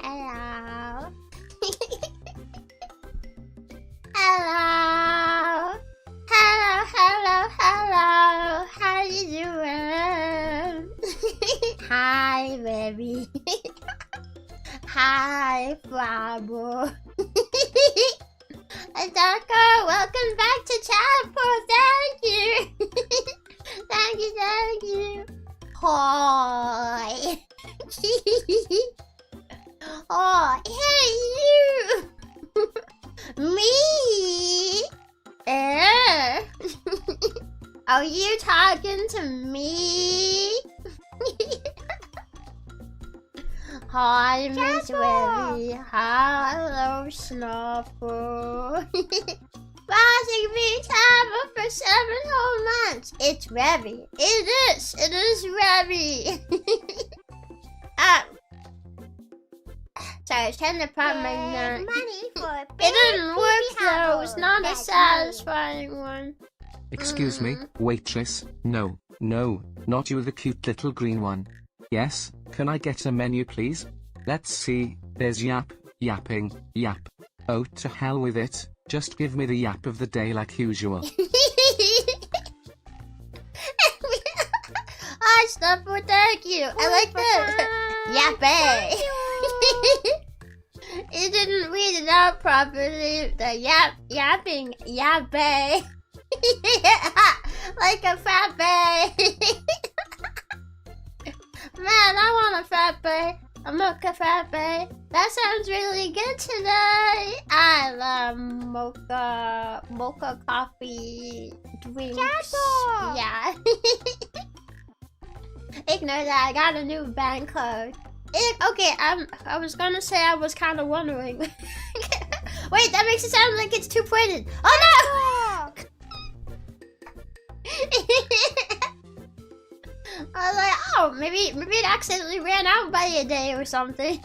Hello. Hello. Hello, hello, hello. How you doing? Hi, baby. Hi, Flabbo. Adako, welcome back to Chapel. Thank you. Thank you, thank you. Hi. Oh, hey, you. Me? Are you talking to me? Hi, Miss Rebbi. Hello, Snuffle. Watching VTubers for 7 whole months. It's Rebbi. It is Rebbi. Sorry, I was trying to pop my nut. It didn't work though. It's not a satisfying one. Excuse me, waitress. No, not you, the cute little green one. Yes, can I get a menu please? Let's see, there's yapping, yap. Oh, to hell with it, just give me the yap of the day like usual. Hi, Snuffle, thank you. I like that. Yappy. It didn't read it out properly. The yapping, yappy. Like a frappe. Man, I want a frappe. A mocha frappe. That sounds really good today. I love mocha coffee drinks. Careful! Yeah. Ignore that. I got a new bank card. Okay, I was gonna say I was kind of wondering. Wait, that makes it sound like it's too pointed. Oh no! I was like, oh, maybe it accidentally ran out by a day or something.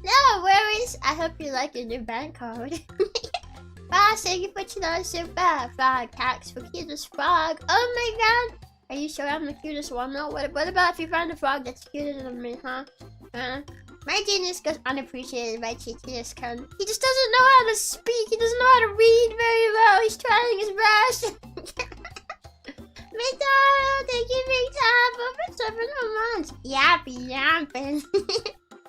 No worries. I hope you like your new bank card. Bye, thank you for tonight, super frog tax for cutest frog. Oh my god. Are you sure I'm the cutest one though? What about if you find a frog that's cuter than me, huh? My genius goes unappreciated by cheekiness cunt. He just doesn't know how to speak. He doesn't know how to read very well. He's trying his best. McDonald, thank you big time for 7 months. Yapping.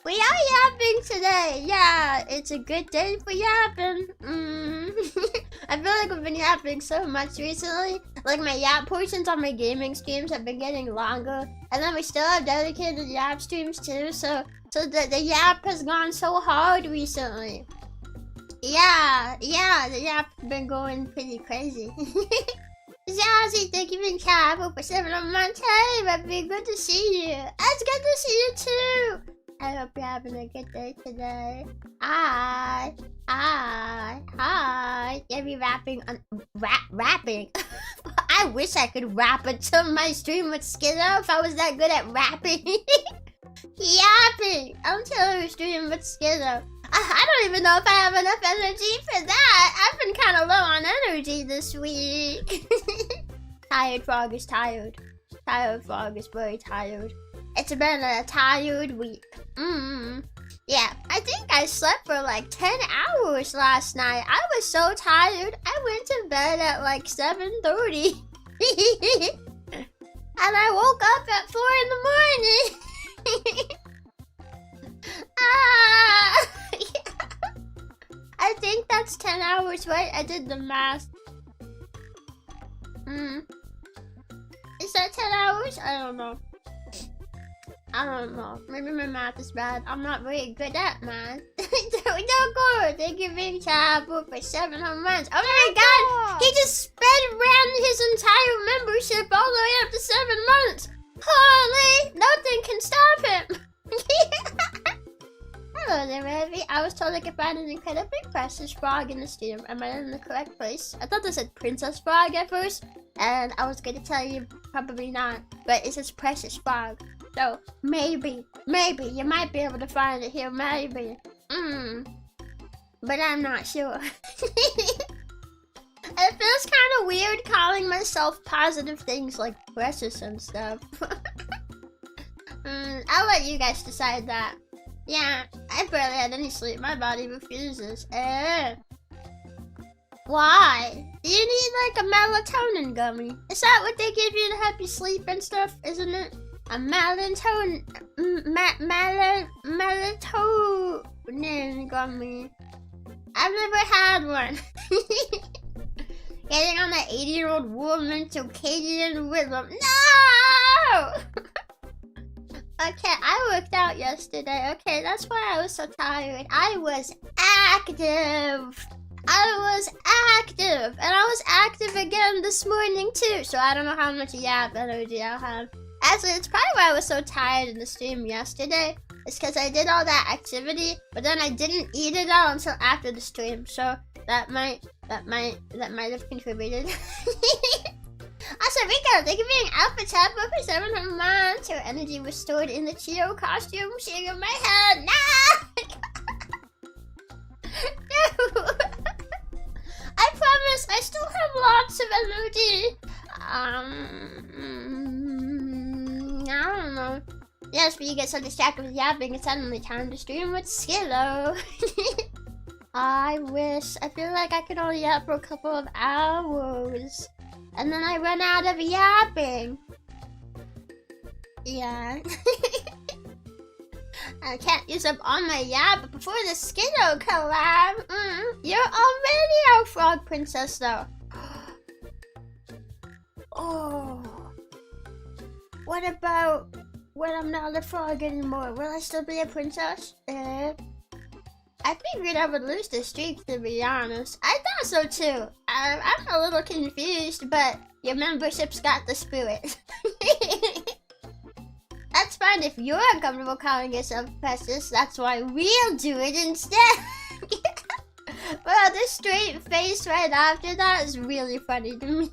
We are yapping today. Yeah, it's a good day for yapping. I feel like we've been yapping so much recently. Like my yap portions on my gaming streams have been getting longer. And then we still have dedicated yap streams too. So the yap has gone so hard recently. Yeah, the yap's been going pretty crazy. Zazzy, thank you for travel for 7 months. Hey, Rebbi, good to see you. It's good to see you too. I hope you're having a good day today. Hi. Yeah, be rapping on rapping. I wish I could rap until my stream would skittle if I was that good at rapping. Yapping until your stream would skittle. I don't even know if I have enough energy for that. I've been kind of low on energy this week. Tired frog is tired. Tired frog is very tired. It's been a tired week. Yeah, I think I slept for like 10 hours last night. I was so tired. I went to bed at like 7:30. And I woke up at 4 in the morning. I think that's 10 hours, right? I did the math. Is that 10 hours? I don't know. Maybe my math is bad. I'm not very good at math. Don't go. Thank you, Big Chapo, for 7 months. Oh my god! He just ran his entire membership all the way up to 7 months. Holy! Nothing can stop him. Hello there, Rebbi. I was told I could find an incredibly precious frog in the stream. Am I in the correct place? I thought this said Princess Frog at first, and I was going to tell you probably not, but it says precious frog. So maybe you might be able to find it here, maybe. But I'm not sure. It feels kind of weird calling myself positive things like precious and stuff. I'll let you guys decide that. Yeah, I barely had any sleep. My body refuses. Why? Do you need like a melatonin gummy? Is that what they give you to help you sleep and stuff, isn't it? A melatonin gummy. I've never had one. Getting on that 80-year-old woman circadian rhythm. No! Okay, I worked out yesterday. Okay, that's why I was so tired. I was active. And I was active again this morning too. So I don't know how much yap energy I'll have. Actually, it's probably why I was so tired in the stream yesterday. It's because I did all that activity, but then I didn't eat it all until after the stream. So that might have contributed. Also, Rico, thank you for being Alpha Chat for 700 months. Your energy was stored in the Cheeto costume, shaking my head. Nah! No! I promise, I still have lots of energy. I don't know. Yes, but you get so distracted with yapping, it's suddenly time to stream with Skillo. I wish. I feel like I could only yap for a couple of hours. And then I run out of yapping. Yeah. I can't use up all my yap before the Skiddo collab. You're already a frog princess, though. Oh. What about when I'm not a frog anymore? Will I still be a princess? I figured I would lose the streak, to be honest. I thought so too. I'm a little confused, but your membership's got the spirit. That's fine if you're uncomfortable calling yourself Precious. That's why we'll do it instead. Well, the straight face right after that is really funny to me.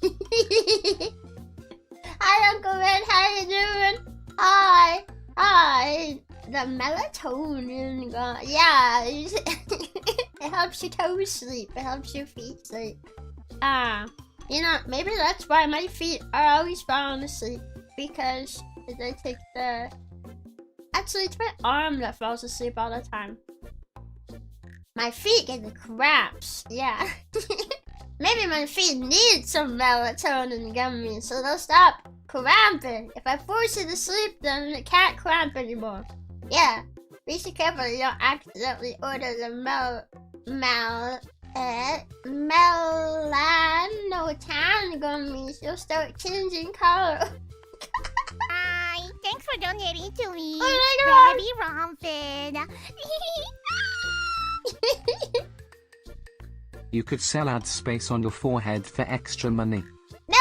Hi, Uncle Red. How you doing? Hi. The melatonin, yeah, it helps your toes sleep. It helps your feet sleep. You know, maybe that's why my feet are always falling asleep, because they take the... Actually, it's my arm that falls asleep all the time. My feet get the cramps, yeah. Maybe my feet need some melatonin gummies, so they'll stop cramping. If I force it to sleep, then it can't cramp anymore. Yeah, be so careful you don't accidentally order the melanotan gummies. You'll start changing color. Hi, thanks for donating to me. Oh Rebbi Rompin. You could sell ad space on your forehead for extra money. No!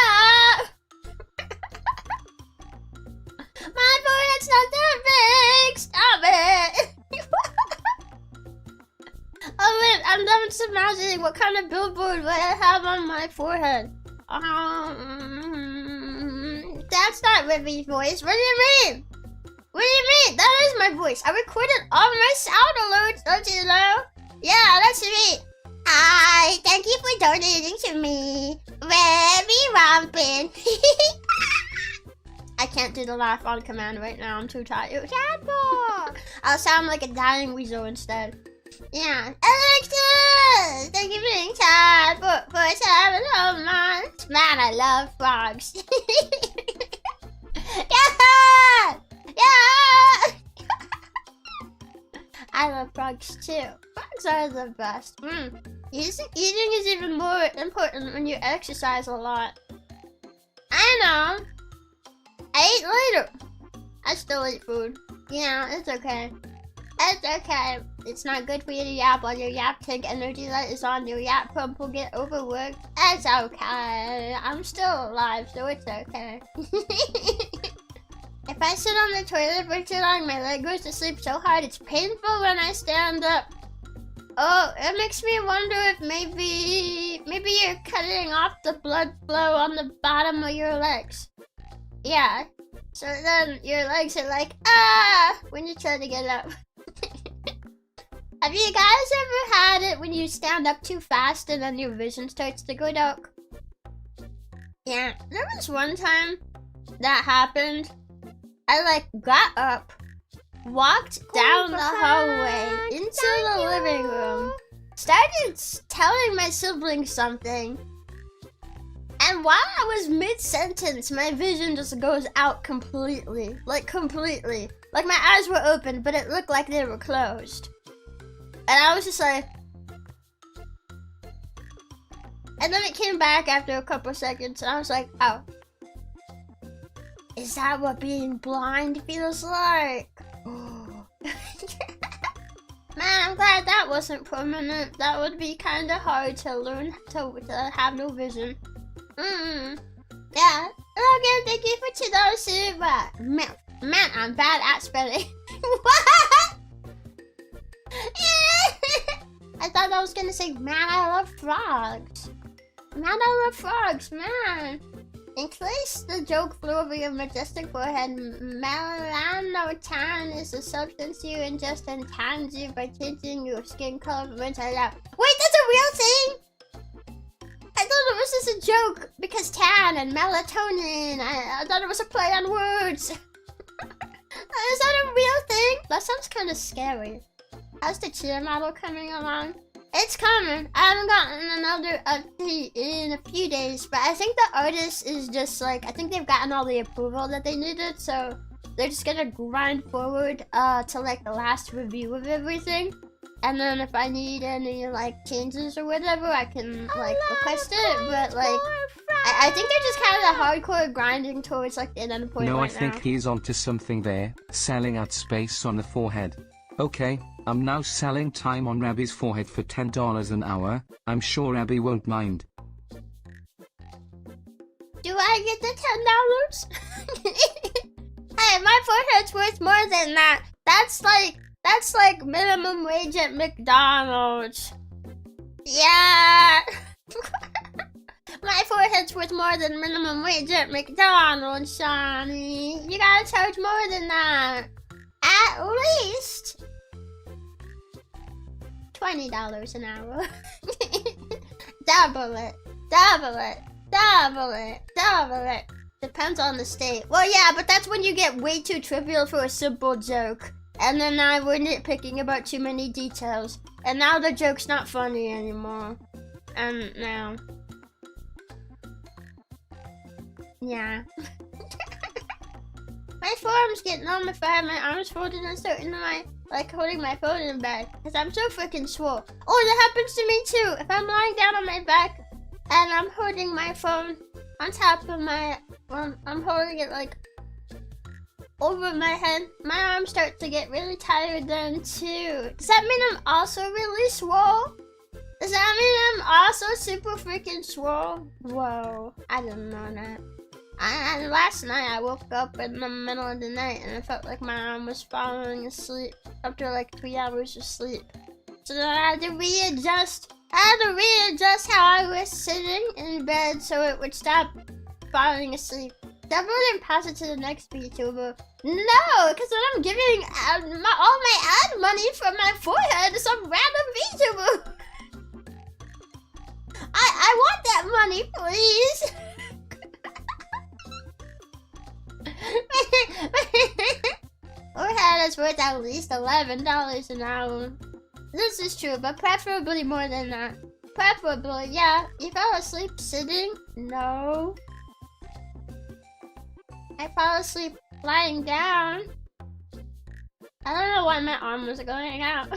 My forehead's not that big! Stop it! Oh wait, I'm just imagining what kind of billboard would I have on my forehead. That's not Rebbi's voice. What do you mean? What do you mean? That is my voice. I recorded all my sound alerts, don't you know? Yeah, that's me. Hi, thank you for donating to me. Rebbi Rompin. I can't do the laugh on command right now. I'm too tired. I'll sound like a dying weasel instead. Yeah. Alexis! Thank you for being tired for 7 months. Man, I love frogs. Yeah! Yeah! I love frogs too. Frogs are the best. Eating is even more important when you exercise a lot. I know. I ate later. I still eat food. Yeah, it's okay. It's okay. It's not good for you to yap while your yap tank energy that is on your yap pump will get overworked. It's okay. I'm still alive, so it's okay. If I sit on the toilet for too long, my leg goes to sleep so hard it's painful when I stand up. Oh, it makes me wonder if maybe you're cutting off the blood flow on the bottom of your legs. Yeah. So then your legs are like, when you try to get up. Have you guys ever had it when you stand up too fast and then your vision starts to go dark? Yeah, there was one time that happened. I got up walked down the hallway into the living room, started telling my siblings something, and while I was mid-sentence, my vision just goes out completely. Like completely. Like my eyes were open, but it looked like they were closed. And I was just like... And then it came back after a couple seconds, and I was like, oh. Is that what being blind feels like? Man, I'm glad that wasn't permanent. That would be kind of hard to learn to have no vision. Yeah. Okay, thank you for $2 man, I'm bad at spelling. What? I thought I was gonna say, man, I love frogs. Man, I love frogs, man. In case the joke flew over your majestic forehead, melanotan is a substance you ingest and tans you by changing your skin color from inside out. Wait, that's a real thing? I thought it was just a joke because tan and melatonin. I thought it was a play on words. Is that a real thing? That sounds kind of scary. How's the cheer model coming along? It's coming. I haven't gotten another update in a few days, but I think the artist is just like, I think they've gotten all the approval that they needed, so they're just gonna grind forward to like the last review of everything. And then if I need any like changes or whatever, I can like request it. But like, I think they're just kind of hardcore grinding towards like the end point. No, right I think now. he's onto something there, selling out space on the forehead. Okay, I'm now selling time on Rebbi's forehead for $10 an hour. I'm sure Rebbi won't mind. Do I get the $10? Hey, my forehead's worth more than that. That's like minimum wage at McDonald's. Yeah. My forehead's worth more than minimum wage at McDonald's, Shawnee. You gotta charge more than that. At least $20 an hour. Double it. Depends on the state. Well, yeah, but that's when you get way too trivial for a simple joke. And then now we're nitpicking about too many details. And now the joke's not funny anymore. And now... Yeah. My forearms get numb if I have my arms folded in a certain way, like holding my phone in bed, because I'm so freaking swole. Oh, that happens to me too. If I'm lying down on my back and I'm holding my phone on top of my, I'm holding it like over my head, my arms start to get really tired then too. Does that mean I'm also really swole? Does that mean I'm also super freaking swole? Whoa, I didn't know that. And last night I woke up in the middle of the night and I felt like my arm was falling asleep after like 3 hours of sleep. So then I had to readjust how I was sitting in bed so it would stop falling asleep. Definitely pass it to the next VTuber. No, because then I'm giving all my ad money from my forehead to some random VTuber. I want that money, please. Forehead is worth at least $11 an hour. This is true, but preferably more than that. Preferably, yeah. You fell asleep sitting? No. I fell asleep lying down. I don't know why my arm was going out.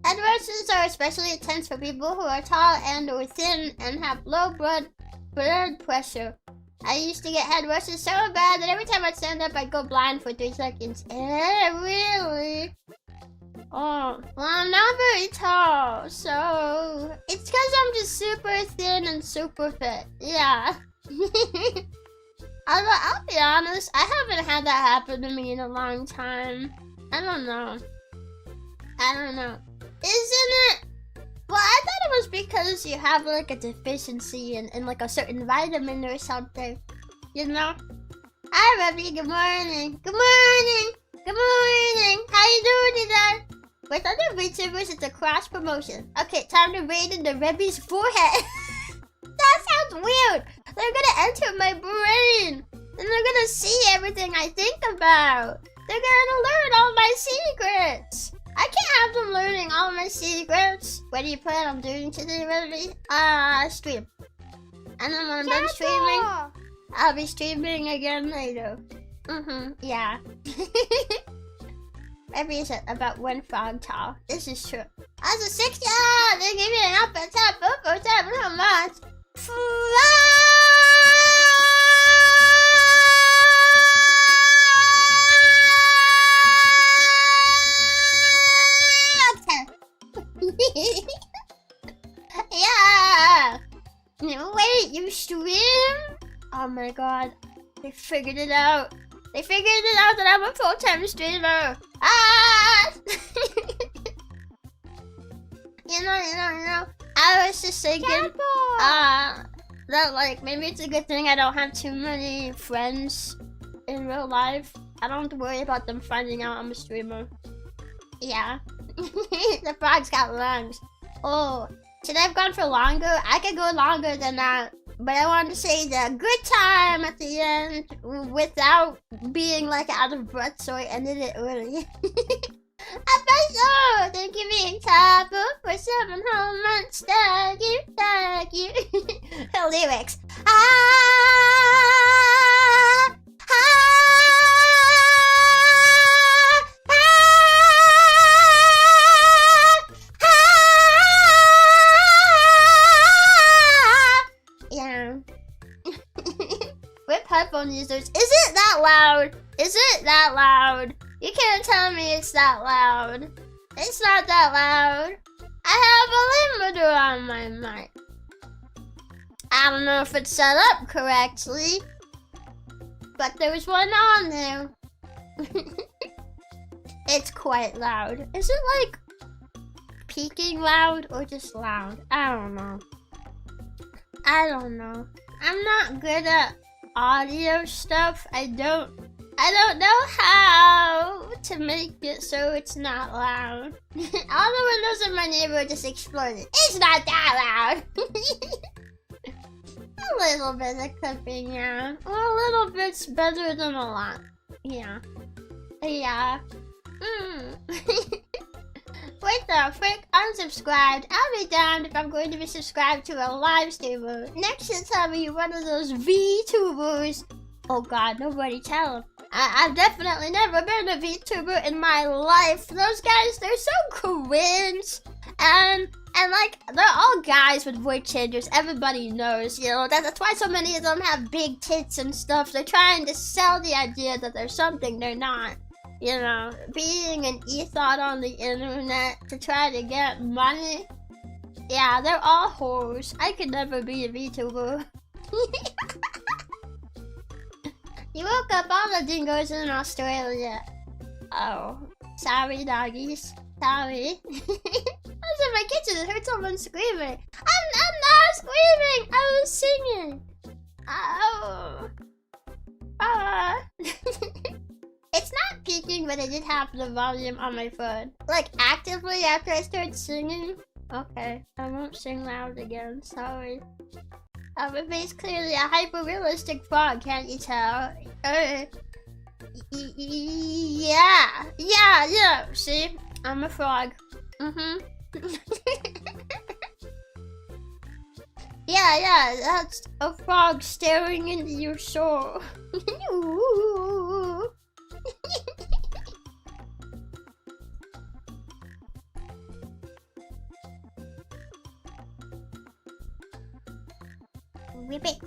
Head rushes are especially intense for people who are tall and or thin and have low blood pressure. I used to get head rushes so bad that every time I'd stand up, I'd go blind for 3 seconds. Really? Oh, well, I'm not very tall, so it's because I'm just super thin and super fit. Yeah. I'll be honest, I haven't had that happen to me in a long time. I don't know. Isn't it? Well, I thought it was because you have like a deficiency in like a certain vitamin or something. You know? Hi, Rebbi. Good morning. Good morning. Good morning. How you doing today? With other VTubers, it's a cross promotion. Okay, time to raid into Rebbi's forehead. That sounds weird. They're gonna enter my brain. And they're gonna see everything I think about. They're gonna learn all my secrets. I can't have them learning all my secrets. What do you plan on doing today, Rebbi? Stream. And then when I'm done streaming, I'll be streaming again later. Yeah. Rebbi is about one frog tall. This is true. As a 60, they give me an up and top for 7 months. Yeah. Wait, you stream? Oh my god. They figured it out. They figured it out that I'm a full-time streamer. You know. I was just thinking, that like maybe it's a good thing I don't have too many friends in real life. I don't have to worry about them finding out I'm a streamer. Yeah. The frog's got lungs. Oh, should I have gone for longer? I could go longer than that. But I wanted to say the good time at the end without being like out of breath, so I ended it early. Episode! Thank you for being top for 7 whole months. Thank you. Lyrics. Yeah. With headphone users, is it that loud? Is it that loud? You can't tell me it's that loud. It's not that loud. I have a limiter on my mic. I don't know if it's set up correctly, but there's one on there. It's quite loud. Is it like peaking loud or just loud? I don't know. I'm not good at audio stuff. I don't know how to make it so it's not loud. All the windows in my neighborhood just exploded. It's not that loud. A little bit of clipping, yeah. Well, a little bit's better than a lot. Yeah. What the frick? Unsubscribed. I'll be damned if I'm going to be subscribed to a live streamer. Next to tell me you're one of those VTubers. Oh god, nobody tell them. I've definitely never been a VTuber in my life. Those guys, they're so cringe. And like, they're all guys with voice changers. Everybody knows, you know. That's why so many of them have big tits and stuff. They're trying to sell the idea that they're something they're not. You know, being an ethot on the internet to try to get money. Yeah, they're all whores. I could never be a VTuber. You woke up all the dingoes in Australia. Oh, sorry doggies. Sorry. I was in my kitchen and heard someone screaming. I'm not screaming! I was singing. Oh. It's not peaking, but I did have the volume on my phone. Like, actively after I started singing. Okay, I won't sing loud again, sorry. Rebbi's clearly a hyper-realistic frog, can't you tell? Yeah, see? I'm a frog. Yeah, that's a frog staring into your soul. Whip it.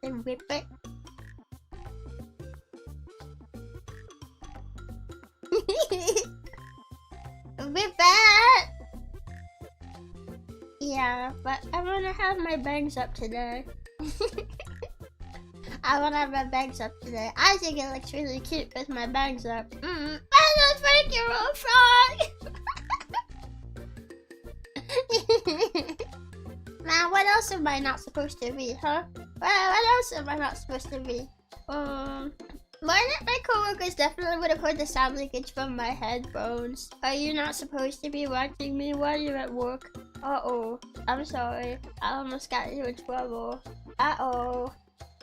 Then whip it. Whip it! Yeah, but I wanna have my bangs up today. I wanna have my bangs up today. I think it looks really cute with my bangs up. I don't think you're a frog! Man, what else am I not supposed to be, huh? What else am I not supposed to be? My coworkers definitely would have heard the sound leakage from my headphones. Are you not supposed to be watching me while you're at work? Uh-oh. I'm sorry. I almost got you in trouble. Uh-oh.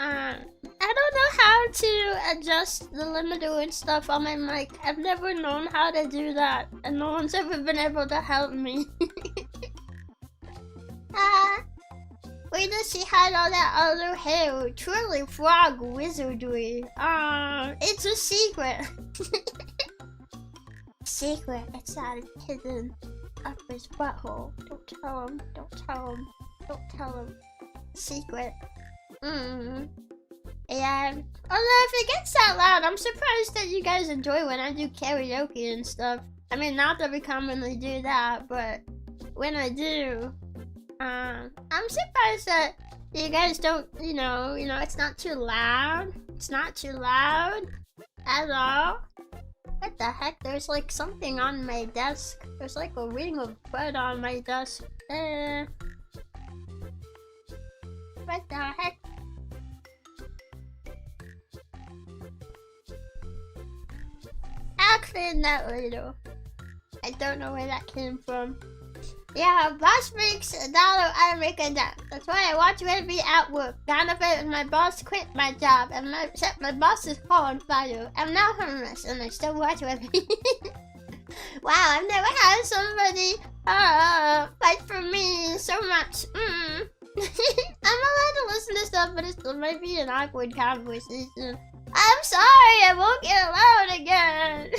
I don't know how to adjust the limiter and stuff on my mic. I've never known how to do that, and no one's ever been able to help me. Wait till she had all that other hair. Truly frog wizardry. It's a secret. Secret. It's not hidden up his butthole. Don't tell him. Don't tell him. Don't tell him. Secret. Yeah. Although if it gets that loud, I'm surprised that you guys enjoy when I do karaoke and stuff. I mean, not that we commonly do that, but when I do, I'm surprised that you guys don't, you know, it's not too loud. It's not too loud at all. What the heck? There's like something on my desk. There's like a ring of blood on my desk. What the heck? I'll clean that later. I don't know where that came from. Yeah, boss makes $1, I make $1. That's why I watch Rebbi at work. Benefit and my boss quit my job, and my boss's car on fire. I'm now homeless, and I still watch Rebbi. Wow, I've never had somebody fight for me so much. I'm allowed to listen to stuff, but it still might be an awkward conversation. I'm sorry, I won't get loud again.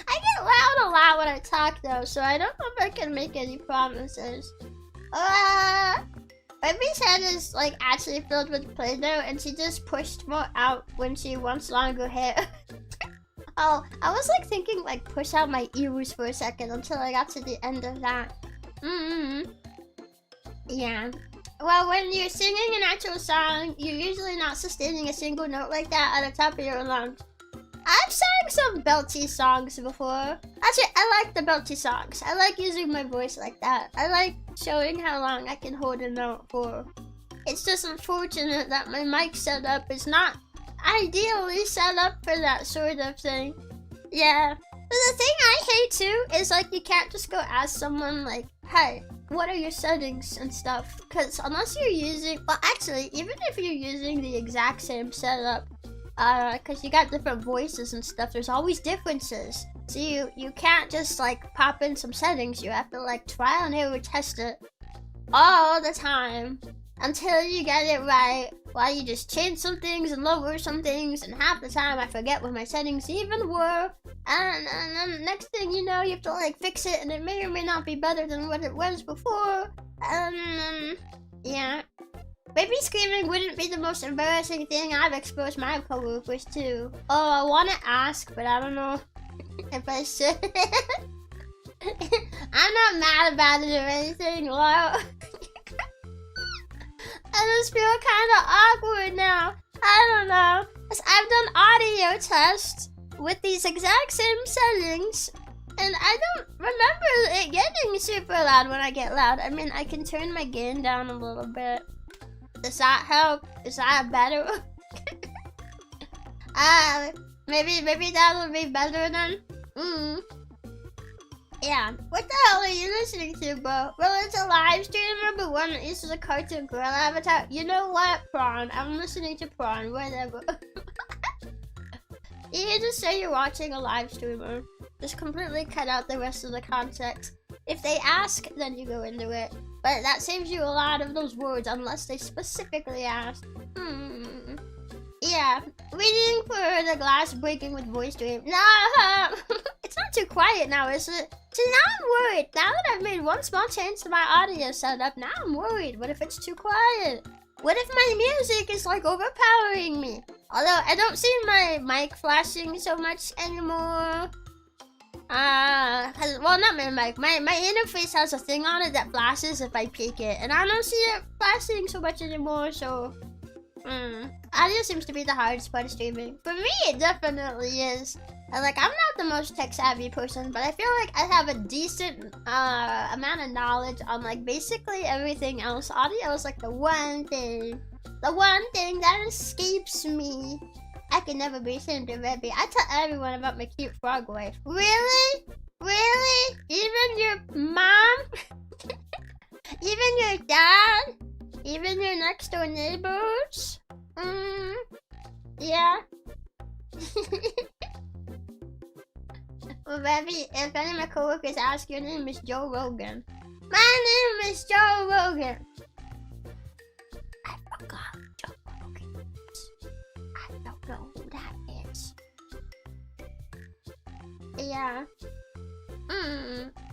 I get loud a lot when I talk though, so I don't know if I can make any promises. Rebbi's head is like actually filled with Play-Doh, and she just pushed more out when she wants longer hair. Oh, I was like thinking like push out my ears for a second until I got to the end of that. Yeah. Well, when you're singing an actual song, you're usually not sustaining a single note like that at the top of your lungs. I've sang some belty songs before. Actually, I like the belty songs. I like using my voice like that. I like showing how long I can hold a note for. It's just unfortunate that my mic setup is not ideally set up for that sort of thing. Yeah. But the thing I hate too is like you can't just go ask someone like, hey, what are your settings and stuff? Because unless you're using, well actually, even if you're using the exact same setup, because you got different voices and stuff, there's always differences. So you can't just like pop in some settings. You have to like trial and error test it all the time until you get it right, while you just change some things and lower some things, and half the time I forget what my settings even were, and then next thing you know, you have to like fix it, and it may or may not be better than what it was before. Yeah. Maybe screaming wouldn't be the most embarrassing thing I've exposed my coworkers to. Oh, I want to ask, but I don't know if I should. I'm not mad about it or anything, Laura. I just feel kind of awkward now. I don't know. I've done audio tests with these exact same settings, and I don't remember it getting super loud when I get loud. I mean, I can turn my gain down a little bit. Does that help? Is that better? Maybe that'll be better then. Yeah. What the hell are you listening to, bro? Well, it's a live streamer, but one that uses a cartoon girl avatar. You know what, Prawn? I'm listening to Prawn, whatever. You can just say you're watching a live streamer. Just completely cut out the rest of the context. If they ask, then you go into it. But that saves you a lot of those words unless they specifically ask. Yeah. Waiting for the glass breaking with voice dream. No! It's not too quiet now, is it? See, now I'm worried. Now that I've made one small change to my audio setup, now I'm worried. What if it's too quiet? What if my music is like overpowering me? Although I don't see my mic flashing so much anymore. Well, not my mic. My interface has a thing on it that flashes if I peek it, and I don't see it flashing so much anymore. So, audio seems to be the hardest part of streaming. For me, it definitely is. Like, I'm not the most tech savvy person, but I feel like I have a decent amount of knowledge on like basically everything else. Audio is like the one thing that escapes me. I can never be ashamed of Rebbi. I tell everyone about my cute frog wife. Really? Really? Even your mom? Even your dad? Even your next door neighbors? Yeah. Well, Rebbi, if any of my coworkers ask, your name is Joe Rogan. My name is Joe Rogan. I forgot Joe Rogan. I don't know who that is. Yeah.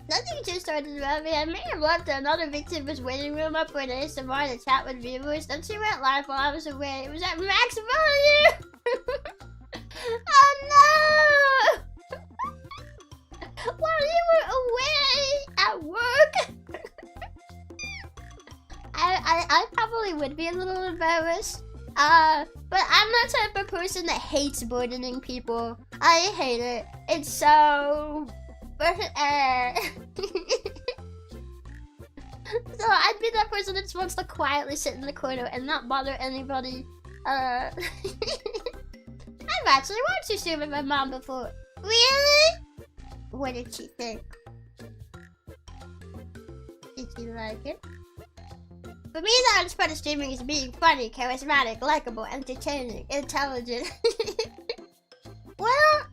Nothing just started, Rebbi. I may have left another VTubers waiting room up for an ASMR to chat with viewers. Then she went live while I was away. It was at max volume! Oh no! While you were away at work, I probably would be a little embarrassed. But I'm the type of person that hates burdening people. I hate it. It's so. So I'd be that person that just wants to quietly sit in the corner and not bother anybody. I've actually watched you stream with my mom before. Really? What did she think? Did she like it? For me, the hardest part of streaming is being funny, charismatic, likable, entertaining, intelligent. Well,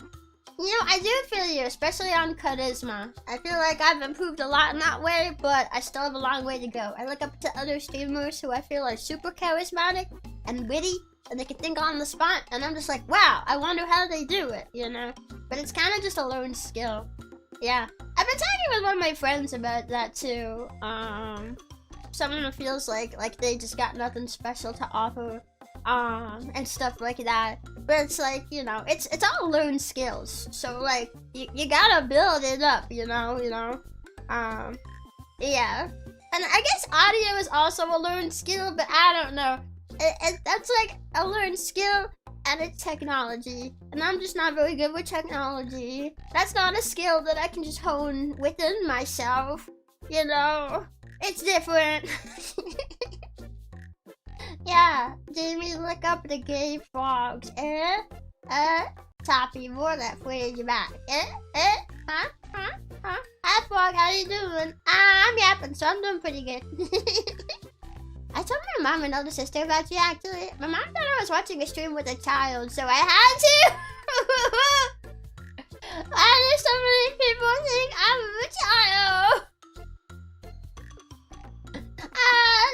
you know, I do feel you, especially on charisma. I feel like I've improved a lot in that way, but I still have a long way to go. I look up to other streamers who I feel are super charismatic and witty, and they can think on the spot, and I'm just like, wow, I wonder how they do it, you know? But it's kind of just a learned skill. Yeah. I've been talking with one of my friends about that too. Someone who feels like they just got nothing special to offer, and stuff like that. But it's like, you know, it's all learned skills. So like, you gotta build it up, you know. Yeah. And I guess audio is also a learned skill, but I don't know. That's like a learned skill and it's technology. And I'm just not very good with technology. That's not a skill that I can just hone within myself, you know. It's different. Yeah, Jamie, look up the gay frogs. Toppy, more of that footage back. Hi, frog, how you doing? I'm yapping, so I'm doing pretty good. I told my mom and older sister about you, actually. My mom thought I was watching a stream with a child, so I had to. Why do so many people think I'm a child?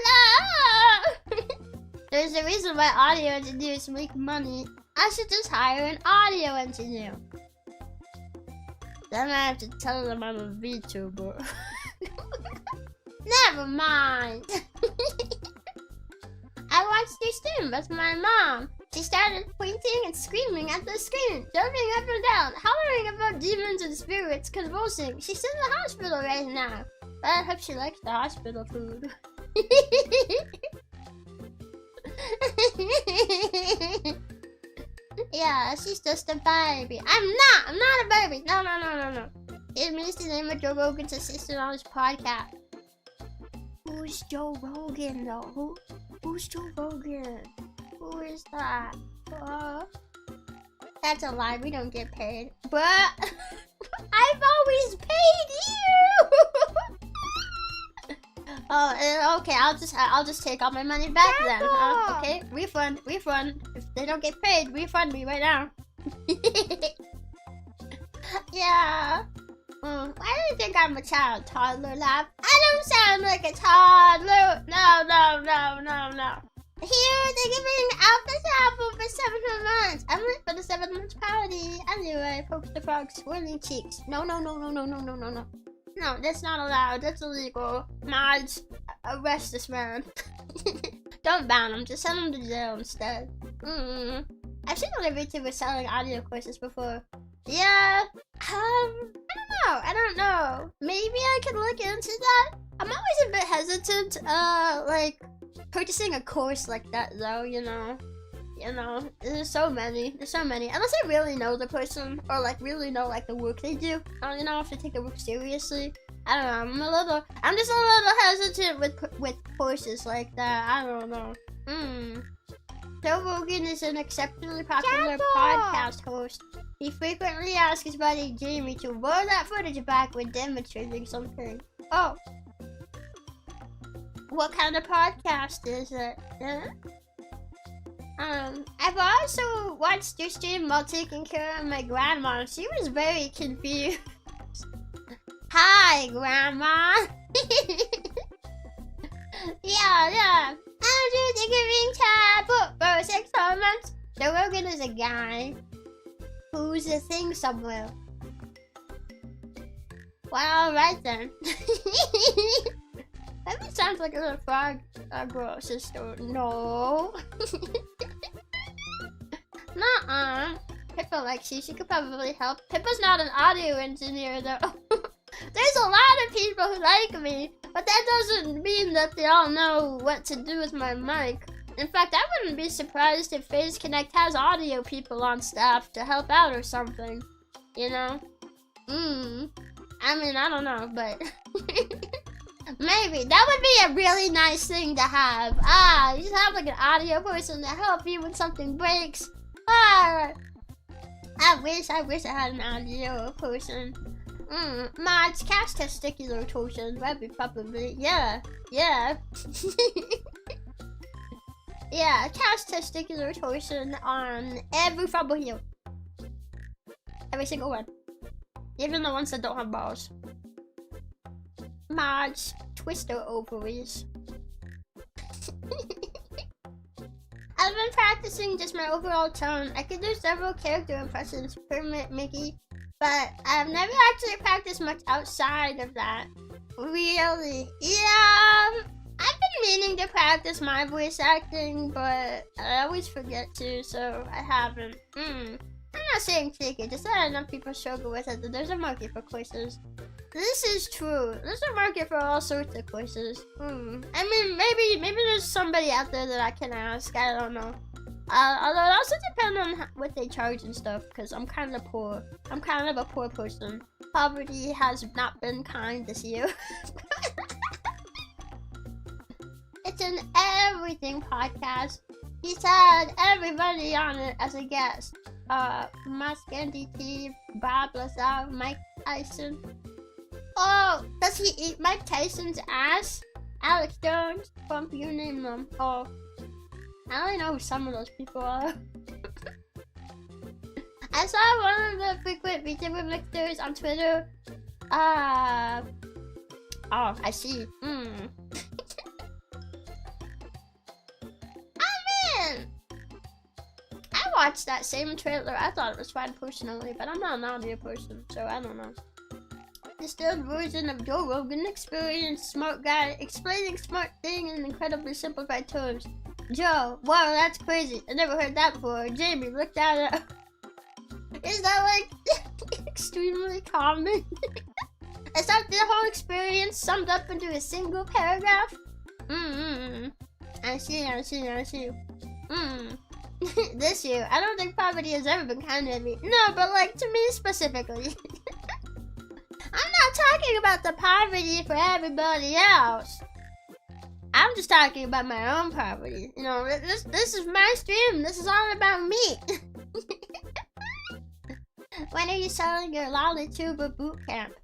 No! There's a reason why audio engineers make money. I should just hire an audio engineer. Then I have to tell them I'm a VTuber. Never mind. I watched your stream with my mom. She started pointing and screaming at the screen, jumping up and down, hollering about demons and spirits, convulsing. She's in the hospital right now. But I hope she likes the hospital food. Yeah, she's just a baby. I'm not a baby. No. It means the name of Joe Rogan's assistant on his podcast. Who's Joe Rogan though? Who's Joe Rogan? Who is that? That's a lie, we don't get paid. But I've always paid you! Oh, okay, I'll just take all my money back then. Okay, refund. If they don't get paid, refund me right now. Yeah. Why do you think I'm a child? Toddler laugh? I don't sound like a toddler. No. Here, they're giving out this apple for 7 months. I'm late for the 7 months party. Anyway, poke the frog's swirling cheeks. No. No, that's not allowed. That's illegal. Mods, arrest this man. Don't ban him. Just send him to jail instead. I've seen other VTubers selling audio courses before. Yeah. I don't know. Maybe I could look into that. I'm always a bit hesitant, like, purchasing a course like that, though, you know. There's so many. Unless I really know the person, or, like, really know, like, the work they do. I don't know if they take the work seriously. I don't know. I'm just a little hesitant with courses like that. I don't know. Joe Rogan is an exceptionally popular podcast host. He frequently asks his buddy Jamie to roll that footage back when demonstrating something. Oh. What kind of podcast is it? Yeah? I've also watched your stream while taking care of my grandma. She was very confused. Hi, Grandma. yeah. Andrew, thank you for being tapped for 6 months. Joe Rogan is a guy who's a thing somewhere. Well, alright then. That sounds like a little frog girl sister. No. Nuh-uh. Pippa likes you. She could probably help. Pippa's not an audio engineer though. There's a lot of people who like me, but that doesn't mean that they all know what to do with my mic. In fact, I wouldn't be surprised if Phase Connect has audio people on staff to help out or something. You know? I mean, I don't know, but maybe. That would be a really nice thing to have. You just have like an audio person to help you when something breaks. I wish I had an audio person. Mods, cast testicular torsion. Rebbi probably. Yeah. Yeah, cast testicular torsion on every fumble heel. Every single one. Even the ones that don't have balls. Mods, twister ovaries. I've been practicing just my overall tone. I could do several character impressions per Mickey, but I've never actually practiced much outside of that. Really? Yeah, I've been meaning to practice my voice acting, but I always forget to, so I haven't. I'm not saying take it, just that enough people struggle with it that there's a market for courses. This is true. There's a market for all sorts of courses. I mean, maybe there's somebody out there that I can ask. I don't know. Although it also depends on what they charge and stuff, because I'm kind of poor. I'm kind of a poor person. Poverty has not been kind this year. It's an everything podcast. He's had everybody on it as a guest. Musk, NDT, Bob Lazar, Mike Tyson. Oh, does he eat Mike Tyson's ass? Alex Jones, Bump, you name them. Oh, I only know who some of those people are. I saw one of the frequent VTuber mixers on Twitter. Oh, I see. Oh man! I watched that same trailer. I thought it was fine personally, but I'm not an audio person, so I don't know. Distilled version of Joe Rogan experience, smart guy explaining smart thing in incredibly simplified terms. Joe, wow, that's crazy. I never heard that before. Jamie, look that up. Is that like extremely common? Is that the whole experience summed up into a single paragraph? I see. This year, I don't think poverty has ever been kind to me. No, but like to me specifically. I'm not talking about the poverty for everybody else. I'm just talking about my own poverty. You know, this is my stream. This is all about me. When are you selling your Lollytuber boot camp?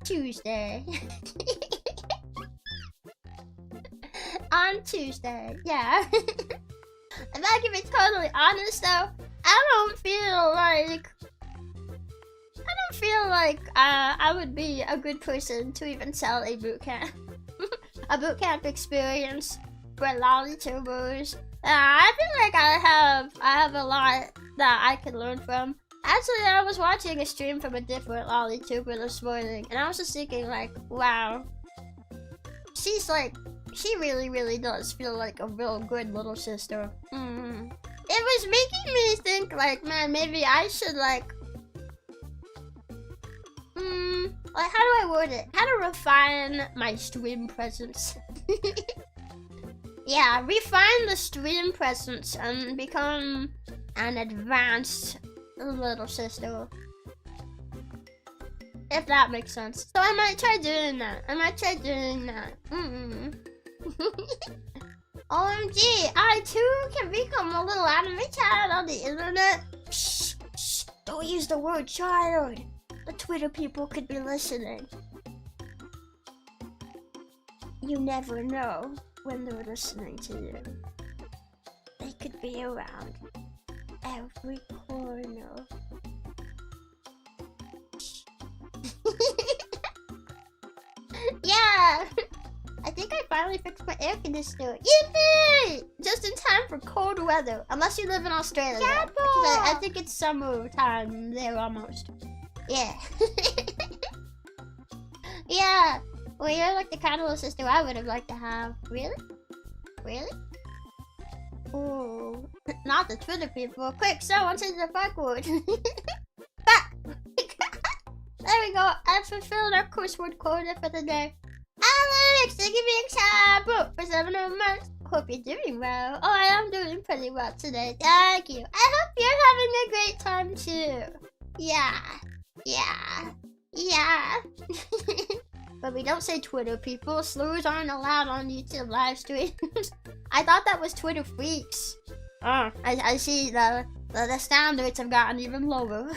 Tuesday. On Tuesday, yeah. If I can be totally honest though, I don't feel like I would be a good person to even sell a boot camp. A boot camp experience for Lollytubers. I feel like I have a lot that I could learn from. Actually, I was watching a stream from a different Lollytuber this morning, and I was just thinking like, wow, she really does feel like a real good little sister. It was making me think like, man, maybe I should like how do I word it? How to refine my stream presence. Yeah, refine the stream presence and become an advanced little sister. If that makes sense. So I might try doing that. OMG, I too can become a little anime child on the internet. Shh, don't use the word child. the Twitter people could be listening. You never know when they're listening to you. They could be around every corner. Yeah! I think I finally fixed my air conditioner. Yippee! Just in time for cold weather. Unless you live in Australia. Yeah, Because I think it's summertime there almost. Yeah. Yeah. Well, you're like the kind of little sister I would have liked to have. Really? Really? Ooh. Not the Twitter people. Quick, someone send the fuck word. Back! There we go. I've fulfilled our coursework quota for the day. Alex, thank you for being for 7 months. Hope you're doing well. Oh, I am doing pretty well today. Thank you. I hope you're having a great time too. Yeah. Yeah. Yeah. But we don't say Twitter people. Slurs aren't allowed on YouTube live streams. I thought that was Twitter freaks. Oh, I see the standards have gotten even lower.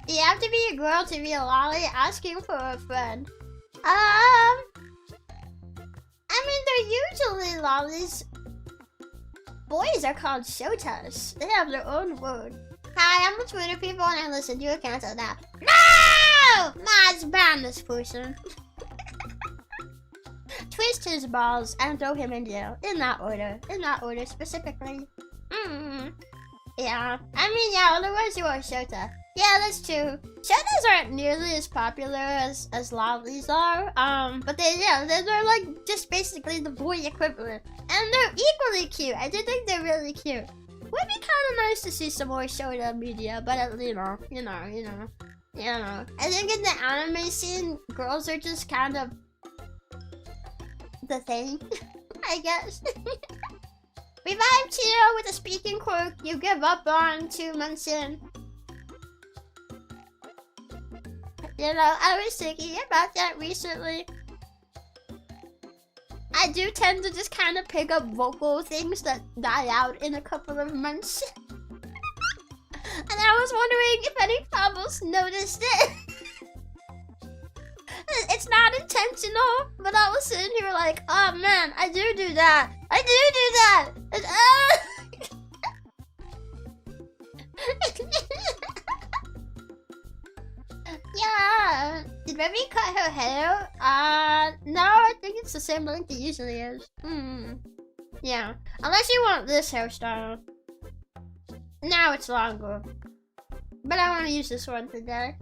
You have to be a girl to be a lolly asking for a friend. I mean, they're usually lollies. Boys are called shotas. They have their own word. Hi, I'm the Twitter people and I listen to your cancel now. No! Let's ban this person. Twist his balls and throw him in jail. In that order. In that order specifically. Yeah. I mean, yeah, otherwise you are a shota. Yeah, that's true. Shotas aren't nearly as popular as lollies are. But they're like just basically the boy equivalent. And they're equally cute. I do think they're really cute. Would be kind of nice to see some more shota media, but you know. I think in the anime scene, girls are just kind of the thing, I guess. Revive Tio with a speaking quirk you give up on 2 months in. You know, I was thinking about that recently. I do tend to just kind of pick up vocal things that die out in a couple of months. And I was wondering if any Pablos noticed it. It's not intentional, but I was sitting here like, oh man, I do that. I do that. Yeah. Did Rebbi cut her hair? No, I think it's the same length it usually is. Yeah. Unless you want this hairstyle. Now it's longer. But I want to use this one today.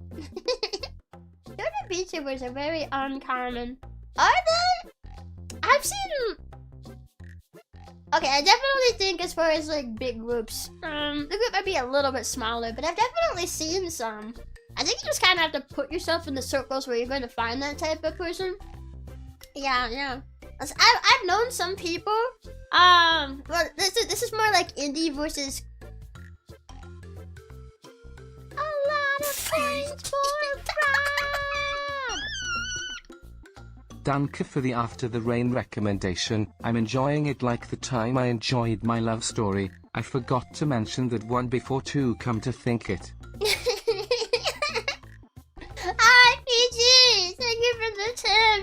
VTubers are very uncommon. Are they? I've seen... Okay, I definitely think as far as like big groups, the group might be a little bit smaller, but I've definitely seen some. I think you just kind of have to put yourself in the circles where you're going to find that type of person. Yeah. I've known some people. Well, this is more like indie versus... A lot of points for Fran! Danke for the After the Rain recommendation. I'm enjoying it like the time I enjoyed my love story. I forgot to mention that one before two, come to think it. Hi, PG! Thank you for the tip!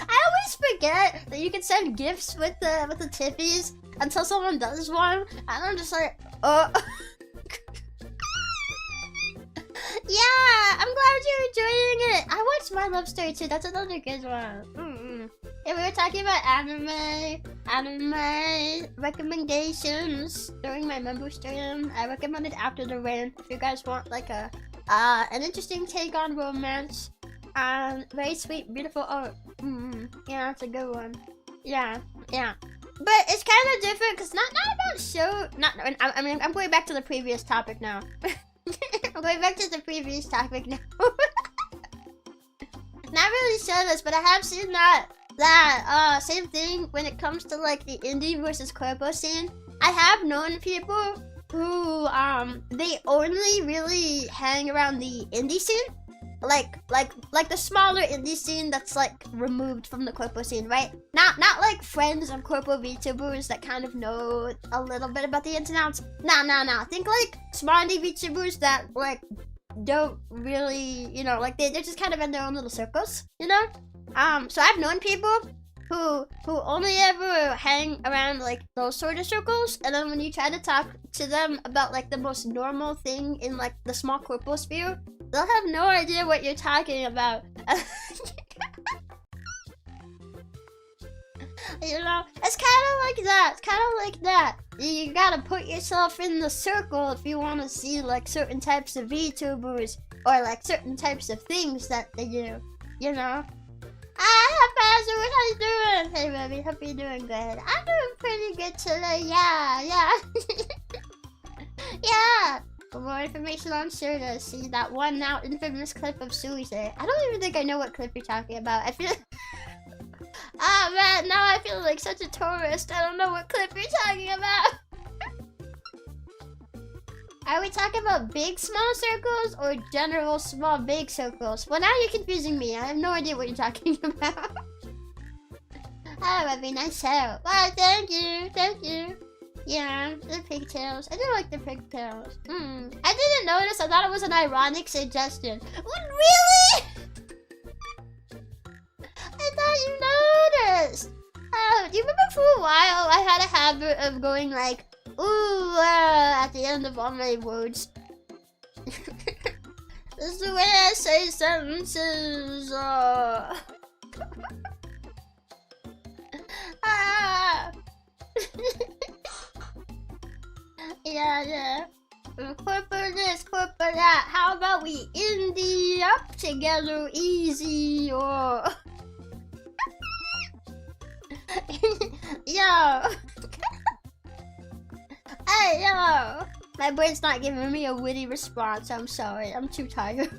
I always forget that you can send gifts with the tippies until someone does one, and I'm just like, oh. Yeah, I'm glad you're enjoying it. I watched My Love Story too. That's another good one. Yeah, we were talking about anime recommendations during my member stream. I recommended After the Rain if you guys want like an interesting take on romance and very sweet, beautiful art. Yeah, that's a good one. Yeah. But it's kind of different because not about show. I mean, I'm going back to the previous topic now. I'm going back to the previous topic now. Not really shows, but I have seen that same thing when it comes to like the indie versus corpo scene. I have known people who they only really hang around the indie scene, like the smaller indie scene that's like removed from the corpo scene, right? Not like friends of corpo VTubers that kind of know a little bit about the ins and outs. Nah. Think like small indie VTubers that like don't really, you know, like they're just kind of in their own little circles, you know? So I've known people who only ever hang around like those sort of circles, and then when you try to talk to them about like the most normal thing in like the small corpo sphere, they'll have no idea what you're talking about. You know, it's kind of like that. It's kind of like that. You gotta put yourself in the circle if you want to see like certain types of VTubers or like certain types of things that they do. You know. Pastor, how you doing? Hey, Rebbi, hope you're doing good. I'm doing pretty good today. Yeah. Yeah. For more information on Serta, see that one now infamous clip of Suicide. I don't even think I know what clip you're talking about. I feel. Ah, man, now I feel like such a tourist. I don't know what clip you're talking about. Are we talking about big small circles or general small big circles? Well, now you're confusing me. I have no idea what you're talking about. Oh, Rebbi, nice hair. Wow, thank you. Yeah, the pigtails. I do like the pigtails. I didn't notice. I thought it was an ironic suggestion. What, really? I thought you noticed. Do you remember for a while I had a habit of going like, ooh, at the end of all my words. This is the way I say sentences. Yeah. Corporate this, corporate that. How about we indie up together easy or... Yo. Hey, yo. My brain's not giving me a witty response. I'm sorry. I'm too tired.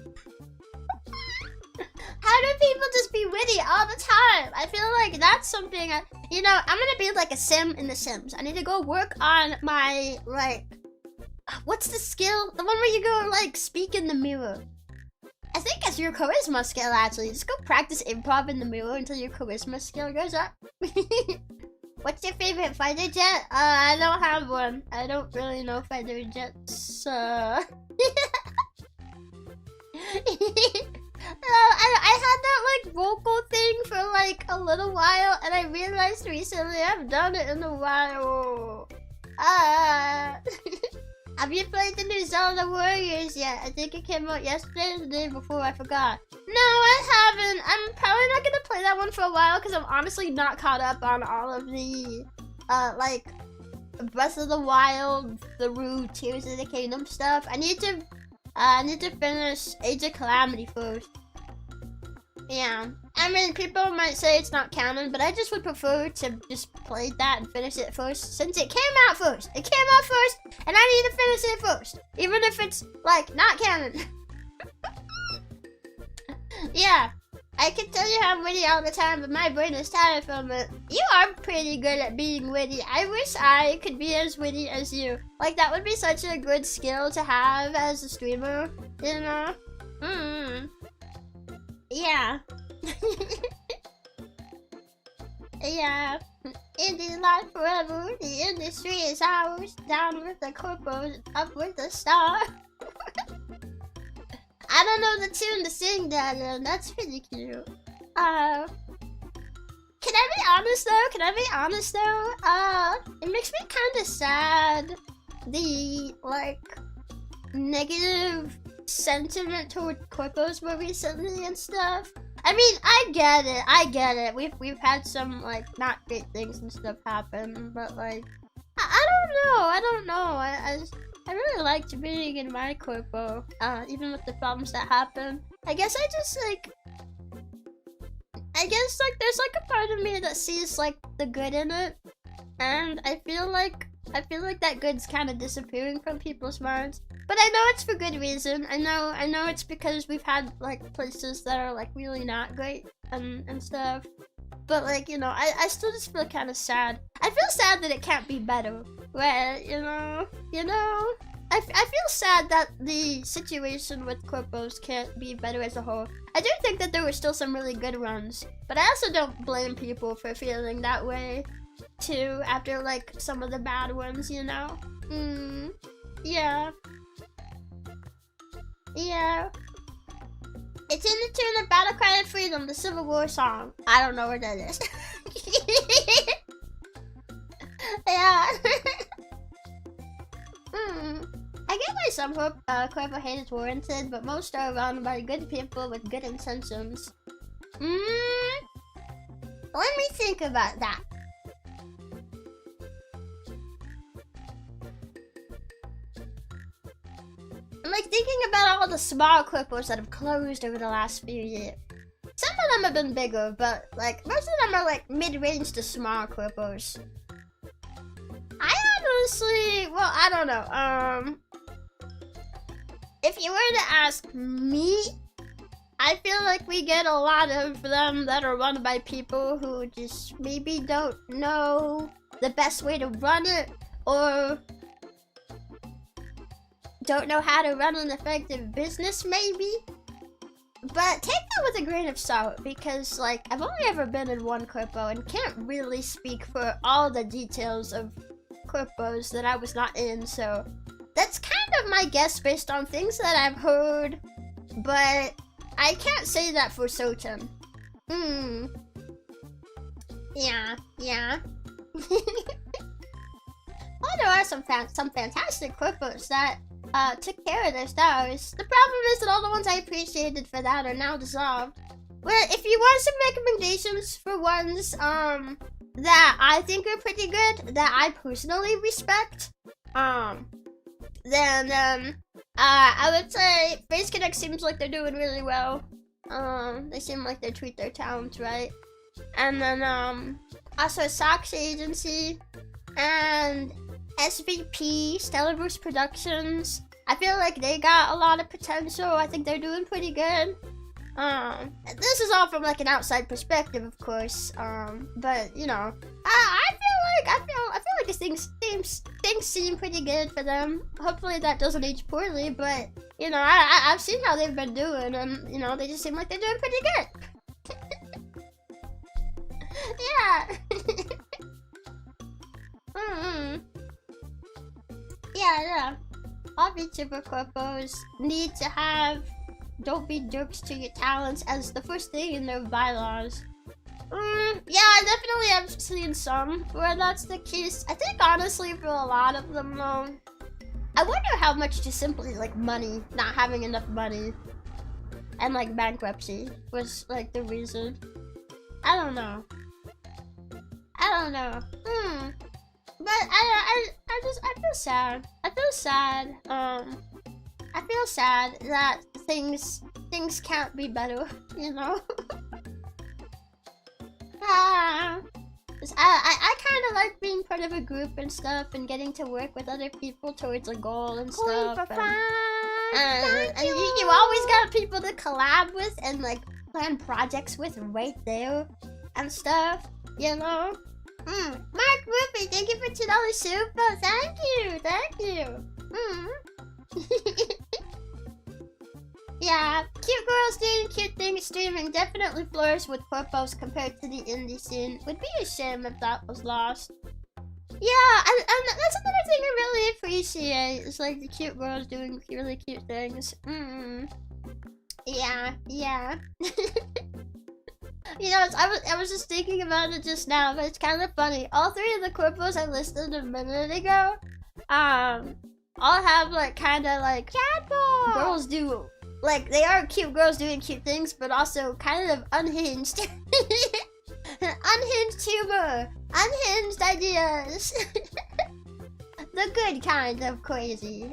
How do people just be witty all the time? I feel like that's something, you know, I'm gonna be like a sim in The Sims. I need to go work on my, like, what's the skill? The one where you go, like, speak in the mirror. I think it's your charisma skill, actually. Just go practice improv in the mirror until your charisma skill goes up. What's your favorite fighter jet? I don't have one. I don't really know fighter jets. I had that like vocal thing for like a little while, and I realized recently I've done it in a while. Have you played the new Zelda Warriors yet? I think it came out yesterday or the day before, I forgot. No, I haven't. I'm probably not gonna play that one for a while because I'm honestly not caught up on all of the, like, Breath of the Wild, the Root, Tears of the Kingdom stuff. I need to finish Age of Calamity first. Yeah. I mean, people might say it's not canon, but I just would prefer to just play that and finish it first, since it came out first. It came out first, and I need to finish it first, even if it's, like, not canon. Yeah. I can tell you I'm witty all the time, but my brain is tired from it. You are pretty good at being witty. I wish I could be as witty as you. Like, that would be such a good skill to have as a streamer, you know? Yeah. Yeah. Indie life forever. The industry is ours. Down with the corpos, up with the star. I don't know the tune to sing that in. That's pretty cute. Can I be honest though? It makes me kind of sad. The, like, negative sentiment toward corpos more recently and stuff. I mean, I get it. We've had some, like, not great things and stuff happen, but, like, I don't know. I really liked being in my corpo, even with the problems that happen. I guess there's, like, a part of me that sees, like, the good in it, and I feel like that good's kind of disappearing from people's minds. But I know it's for good reason. I know it's because we've had, like, places that are, like, really not great and stuff. But, like, you know, I still just feel kind of sad. I feel sad that it can't be better. Right, you know? I feel sad that the situation with corpos can't be better as a whole. I do think that there were still some really good ones, but I also don't blame people for feeling that way too after like some of the bad ones, you know? Yeah. Yeah. It's in the tune of Battle Cry of Freedom, the Civil War song. I don't know where that is. Yeah. I get why some corpo hate is warranted, but most are run by good people with good intentions. Let me think about that. I'm like thinking about all the small corpos that have closed over the last few years. Some of them have been bigger, but like most of them are like mid-range to small corpos. I honestly, well, I don't know. If you were to ask me, I feel like we get a lot of them that are run by people who just maybe don't know the best way to run it, or don't know how to run an effective business maybe. But take that with a grain of salt, because like I've only ever been in one corpo and can't really speak for all the details of corpos that I was not in, so that's kind of my guess based on things that I've heard, but I can't say that for certain. Yeah. Well, there are some fantastic corpos that took care of their stars. The problem is that all the ones I appreciated for that are now dissolved. Well, if you want some recommendations for ones that I think are pretty good, that I personally respect, then I would say Face Connect seems like they're doing really well. They seem like they treat their talents right. And then also Sox Agency and SVP, Stellar Boost Productions. I feel like they got a lot of potential. I think they're doing pretty good. This is all from like an outside perspective, of course. But you know, I feel like these things seem pretty good for them. Hopefully that doesn't age poorly, but you know, I've seen how they've been doing, and you know, they just seem like they're doing pretty good. Yeah. Yeah. All VTuber corpos need to have "don't be jerks to your talents" as the first thing in their bylaws. Yeah, I definitely have seen some where that's the case. I think honestly for a lot of them though, I wonder how much just simply like money, not having enough money, and like bankruptcy was like the reason. I don't know. But I feel sad. I feel sad that things can't be better, you know? I kind of like being part of a group and stuff, and getting to work with other people towards a goal and stuff. And you always got people to collab with and like plan projects with right there and stuff, you know? Mark Ruby, thank you for $2 super. Thank you. Yeah, cute girls doing cute things streaming definitely flourished with corpos compared to the indie scene. Would be a shame if that was lost. Yeah, and that's another thing I really appreciate, is like the cute girls doing really cute things. Yeah. You know, I was just thinking about it just now, but it's kind of funny. All three of the corpos I listed a minute ago, all have like kind of like girls do, like they are cute girls doing cute things, but also kind of unhinged, unhinged humor, unhinged ideas, the good kind of crazy,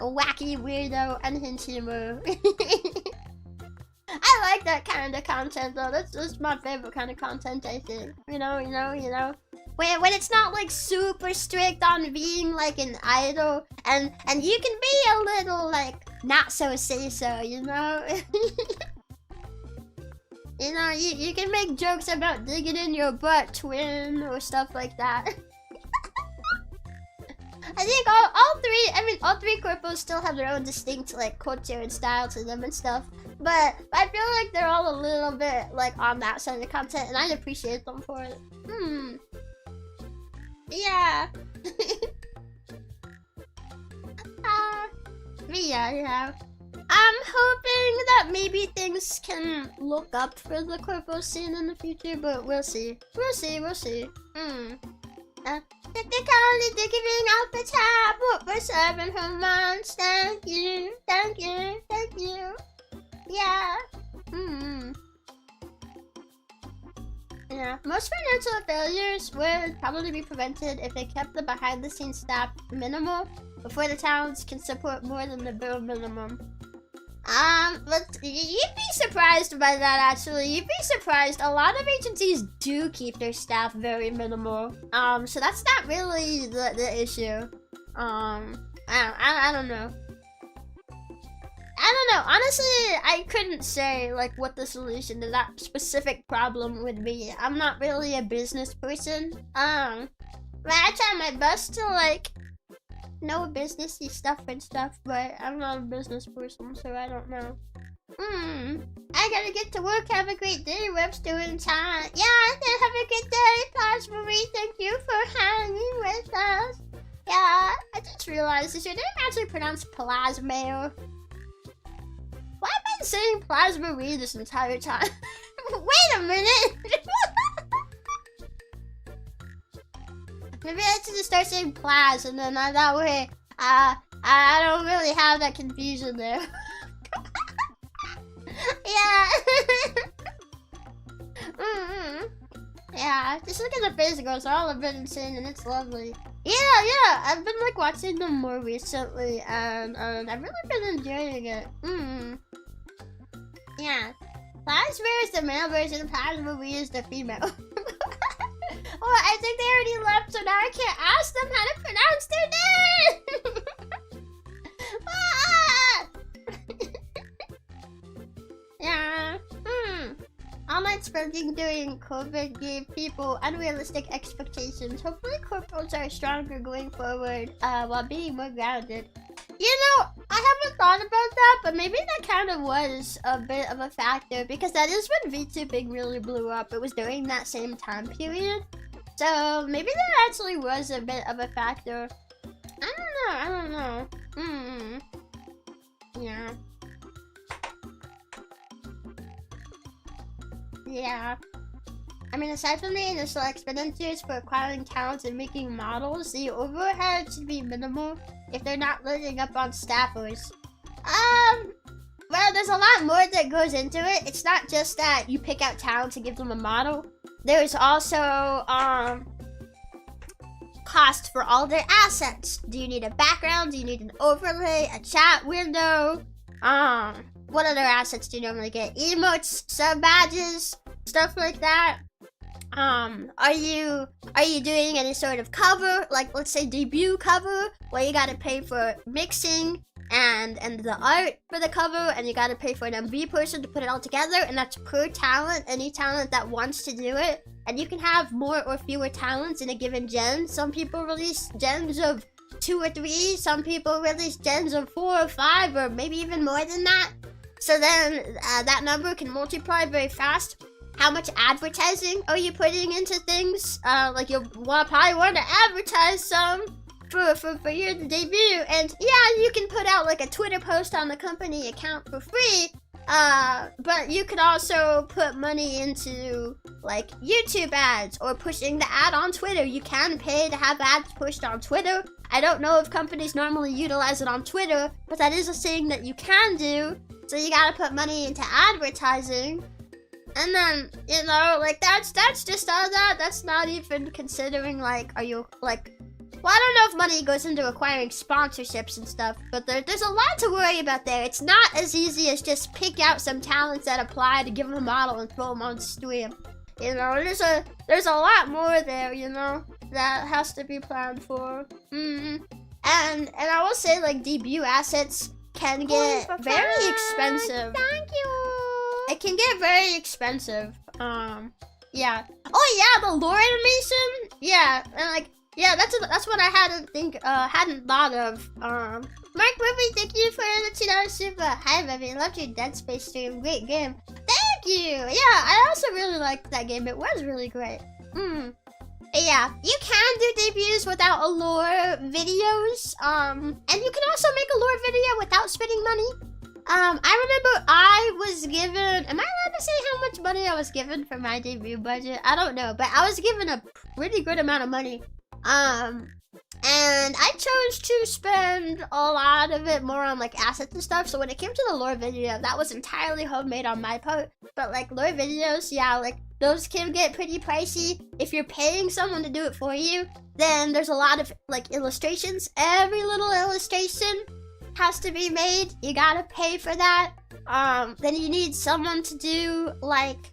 wacky weirdo unhinged humor. I like that kind of content though. That's my favorite kind of content, I think. You know. When it's not like super strict on being like an idol, and you can be a little like not so say so, you know. You know, you can make jokes about digging in your butt, twin, or stuff like that. I I think all three corpos still have their own distinct like culture and style to them and stuff. But I feel like they're all a little bit like on that side of the content, and I'd appreciate them for it. Yeah. But yeah. I'm hoping that maybe things can look up for the corpo scene in the future, but we'll see. We'll see. Technically, they're giving out the tab for 7 months. Thank you. Yeah. Yeah. Most financial failures would probably be prevented if they kept the behind-the-scenes staff minimal before the towns can support more than the bare minimum. But you'd be surprised by that, actually. You'd be surprised. A lot of agencies do keep their staff very minimal. So that's not really the issue. I don't know. Honestly, I couldn't say, like, what the solution to that specific problem would be. I'm not really a business person. But I try my best to, like, know businessy stuff and stuff, but I'm not a business person, so I don't know. I gotta get to work. Have a great day, web student time. Yeah, have a good day, Plasma Marie. Thank you for hanging with us. Yeah, I just realized, is your name actually pronounced Plasma? Why have I been saying Plasma Marie this entire time? Wait a minute! Maybe I should just start saying Plas, and then that way, I don't really have that confusion there. Yeah. Yeah, just look at the face girls, they're all a bit insane, and it's lovely. Yeah, I've been like watching them more recently, and I've really been enjoying it. Yeah. Plasma is the male version, Plasma Marie is the female. Oh, I think they already left, so now I can't ask them how to pronounce their name! Yeah. Online spending during COVID gave people unrealistic expectations. Hopefully corporals are stronger going forward while being more grounded. You know, I haven't thought about that, but maybe that kind of was a bit of a factor, because that is when VTubing really blew up. It was during that same time period. So maybe that actually was a bit of a factor. I don't know. Yeah. I mean, aside from the initial expenditures for acquiring talents and making models, the overhead should be minimal if they're not loading up on staffers. Well, there's a lot more that goes into it. It's not just that you pick out talents and give them a model. There's also, cost for all their assets. Do you need a background? Do you need an overlay? A chat window? What other assets do you normally get? Emotes, sub badges, stuff like that. Are you doing any sort of cover? Like, let's say debut cover, where you gotta pay for mixing and the art for the cover, and you gotta pay for an MV person to put it all together, and that's per talent, any talent that wants to do it. And you can have more or fewer talents in a given gen. Some people release gens of 2 or 3, some people release gens of 4 or 5, or maybe even more than that. So then that number can multiply very fast. How much advertising are you putting into things? Like you'll probably want to advertise some for your debut, and yeah, you can put out like a Twitter post on the company account for free. But you could also put money into like YouTube ads or pushing the ad on Twitter. You can pay to have ads pushed on Twitter. I don't know if companies normally utilize it on Twitter, but that is a thing that you can do. So you gotta put money into advertising. And then, you know, like that's just all that. That's not even considering like, are you like, well, I don't know if money goes into acquiring sponsorships and stuff, but there's a lot to worry about there. It's not as easy as just pick out some talents that apply to give them a model and throw them on stream. You know, there's a lot more there, you know, that has to be planned for. And I will say, like, debut assets can get very expensive. Thank you. It can get very expensive. Yeah. Oh yeah, the lore animation. Yeah, and like Yeah, that's what I hadn't thought of. Mark Rebbi, thank you for the $2 super. Hi Rebbi, loved your Dead Space stream. Great game. Thank you. Yeah, I also really liked that game. It was really great. Yeah, you can do debuts without allure videos. And you can also make a lure video without spending money. I remember I was given, am I allowed to say how much money I was given for my debut budget? I don't know, but I was given a pretty good amount of money. And I chose to spend a lot of it more on like assets and stuff. So when it came to the lore video, that was entirely homemade on my part. But like lore videos, yeah, like those can get pretty pricey. If you're paying someone to do it for you, then there's a lot of like illustrations. Every little illustration has to be made. You gotta pay for that. Then you need someone to do like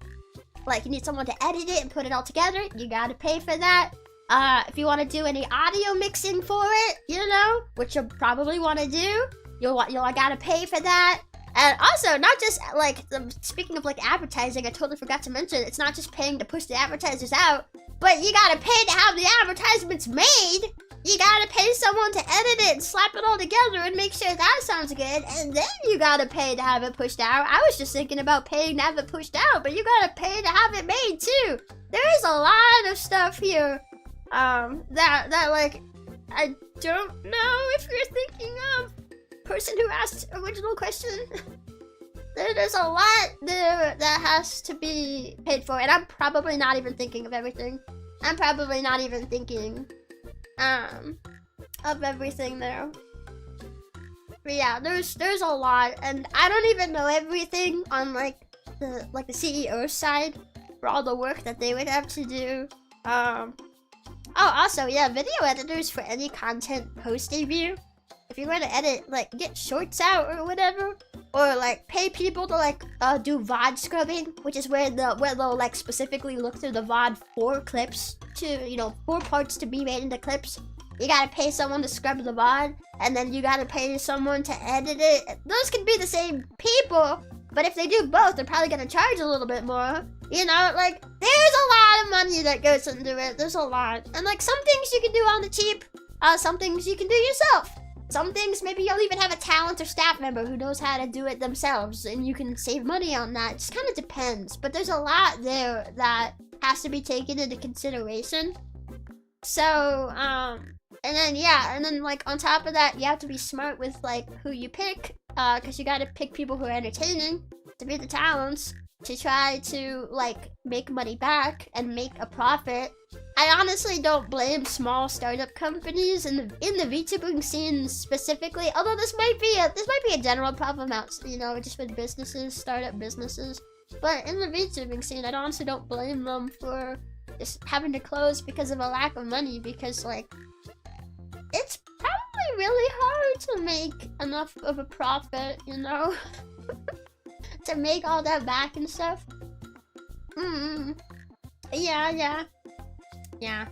you need someone to edit it and put it all together. You gotta pay for that. If you want to do any audio mixing for it, you know, which you'll probably want to do, you'll gotta pay for that. And also, not just like speaking of like advertising, I totally forgot to mention, it's not just paying to push the advertisers out, but you gotta pay to have the advertisements made. You gotta pay someone to edit it and slap it all together and make sure that sounds good, and then you gotta pay to have it pushed out. I was just thinking about paying to have it pushed out, but you gotta pay to have it made too. There is a lot of stuff here. That like, I don't know if you're thinking of person who asked original question. There's a lot there that has to be paid for, and I'm probably not even thinking of everything. I'm probably not even thinking, of everything there. But yeah, there's a lot, and I don't even know everything on like the CEO side for all the work that they would have to do. Oh, also, yeah, video editors for any content post debut. If you're going to edit, like, get shorts out or whatever, or like pay people to like do VOD scrubbing, which is where they'll like specifically look through the VOD for clips to, you know, for parts to be made into clips. You gotta pay someone to scrub the VOD, and then you gotta pay someone to edit it. Those can be the same people, but if they do both, they're probably gonna charge a little bit more. You know, like, there's a lot of money that goes into it. There's a lot. And like, some things you can do on the cheap, some things you can do yourself. Some things, maybe you'll even have a talent or staff member who knows how to do it themselves, and you can save money on that. It just kind of depends. But there's a lot there that has to be taken into consideration. So, and then, yeah, and then, like, on top of that, you have to be smart with, like, who you pick, because you gotta pick people who are entertaining to be the talents, to try to, like, make money back and make a profit. I honestly don't blame small startup companies in the VTubing scene specifically, although this might be a general problem out, you know, just with businesses, startup businesses. But in the VTubing scene, I honestly don't blame them for just having to close because of a lack of money, because, like, it's probably really hard to make enough of a profit, you know? To make all that back and stuff. Yeah. Yeah.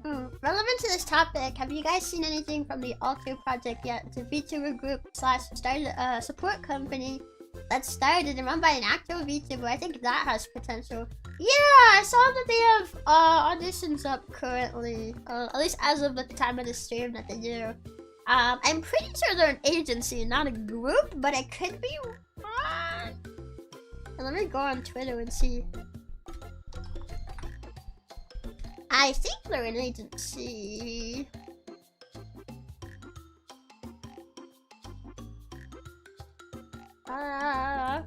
Relevant to this topic, have you guys seen anything from the Alter project yet? It's a VTuber group / started support company that started and run by an actual VTuber. I think that has potential. Yeah, I saw that they have auditions up currently, at least as of the time of the stream that they do. I'm pretty sure they're an agency, not a group, but it could be wrong. Let me go on Twitter and see. I think they're an agency. Yeah,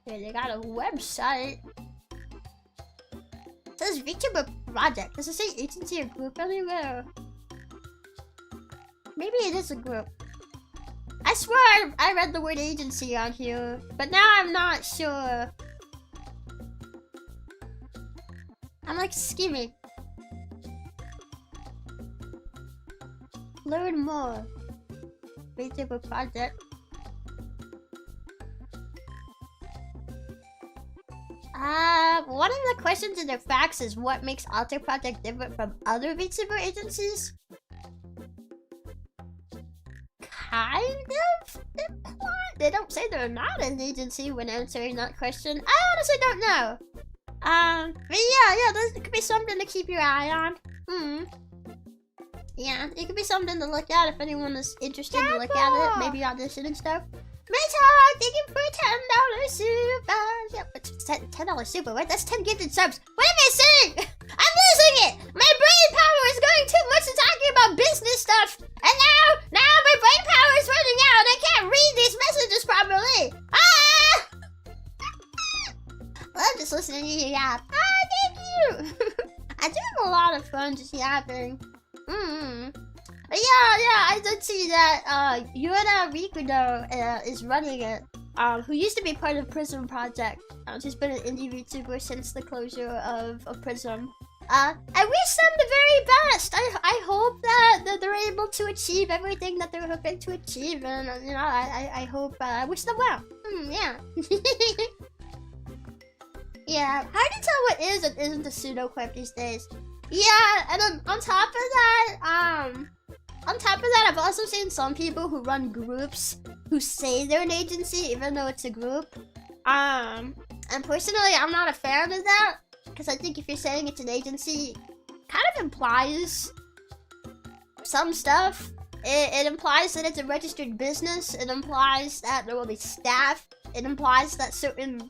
they got a website. It says VTuber project. Does it say agency or group anywhere? Maybe it is a group. I swear I read the word agency on here, but now I'm not sure. I'm like skimming. Learn more. VTuber project. One of the questions in their facts is what makes Alter Project different from other VTuber agencies? Kind of implied. They don't say they're not an agency when answering that question. I honestly don't know. But yeah, there could be something to keep your eye on. Yeah, it could be something to look at if anyone is interested to look at it. Maybe audition and stuff. Meta, thank you for $10 super. Yeah, $10 super. What? That's 10 gifted subs. What am I saying? I'm losing it. My brain power is going too much to talking about business stuff, and now my brain power is running out. And I can't read these messages properly. I'm just listening to you yap. Thank you. I do have a lot of fun just yapping. Yeah, I did see that Yura Rikudo is running it. Who used to be part of Prism Project. She's been an indie VTuber since the closure of Prism. I wish them the very best. I hope that they're able to achieve everything that they're hoping to achieve, and you know, I hope I wish them well. Yeah. Yeah, hard to tell what is and isn't a pseudo quip these days. Yeah, and then on top of that, I've also seen some people who run groups who say they're an agency even though it's a group. And personally, I'm not a fan of that, because I think if you're saying it's an agency, it kind of implies some stuff. It implies that it's a registered business. It implies that there will be staff. It implies that certain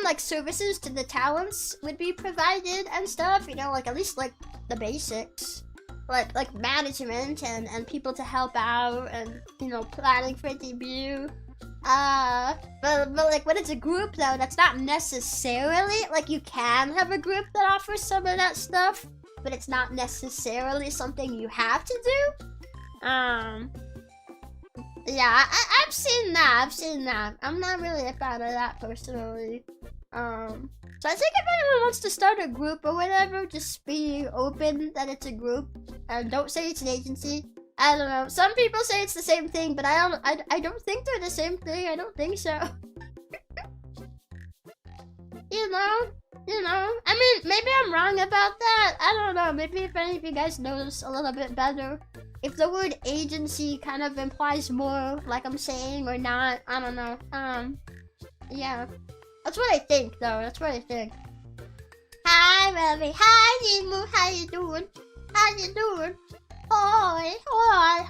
like services to the talents would be provided and stuff, you know, like at least like the basics, like management and people to help out, and you know, planning for a debut. But like when it's a group though, that's not necessarily like, you can have a group that offers some of that stuff, but it's not necessarily something you have to do. Yeah, I've seen that. I'm not really a fan of that personally. So I think if anyone wants to start a group or whatever, just be open that it's a group and don't say it's an agency. I don't know. Some people say it's the same thing, but I don't think they're the same thing. I don't think so. You know. I mean, maybe I'm wrong about that. I don't know. Maybe if any of you guys know this a little bit better. If the word agency kind of implies more, like I'm saying, or not, I don't know. Yeah. That's what I think, though. That's what I think. Hi, Rebbi. Hi, Nimu. How you doing? Hoi. I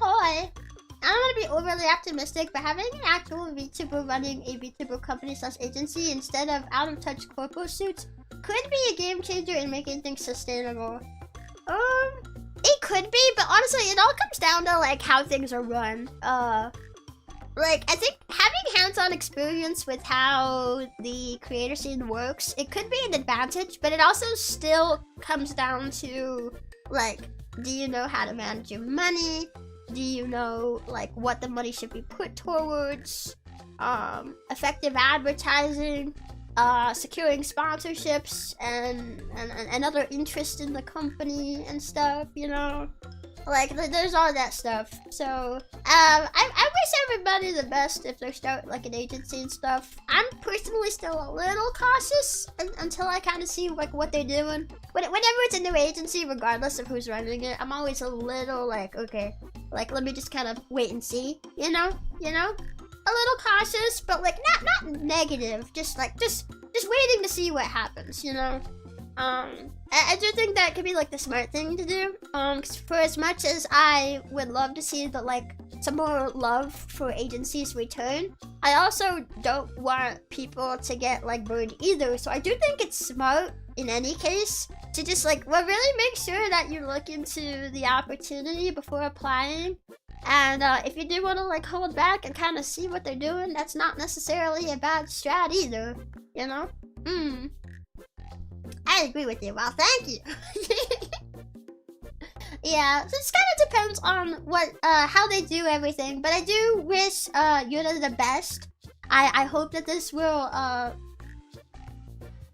don't want to be overly optimistic, but having an actual VTuber running a VTuber company / agency instead of out-of-touch corpo suits could be a game changer in making things sustainable. It could be, but honestly, it all comes down to like how things are run. Like I think having hands-on experience with how the creator scene works, it could be an advantage, but it also still comes down to like, do you know how to manage your money? Do you know like what the money should be put towards? Effective advertising, securing sponsorships and other interest in the company and stuff, you know? Like, there's all that stuff. So, I wish everybody the best if they start like an agency and stuff. I'm personally still a little cautious until I kind of see like what they're doing. Whenever it's a new agency, regardless of who's running it, I'm always a little like, okay, like let me just kind of wait and see, you know? A little cautious, but like not negative, just waiting to see what happens, you know? I do think that could be like the smart thing to do. 'Cause for as much as I would love to see the like some more love for agencies return, I also don't want people to get like burned either. So I do think it's smart in any case to just like, well, really make sure that you look into the opportunity before applying. And if you do want to like hold back and kind of see what they're doing, that's not necessarily a bad strat either, you know? I agree with you. Well, thank you. Yeah, so it kind of depends on what, how they do everything. But I do wish Yuna the best. I hope that this will, how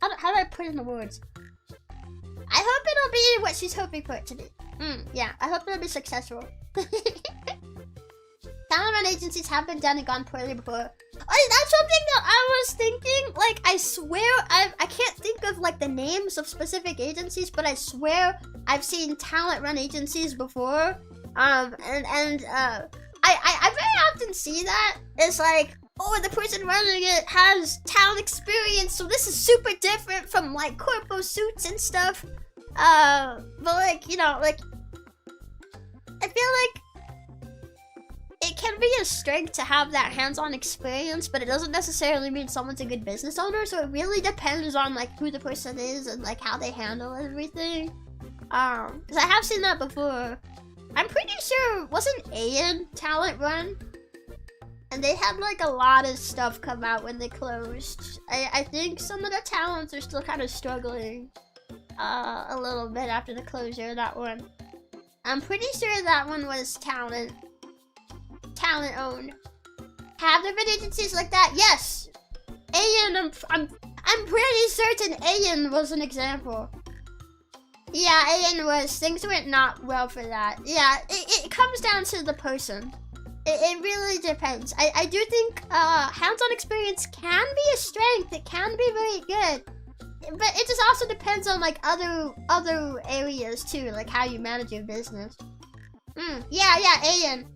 do I put it in the words? I hope it'll be what she's hoping for it to be. Yeah, I hope it'll be successful. Talent agencies have been done and gone poorly before. Oh, that's something that I was thinking. Like, I swear, I can't think of like the names of specific agencies, but I swear I've seen talent run agencies before. I very often see that. It's like or the person running it has talent experience, so this is super different from like corpo suits and stuff. But like, you know, like, I feel like it can be a strength to have that hands-on experience, but it doesn't necessarily mean someone's a good business owner, so it really depends on like who the person is and like how they handle everything. Because I have seen that before. I'm pretty sure, wasn't AN talent run? And they had like a lot of stuff come out when they closed. I think some of the talents are still kind of struggling a little bit after the closure of that one. I'm pretty sure that one was talent owned. Have there been agencies like that? Yes. AN, I'm pretty certain AN was an example. Yeah, AN was. Things went not well for that. Yeah, it comes down to the person. It really depends. I do think hands-on experience can be a strength. It can be very good. But it just also depends on like other areas too, like how you manage your business. Yeah, AN.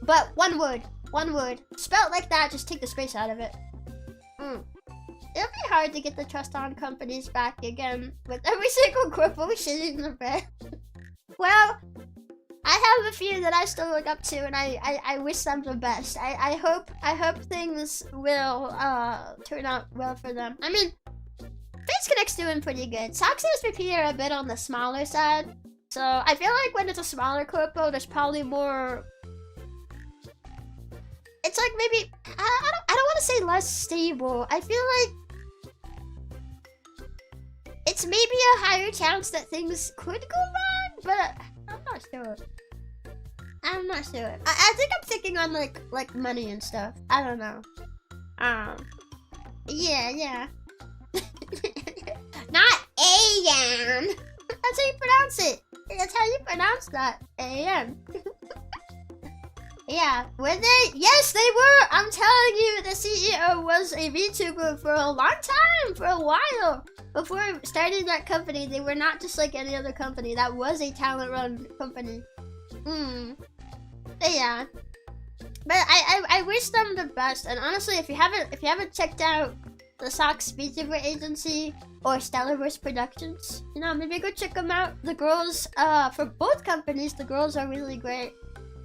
But one word. Spelled like that, just take the space out of it. It'll be hard to get the trust on companies back again with every single corpo shitting in the bed. Well, I have a few that I still look up to, and I wish them the best. I hope things will turn out well for them. I mean, Face Connect's doing pretty good. Sox and SVP are a bit on the smaller side, so I feel like when it's a smaller corpo, there's probably more. It's like maybe I don't want to say less stable. I feel like it's maybe a higher chance that things could go wrong, but I'm not sure. I think I'm thinking on like money and stuff. I don't know. Yeah. Not AN. That's how you pronounce it. That's how you pronounce that. AN. Yeah, were they? Yes, they were! I'm telling you, the CEO was a VTuber for a long time, for a while. Before starting that company, they were not just like any other company. That was a talent-run company. Yeah. But I wish them the best. And honestly, if you haven't checked out the Sox VTuber agency or Stellarverse Productions, you know, maybe go check them out. The girls, for both companies, the girls are really great.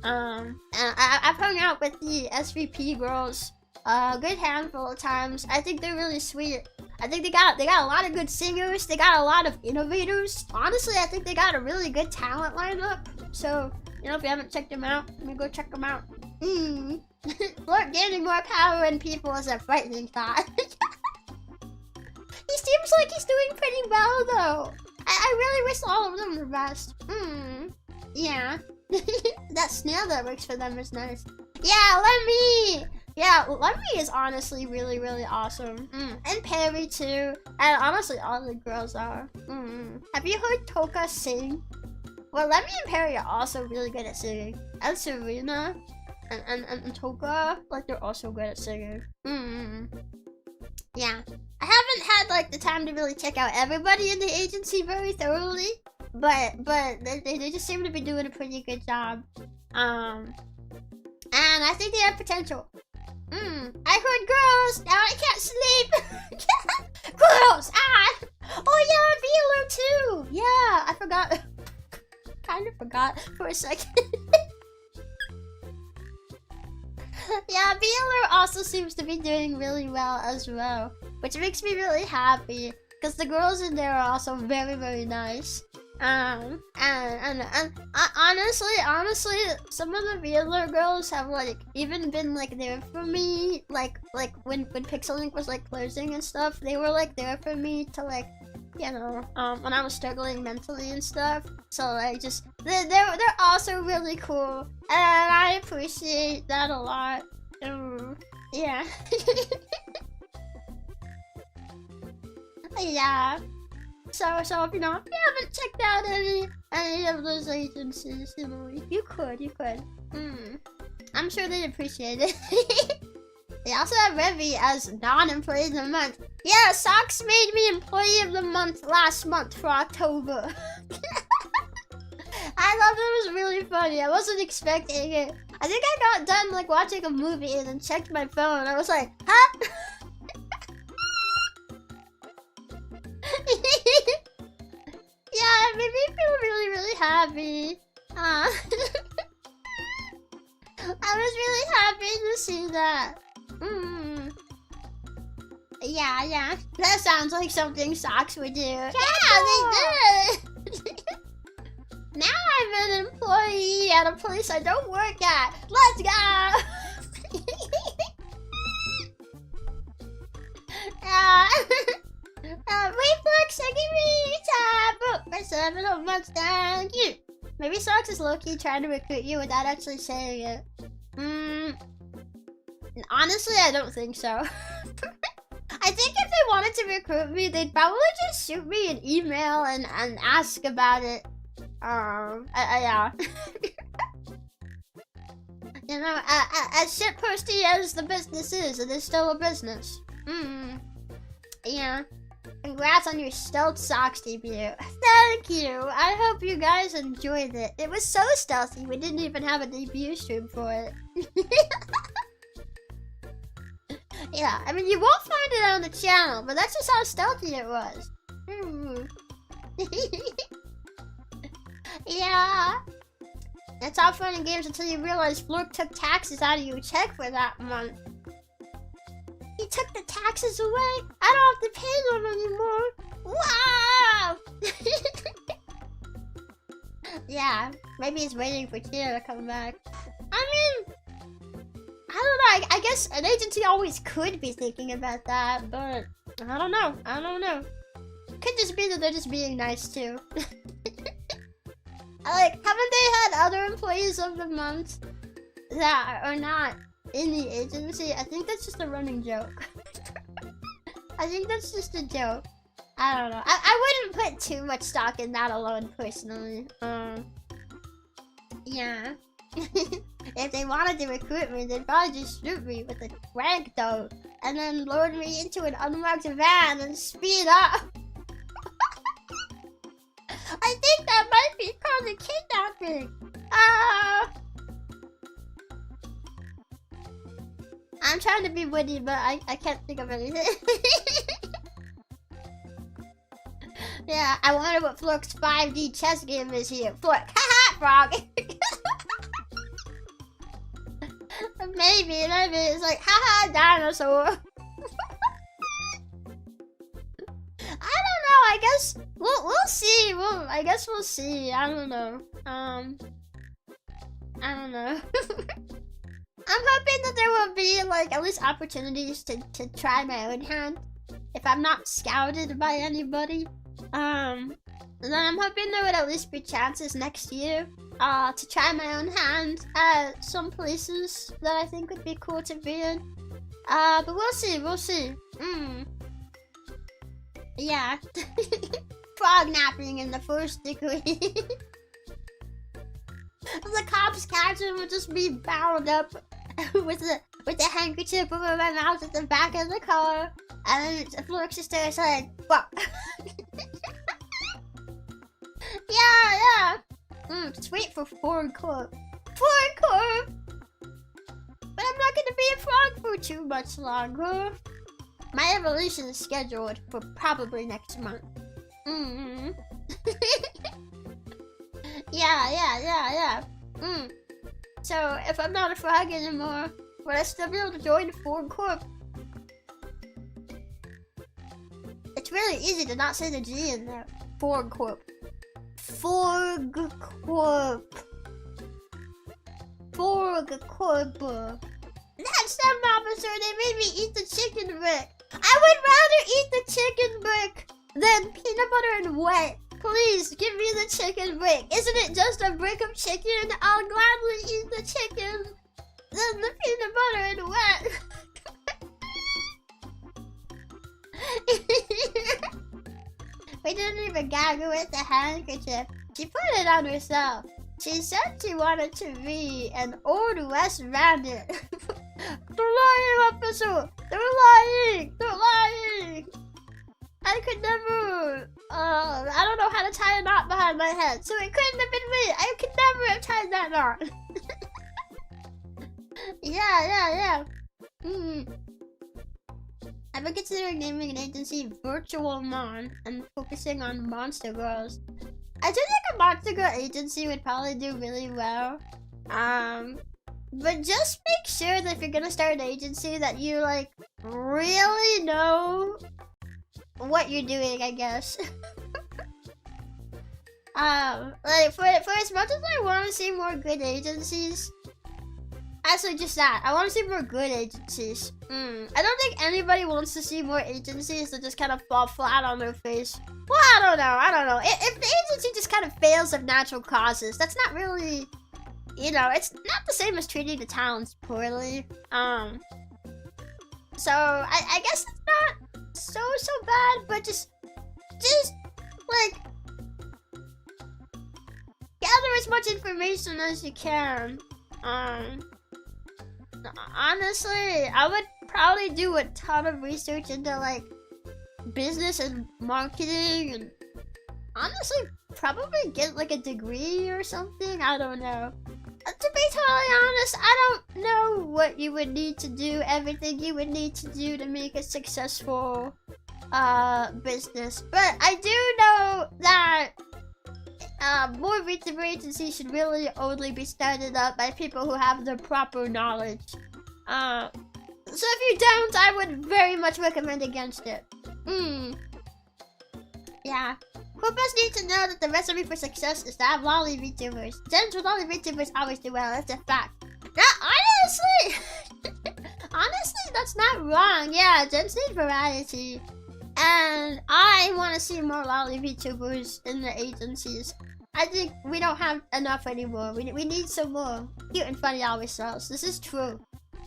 And I've hung out with the SVP girls a good handful of times. I think they're really sweet. I think they got a lot of good singers. They got a lot of innovators. Honestly, I think they got a really good talent lineup. So, you know, if you haven't checked them out, let me go check them out. Lord, gaining more power in people is a frightening thought. He seems like he's doing pretty well, though. I really wish all of them the best. Yeah. That snail that works for them is nice. Yeah, Lemmy! Yeah, Lemmy is honestly really, really awesome. And Perry too. And honestly, all the girls are. Have you heard Toka sing? Well, Lemmy and Perry are also really good at singing. And Serena and Toka, like, they're also good at singing. Yeah. I haven't had like the time to really check out everybody in the agency very thoroughly. But they just seem to be doing a pretty good job. And I think they have potential. I heard girls! Now I can't sleep! Girls! Oh yeah, Veeler too! Yeah, I forgot. Kind of forgot for a second. Yeah, Veeler also seems to be doing really well as well. Which makes me really happy. Because the girls in there are also very, very nice. And honestly, some of the Veeler girls have like even been like there for me, like when Pixelink was like closing and stuff, they were like there for me to like, you know, when I was struggling mentally and stuff. So like just they're also really cool, and I appreciate that a lot. Yeah. Yeah. So if you know, if you haven't checked out any of those agencies, you know, you could. I'm sure they'd appreciate it. They also have Rebbi as non-employee of the month. Yeah, Sox made me employee of the month last month for October. I thought that was really funny. I wasn't expecting it. I think I got done like watching a movie and then checked my phone. I was like, huh? Yeah, it made me feel really, really happy. I was really happy to see that. Yeah. That sounds like something Socks would do. Yeah, they did. Now I'm an employee at a place I don't work at. Let's go! Wait, Flex, give me time. Oh, my 7 months down. Cute. Maybe Socks is low-key trying to recruit you without actually saying it. Honestly, I don't think so. I think if they wanted to recruit me, they'd probably just shoot me an email and ask about it. Yeah. You know, as shitposty as the business is, it is still a business. Yeah. Congrats on your Stealth Socks debut. Thank you. I hope you guys enjoyed it. It was so stealthy, we didn't even have a debut stream for it. Yeah, I mean, you won't find it on the channel, but that's just how stealthy it was. Yeah. That's all fun and games until you realize Flork took taxes out of your check for that month. He took the taxes away? I don't have to pay them anymore. Wow! Yeah, maybe he's waiting for Tia to come back. I mean, I don't know. I guess an agency always could be thinking about that, but I don't know. Could just be that they're just being nice too. Like, haven't they had other employees of the month that are not in the agency? I think that's just a running joke. I think that's just a joke. I don't know. I wouldn't put too much stock in that alone, personally. Yeah. If they wanted to recruit me, they'd probably just shoot me with a crank though, and then load me into an unmarked van and speed up. I think that might be called a kidnapping. I'm trying to be witty, but I can't think of anything. Yeah, I wonder what Flork's 5D chess game is here. Flork, haha, frog. Maybe it's like, haha, dinosaur. I don't know. I guess we'll see. I guess we'll see. I don't know. I don't know. I'm hoping that there will be like at least opportunities to try my own hand if I'm not scouted by anybody. Then I'm hoping there would at least be chances next year to try my own hand at some places that I think would be cool to be in. But we'll see. Yeah. Frog napping in the first degree. The cops catch him would just be bound up with a handkerchief over my mouth at the back of the car, and then Flork's just there saying, "Fuck." Yeah. Just wait for Foreign Corp. But I'm not gonna be a frog for too much longer. My evolution is scheduled for probably next month. Yeah. So if I'm not a frog anymore, will I still be able to join the Foreign Corp? It's really easy to not say the G in there. Foreign Corp. Forg Corp. That STEM officer, they made me eat the chicken brick. I would rather eat the chicken brick than peanut butter and wet. Please, give me the chicken brick. Isn't it just a brick of chicken? I'll gladly eat the chicken than the peanut butter and wet. We didn't even gag her with the handkerchief. She put it on herself. She said she wanted to be an Old West bandit. They're lying, officer! They're lying! I could never... I don't know how to tie a knot behind my head, so it couldn't have been me. I could never have tied that knot. Yeah. I've been considering naming an agency Virtual Mon and focusing on monster girls. I do think a monster girl agency would probably do really well. But just make sure that if you're gonna start an agency that you like really know what you're doing, I guess. Like for as much as I want to see more good agencies, actually just that, I want to see more good agencies. I don't think anybody wants to see more agencies that just kind of fall flat on their face. Well, I don't know. If the agency just kind of fails of natural causes, that's not really, you know, it's not the same as treating the towns poorly. So I guess it's not so bad, but just like gather as much information as you can. Honestly, I would probably do a ton of research into like business and marketing, and honestly probably get like a degree or something. I don't know. To be totally honest, I don't know what you would need to do, everything you would need to do to make a successful business. But I do know that more VTuber agencies should really only be started up by people who have the proper knowledge. So if you don't, I would very much recommend against it. Yeah. Corpus need to know that the recipe for success is to have lolly VTubers. Gens with lolly VTubers always do well, that's a fact. Now, honestly, that's not wrong. Yeah, gens need variety. And I want to see more lolly VTubers in the agencies. I think we don't have enough anymore. We need some more. Cute and funny always sells. This is true.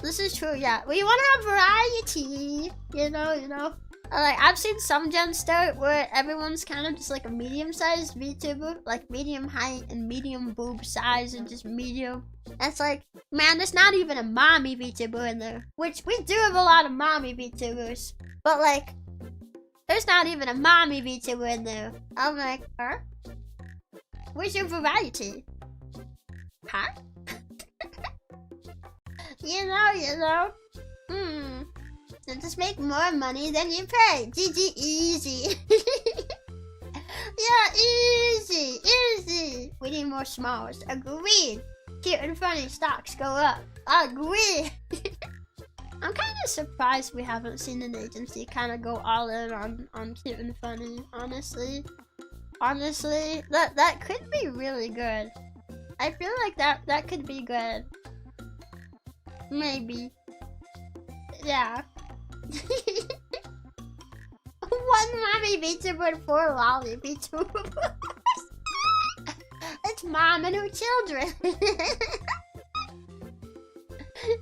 Yeah. We want to have variety. You know. Like, I've seen some gens start where everyone's kind of just like a medium-sized VTuber. Like, medium height and medium boob size and just medium. That's like, man, there's not even a mommy VTuber in there. Which, we do have a lot of mommy VTubers. But like, there's not even a mommy VTuber in there. I'm like, huh? Where's your variety? Huh? you know. And just make more money than you pay. GG easy. Yeah, easy. We need more smalls. Agreed. Cute and funny stocks go up. Agreed. I'm kind of surprised we haven't seen an agency kind of go all in on cute and funny, honestly. That could be really good. I feel like that could be good. Maybe. Yeah. One mommy VTuber and 4 lolly VTubers. It's mom and her children.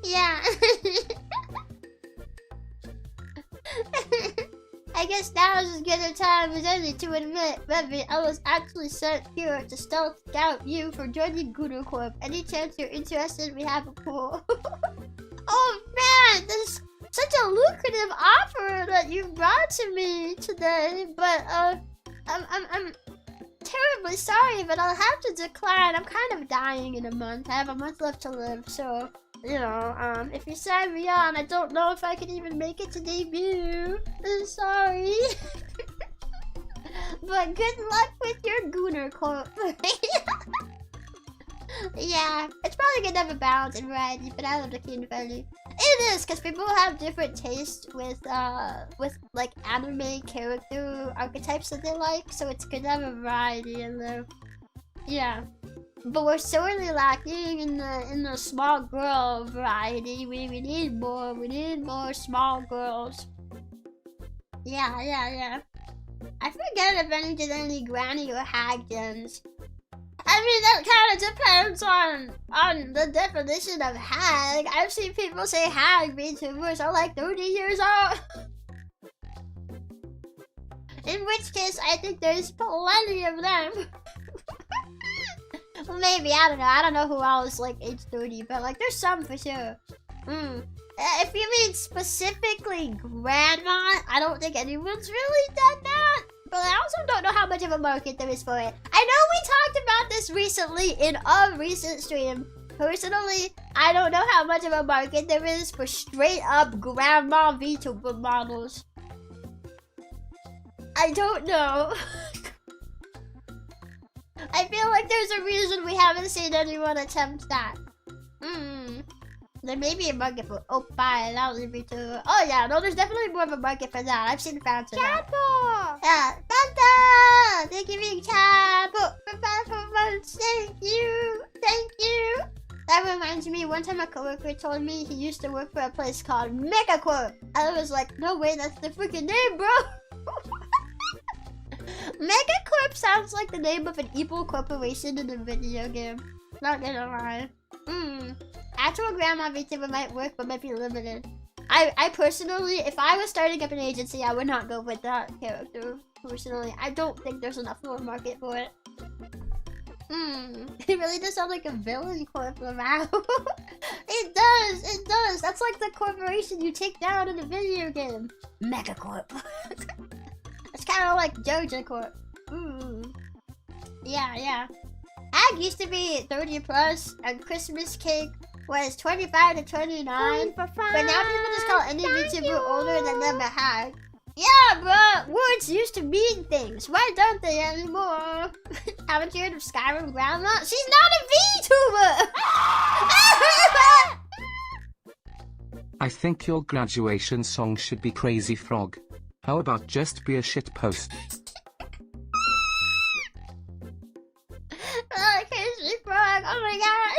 Yeah. I guess now is as good a time as any to admit, Rebbi, I was actually sent here to stealth scout you for joining Gooner Corp. Any chance you're interested, we have a pool. Oh man, this is such a lucrative offer that you brought to me today, but I'm terribly sorry, but I'll have to decline. I'm kind of dying in a month. I have a month left to live, so you know, if you sign me on, I don't know if I can even make it to debut. I'm sorry. But good luck with your Gooner Corp. Yeah, it's probably gonna have a balance and variety, but I love the cute and funny. It is, because people have different tastes with like anime character archetypes that they like, so it's good to have a variety in there. Yeah. But we're sorely lacking in the small girl variety. We need more small girls. Yeah. I forget if any did any granny or hag gens. I mean, that kind of depends on the definition of hag. I've seen people say hag VTubers are like 30 years old. In which case, I think there's plenty of them. Well, maybe, I don't know who else like age 30, but like there's some for sure. If you mean specifically grandma, I don't think anyone's really done that. But I also don't know how much of a market there is for it. I know we talked about this recently in a recent stream, Personally, I don't know how much of a market there is for straight up grandma VTuber models. I don't know. I feel like there's a reason we haven't seen anyone attempt that. There may be a market for oppa and lousy VTuber. Oh yeah, no, there's definitely more of a market for that. I've seen fans of that. Yeah, Tanta! Thank you, Big Chapo, for 5 months. Thank you. Thank you. That reminds me, one time a coworker told me he used to work for a place called Megacorp. I was like, no way, that's the freaking name, bro. Megacorp sounds like the name of an evil corporation in a video game. Not gonna lie. Actual grandma VTuber might work, but might be limited. I personally, if I was starting up an agency, I would not go with that character. Personally, I don't think there's enough of a market for it. It really does sound like a villain corp around. It does. That's like the corporation you take down in a video game. Megacorp. It's kind of like Joja Corp. Yeah. Ag used to be 30 plus, and Christmas cake was 25 to 29. But now people just call any VTuber older than them a hag. Yeah, bro. Words used to mean things. Why don't they anymore? Haven't you heard of Skyrim Grandma? She's not a VTuber. I think your graduation song should be Crazy Frog. How about just be a shit post? Oh, Crazy Frog. Oh my god.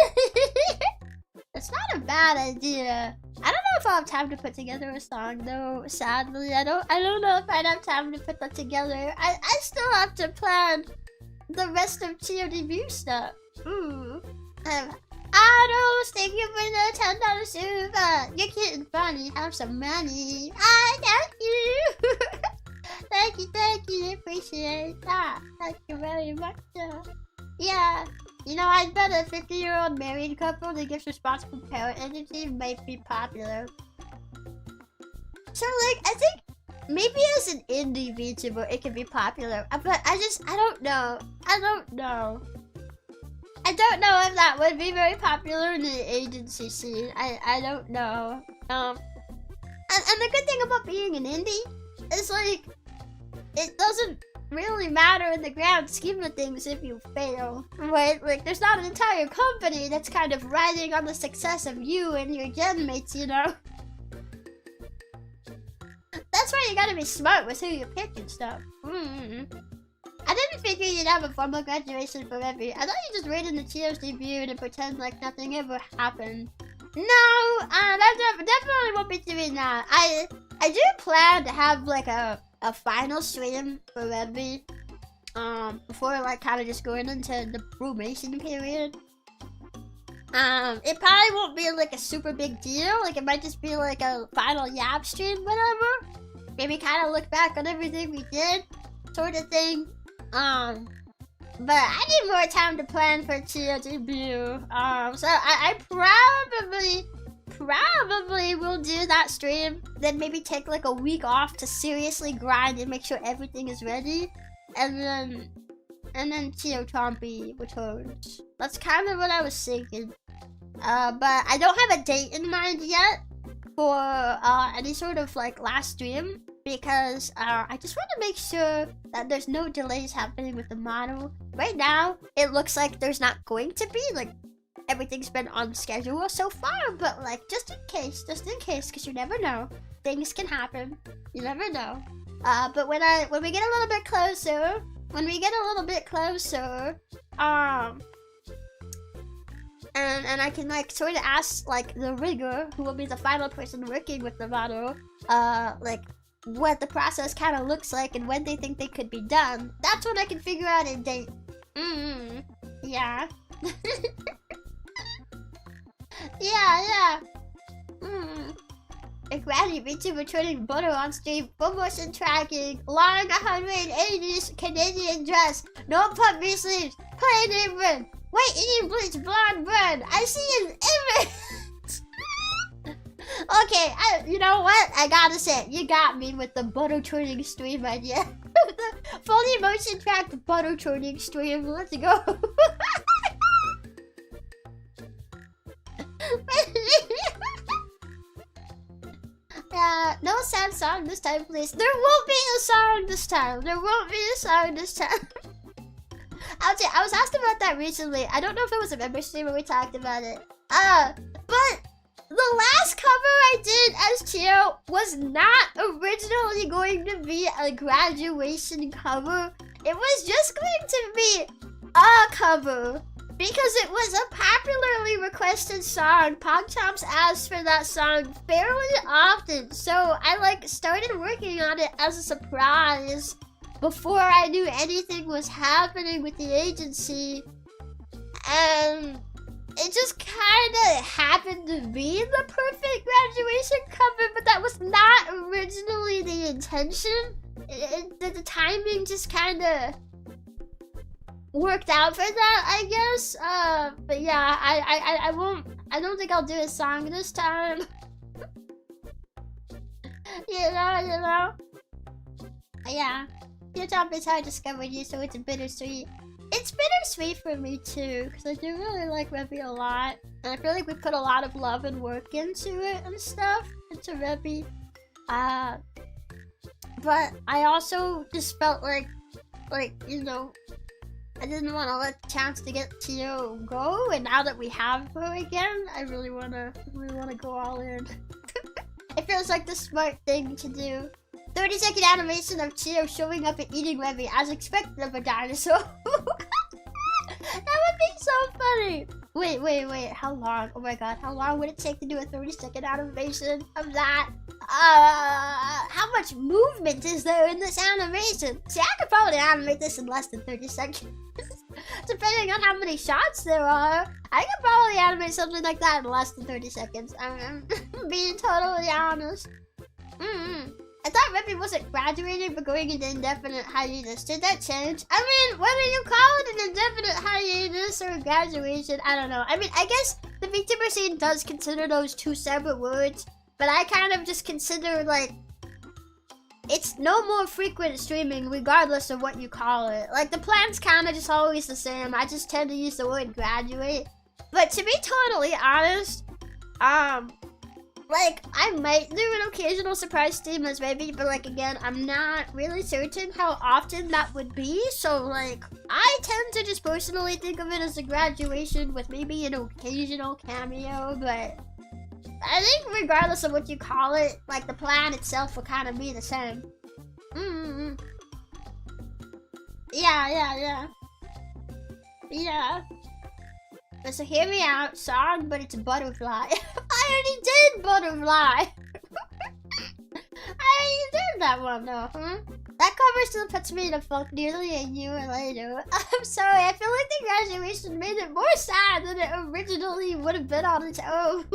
It's not a bad idea. I don't know if I'll have time to put together a song though, sadly. I don't know if I'd have time to put that together. I still have to plan the rest of TO debut stuff. Autos, thank you for the $10 super. You're cute and funny, have some money. Thank you. Thank you, appreciate that. Thank you very much. Yeah. You know, I bet a 50-year-old married couple that gives responsible parent energy might be popular. So, like, I think maybe as an indie VTuber, it could be popular. But I don't know. I don't know if that would be very popular in the agency scene. I don't know. And the good thing about being an indie is, like, it doesn't really matter in the grand scheme of things if you fail, right? Like, there's not an entire company that's kind of riding on the success of you and your gen mates, you know? That's why you gotta be smart with who you pick and stuff. I didn't figure you'd have a formal graduation for Rebbi. I thought you just wait in the TO's debut and pretend like nothing ever happened. No, that definitely won't be doing that. I do plan to have like a final stream for Rebbi, before like kind of just going into the probation period. It probably won't be like a super big deal. Like, it might just be like a final yap stream, whatever. Maybe kind of look back on everything we did, sort of thing. But I need more time to plan for TO debut. So I probably will do that stream, then maybe take like a week off to seriously grind and make sure everything is ready, and then TO Chompy returns. That's kind of what I was thinking. But I don't have a date in mind yet for any sort of like last stream, because I just want to make sure that there's no delays happening with the model. Right now, it looks like there's not going to be, like, everything's been on schedule so far, but like, just in case, because you never know. Things can happen. You never know. But when we get a little bit closer, and I can like sort of ask like the rigger, who will be the final person working with the model, like what the process kind of looks like and when they think they could be done. That's when I can figure out a date. Yeah. Yeah. A granny VTuber turning butter on stream, full motion tracking, long 180s Canadian dress, no puppy sleeves, plain apron, white eating bleach blonde bread. I see an image. Okay, you know what? I gotta say, you got me with the butter turning stream idea. The fully motion tracked butter turning stream. Let's go. No sad song this time, please. There won't be a song this time. There won't be a song this time. I was asked about that recently. I don't know if it was a member stream where we talked about it. But the last cover I did as Chio was not originally going to be a graduation cover. It was just going to be a cover because it was a popularly requested song. PogChamps asked for that song fairly often, so I started working on it as a surprise before I knew anything was happening with the agency, and it just kind of happened to be the perfect graduation cover, but that was not originally the intention. The timing just kind of worked out for that, I guess. But yeah, I don't think I'll do a song this time. you know. Yeah. VTubers is how I discovered you, so it's bittersweet. It's bittersweet for me too, because I do really like Rebbi a lot. And I feel like we put a lot of love and work into it and stuff, into Rebbi. But I also just felt like, you know, I didn't want to let the chance to get Tio go, and now that we have her again, I really wanna go all in. It feels like the smart thing to do. 30-second animation of Chio showing up and eating Rebbi as expected of a dinosaur. That would be so funny. Wait, how long? Oh my god, how long would it take to do a 30-second animation of that? How much movement is there in this animation? See, I could probably animate this in less than 30 seconds. Depending on how many shots there are, I could probably animate something like that in less than 30 seconds. I'm being totally honest. I thought Rebbi wasn't graduating but going into indefinite hiatus. Did that change? I mean, whether you call it an indefinite hiatus or a graduation, I don't know. I mean, I guess the VTuber scene does consider those two separate words, but I kind of just consider, like, it's no more frequent streaming regardless of what you call it. Like, the plan's kind of just always the same. I just tend to use the word graduate. But to be totally honest, like, I might do an occasional surprise stream as Rebbi, but like, again, I'm not really certain how often that would be, so like, I tend to just personally think of it as a graduation with maybe an occasional cameo, but I think regardless of what you call it, like, the plan itself will kind of be the same. Yeah. But so hear me out, song, but it's butterfly. I already did butterfly. I already did that one though, huh? That cover still puts me in a funk nearly a year later. I'm sorry, I feel like the graduation made it more sad than it originally would have been on its own.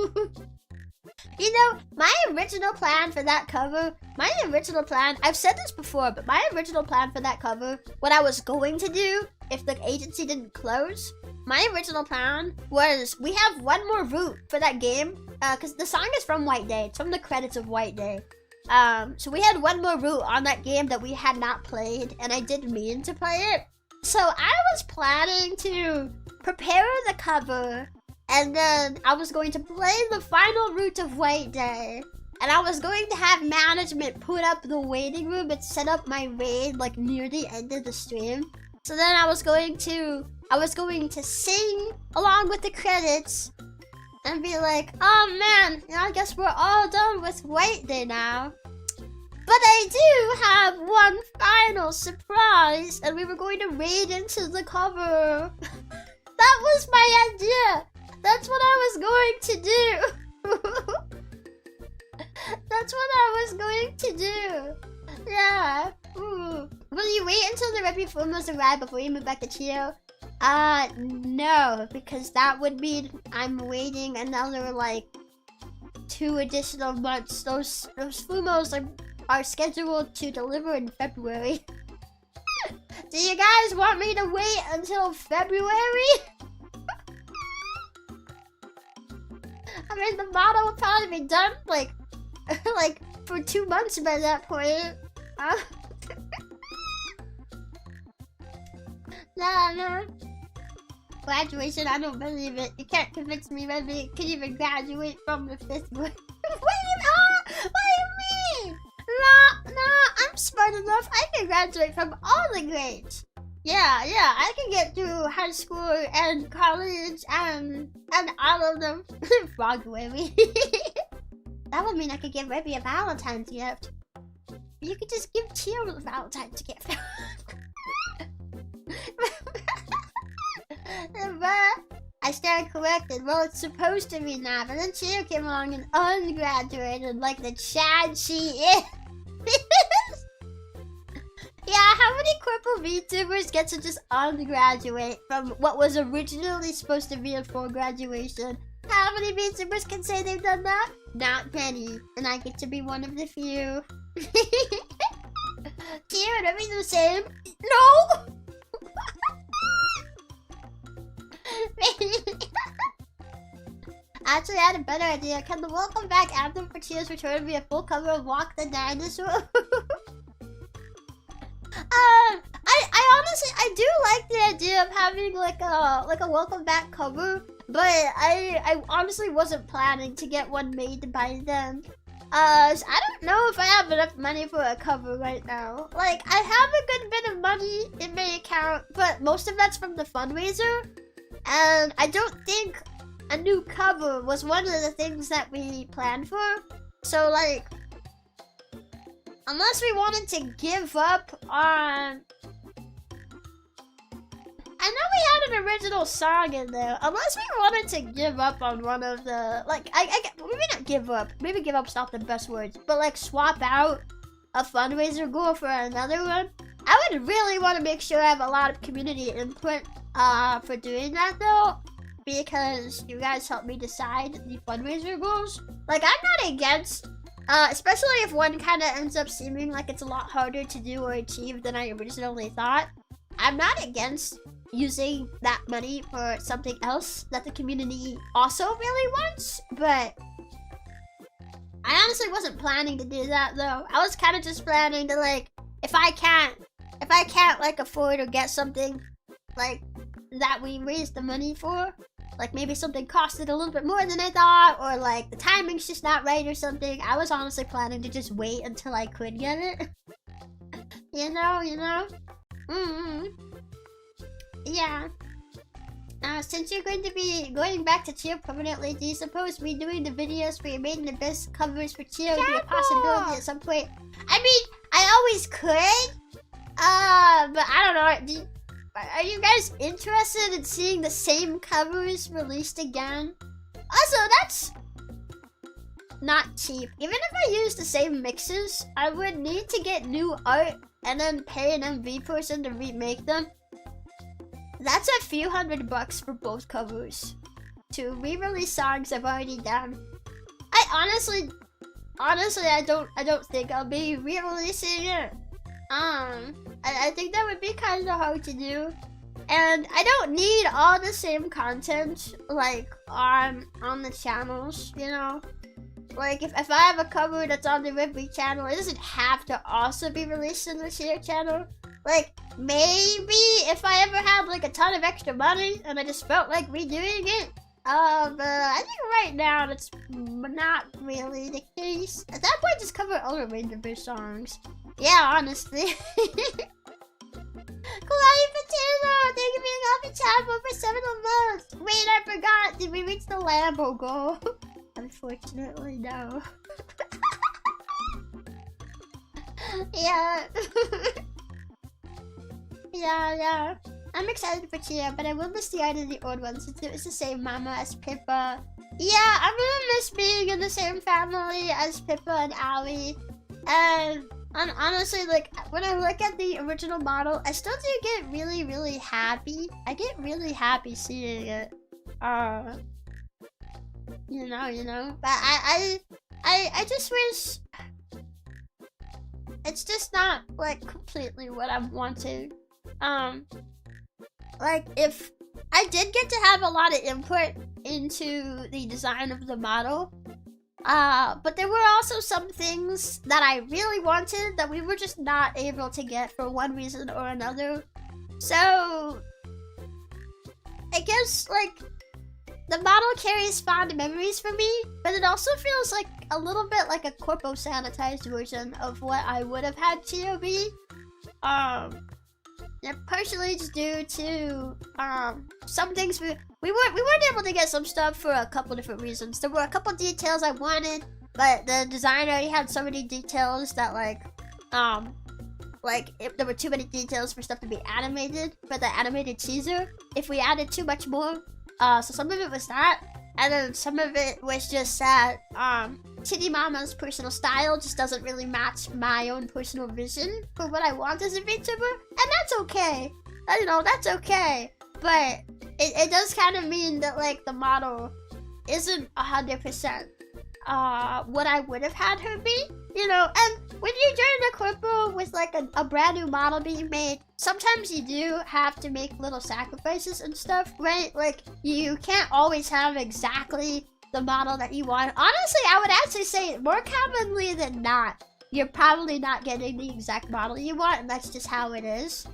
You know, my original plan for that cover, I've said this before, but my original plan for that cover, what I was going to do if the agency didn't close, my original plan was we have one more route for that game, because the song is from White Day. It's from the credits of White Day. So we had one more route on that game that we had not played, and I didn't mean to play it. So I was planning to prepare the cover, and then I was going to play the final route of White Day. And I was going to have management put up the waiting room and set up my raid like near the end of the stream. So then I was going to sing along with the credits and be like, oh man, I guess we're all done with White Day now. But I do have one final surprise, and we were going to raid into the cover. That was my idea. That's what I was going to do. That's what I was going to do. Yeah. Will you wait until the Rebbi Fumos arrive before you move back to Chio? No, because that would mean I'm waiting another, like, 2 additional months. Those Fumos are scheduled to deliver in February. Do you guys want me to wait until February? I mean, the model will probably be done, like for 2 months by that point. No. Graduation, I don't believe it. You can't convince me Rebbi can even graduate from the 5th grade. What do you graduate from all the grades. Yeah, I can get through high school and college and all of them. Frog Rebbi. That would mean I could give Rebbi a Valentine's gift. You could just give Chia a Valentine's gift. But I stand corrected. Well, it's supposed to be now. But then Chia came along and ungraduated like the Chad she is. Yeah, how many crippled VTubers get to just ungraduate from what was originally supposed to be a full graduation? How many VTubers can say they've done that? Not many. And I get to be one of the few. Chia, would I be the same? No! Actually, I had a better idea. Can the welcome back anthem for Chia's return be a full cover of Walk the Dinosaur? I honestly, I do like the idea of having like a welcome back cover, but I honestly wasn't planning to get one made by them. So I don't know if I have enough money for a cover right now. Like, I have a good bit of money in my account, but most of that's from the fundraiser, and I don't think a new cover was one of the things that we planned for. So like, unless we wanted to give up on... I know we had an original song in there. Unless we wanted to give up on one of the... Like, maybe not give up. Maybe give up's not the best words. But like, swap out a fundraiser goal for another one. I would really want to make sure I have a lot of community input for doing that though. Because you guys help me decide the fundraiser goals. Like, I'm not against... especially if one kind of ends up seeming like it's a lot harder to do or achieve than I originally thought. I'm not against using that money for something else that the community also really wants, but I honestly wasn't planning to do that though. I was kind of just planning to like, if I can't like afford or get something like that we raised the money for, like maybe something costed a little bit more than I thought, or like the timing's just not right or something. I was honestly planning to just wait until I could get it. you know? Yeah. Since you're going to be going back to Cheer permanently, do you suppose redoing the videos for your making the best covers for Cheer would be a possibility at some point? I mean, I always could. But I don't know. Are you guys interested in seeing the same covers released again? Also, that's not cheap. Even if I use the same mixes, I would need to get new art and then pay an MV person to remake them. That's a few $100 for both covers to re-release songs I've already done. I honestly, I don't think I'll be re-releasing it. I think that would be kind of hard to do, and I don't need all the same content like on the channels, you know. Like if I have a cover that's on the Rebbi channel, it doesn't have to also be released in the Cheer channel. Like maybe if I ever had like a ton of extra money and I just felt like redoing it. But I think right now that's not really the case. At that point, just cover other VTuber songs. Yeah, honestly. Kalani Potato, thank you for being on the channel for 7 months. Wait, I forgot. Did we reach the Lambo goal? Unfortunately, no. Yeah. Yeah. I'm excited for Chia, but I will miss the art of the old one since it was the same mama as Pippa. Yeah, I'm gonna miss being in the same family as Pippa and Allie. And honestly, like, when I look at the original model, I still do get really, really happy. I get really happy seeing it. You know. But I just wish... It's just not, like, completely what I'm wanting. Like, if I did get to have a lot of input into the design of the model, but there were also some things that I really wanted that we were just not able to get for one reason or another. So, I guess, like, the model carries fond memories for me, but it also feels like a little bit like a corpo sanitized version of what I would have had Chia be. Yeah, partially just due to some things we weren't able to get some stuff for a couple different reasons. There were a couple details I wanted, but the designer already had so many details that like if there were too many details for stuff to be animated for the animated teaser. If we added too much more, so some of it was that, and then some of it was just that Titty Mama's personal style just doesn't really match my own personal vision for what I want as a VTuber, and that's okay. You know, that's okay. But it does kind of mean that like the model isn't 100% what I would have had her be, you know. And when you're doing a corpo with like a brand new model being made, sometimes you do have to make little sacrifices and stuff, right? Like you can't always have exactly the model that you want. Honestly, I would actually say more commonly than not, you're probably not getting the exact model you want, and that's just how it is.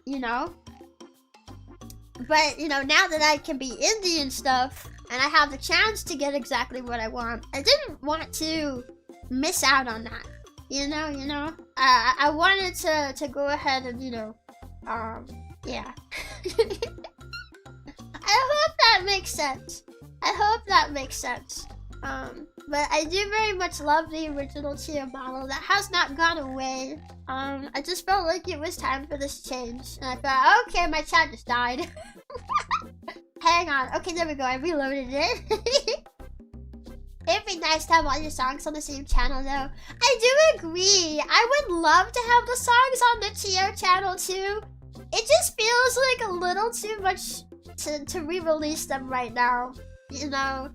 You know. But you know, now that I can be indie and stuff, and I have the chance to get exactly what I want, I didn't want to miss out on that. You know. I wanted to go ahead and yeah. I hope that makes sense. But I do very much love the original Chia model. That has not gone away. I just felt like it was time for this change. And I thought, okay, my chat just died. Hang on. Okay, there we go. I reloaded it. It'd be nice to have all your songs on the same channel, though. I do agree. I would love to have the songs on the Chia channel, too. It just feels like a little too much to re-release them right now. You know?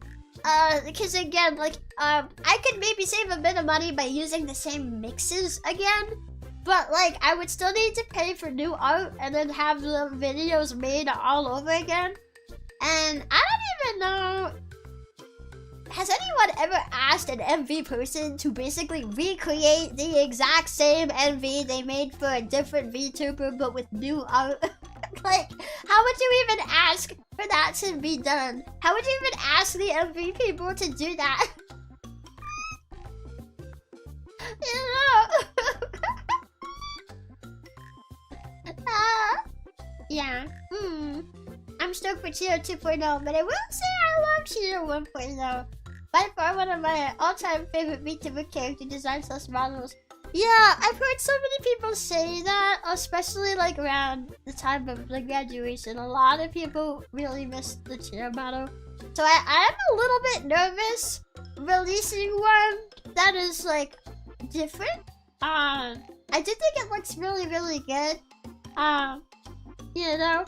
Because again, like, I could maybe save a bit of money by using the same mixes again, but like, I would still need to pay for new art and then have the videos made all over again. And I don't even know, has anyone ever asked an MV person to basically recreate the exact same MV they made for a different VTuber but with new art? Like, how would you even ask for that to be done? How would you even ask the MV people to do that? You know? Yeah. I'm stoked for Cheer 2.0, but I will say I love Cheer 1.0. By far one of my all-time favorite VTuber character designs / models. Yeah, I've heard so many people say that, especially like around the time of the graduation. A lot of people really missed the Cheer model. So I am a little bit nervous releasing one that is like different. I do think it looks really, really good. You know.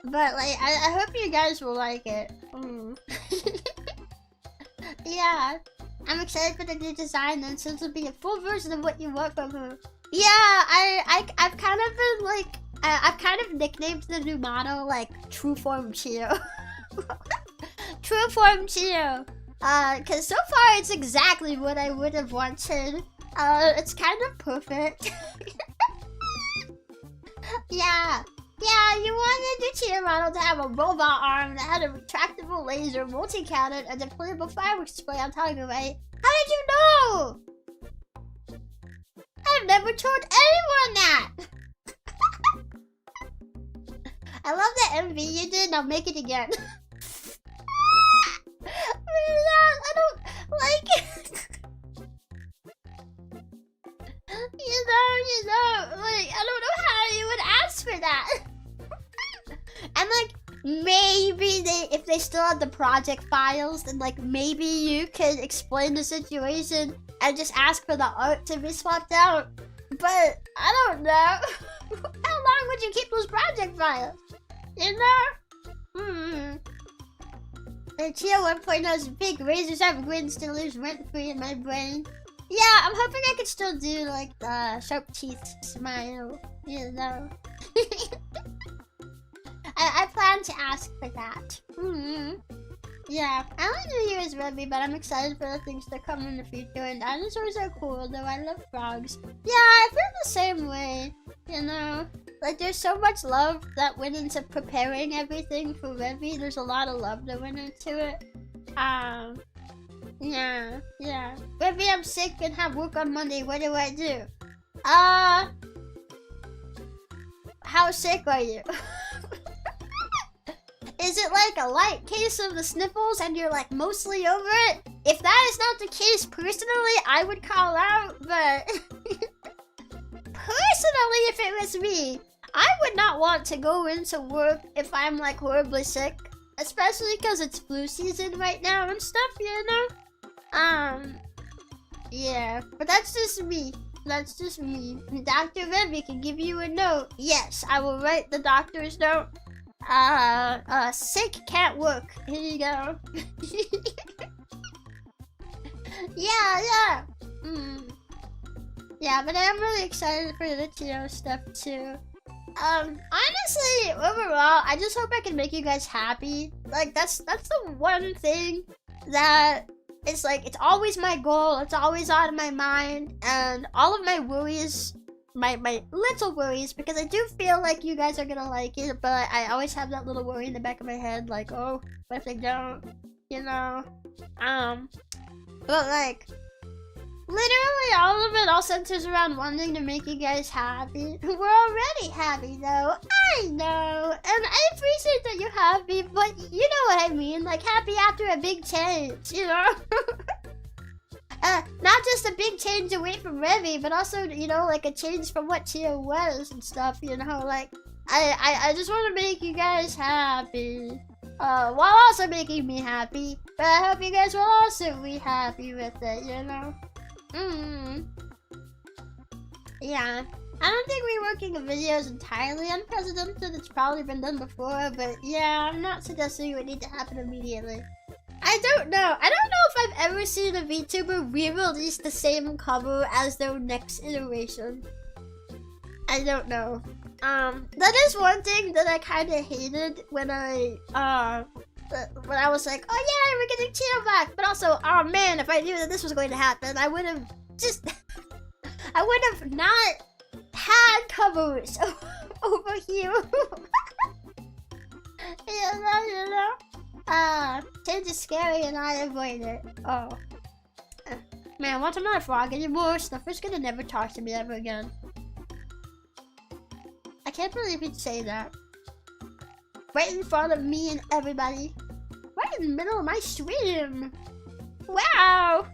But like I hope you guys will like it. Yeah. I'm excited for the new design, and since it'll be a full version of what you want from her. Yeah, I've kind of been like, I've kind of nicknamed the new model like True Form Chio. True Form Chio. Cause so far it's exactly what I would have wanted. It's kind of perfect. Yeah. Yeah, you wanted your Chia model to have a robot arm that had a retractable laser, multi-cannon, and deployable fireworks display on top of it, right? How did you know? I've never told anyone that! I love the MV you did, now make it again. I don't like it. You know, like, I don't know how you would ask for that. And like, maybe if they still had the project files, then like, maybe you could explain the situation and just ask for the art to be swapped out. But, I don't know. How long would you keep those project files? You know? The Chia 1.0's big razors have wins still lives rent-free in my brain. Yeah, I'm hoping I could still do like the sharp teeth smile, you know. I plan to ask for that. Yeah, I only New Year's Rebbi, but I'm excited for the things that come in the future. And dinosaurs are cool, though I love frogs. Yeah, I feel the same way, you know. Like, there's so much love that went into preparing everything for Rebbi. There's a lot of love that went into it. Yeah. Rebbi, I'm sick and have work on Monday. What do I do? How sick are you? Is it like a light case of the sniffles and you're like mostly over it? If that is not the case, personally, I would call out, but personally, if it was me, I would not want to go into work if I'm like horribly sick, especially because it's flu season right now and stuff, you know? Yeah, but that's just me. That's just me. Dr. Rebbi can give you a note. Yes, I will write the doctor's note. Sick can't work. Here you go. Yeah. Yeah, but I'm really excited for the Tio stuff too. Honestly, overall, I just hope I can make you guys happy. Like, that's the one thing that it's like, it's always my goal, it's always on my mind, and all of my worries, my little worries, because I do feel like you guys are gonna like it, but I always have that little worry in the back of my head, like, oh, what if they don't, you know? But like, literally all of it all centers around wanting to make you guys happy. We're already happy though, I know, and I appreciate that you're happy, but you know what I mean, like happy after a big change, you know? Not just a big change away from Rebbi, but also, you know, like a change from what Tio was and stuff, you know, like, I just want to make you guys happy, while also making me happy, but I hope you guys will also be happy with it, you know? Yeah, I don't think reworking a video is entirely unprecedented. It's probably been done before, but yeah, I'm not suggesting it would need to happen immediately. I don't know if I've ever seen a VTuber re-release the same cover as their next iteration. I don't know. That is one thing that I kind of hated when I was like, oh yeah, we're getting Tio back, but also, oh man, if I knew that this was going to happen, I would have just, I would have not had covers over here. you know? Change is scary and I avoid it. Oh. Man, once I'm not a frog anymore, Snuffer's gonna never talk to me ever again. I can't believe he'd say that. Right in front of me and everybody. Right in the middle of my stream. Wow!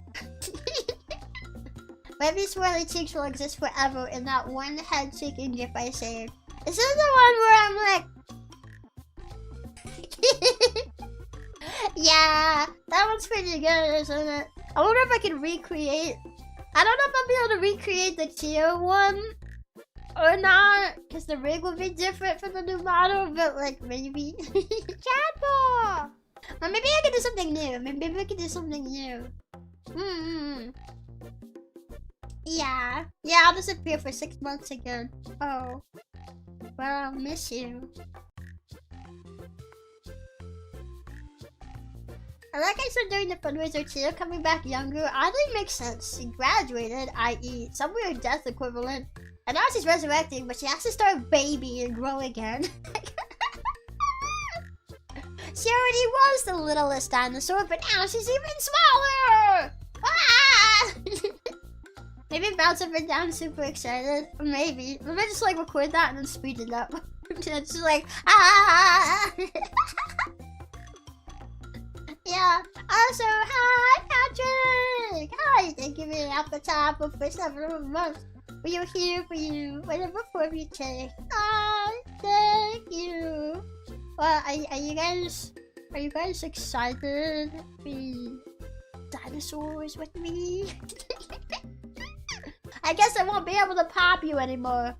Rebbi swirly cheeks will exist forever in that one head shaking gif I saved. This is the one where I'm like... Yeah, that one's pretty good, isn't it? I wonder if I can recreate... I don't know if I'll be able to recreate the Tio one or not, because the rig will be different for the new model, but like maybe. Chapel! Or maybe I can do something new. Maybe I can do something new. Yeah, I'll disappear for 6 months again. Oh. Well, I'll miss you. I like I said during the fundraiser too, coming back younger oddly makes sense. She graduated, i.e. some weird death equivalent, and now she's resurrecting, but she has to start baby and grow again. She already was the littlest dinosaur, but now she's even smaller! Ah! Maybe bounce up and down super excited. Or maybe. Maybe I just like record that and then speed it up. It's just like, ah! Yeah. Also, hi, Patrick! Hi, thank you for being at the top for 7 months. We are here for you, whatever form you take. Ah, thank you. Well, are you guys excited to be dinosaurs with me? I guess I won't be able to pop you anymore.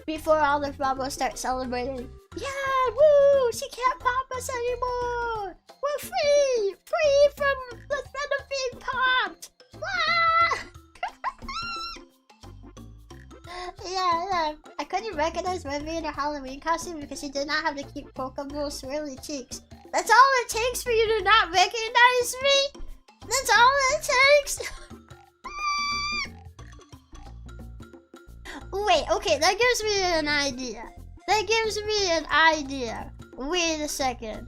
Before all the Bravo's start celebrating. Yeah, woo! She can't pop us anymore! We're free! Free from the threat of being popped! Ah! Yeah. I couldn't recognize Rebbi in her Halloween costume because she did not have the cute Pokeball swirly cheeks. That's all it takes for you to not recognize me? That's all it takes? Wait, okay, that gives me an idea. Wait a second.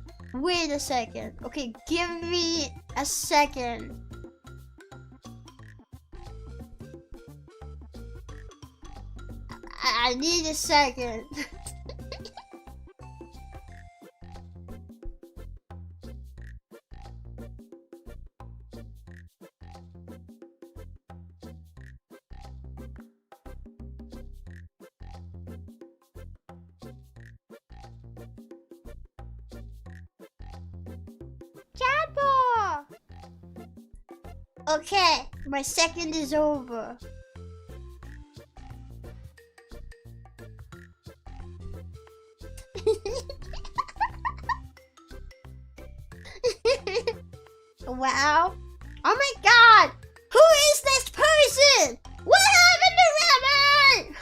Okay, give me a second. I need a second. Chapel! Okay, my second is over. Wow. Oh my god! Who is this person? What happened to Rebbi?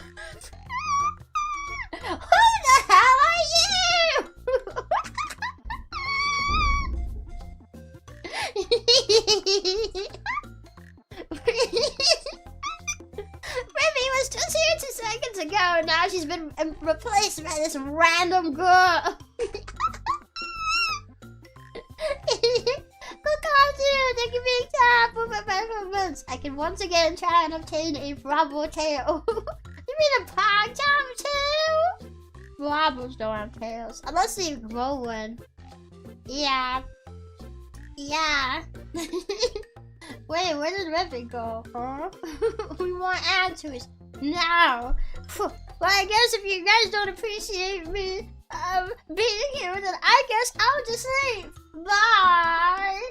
Who the hell are you? Rebbi was just here 2 seconds ago. Now she's been replaced by this random girl. Thank you for being top for my performance. I can once again try and obtain a Bravo tail. You mean a pog top tail? Bravos don't have tails. Unless you grow one. Yeah. Yeah. Wait, where did Rebbi go? Huh? We want answers now. Well, I guess if you guys don't appreciate me being here, then I guess I'll just leave. Bye.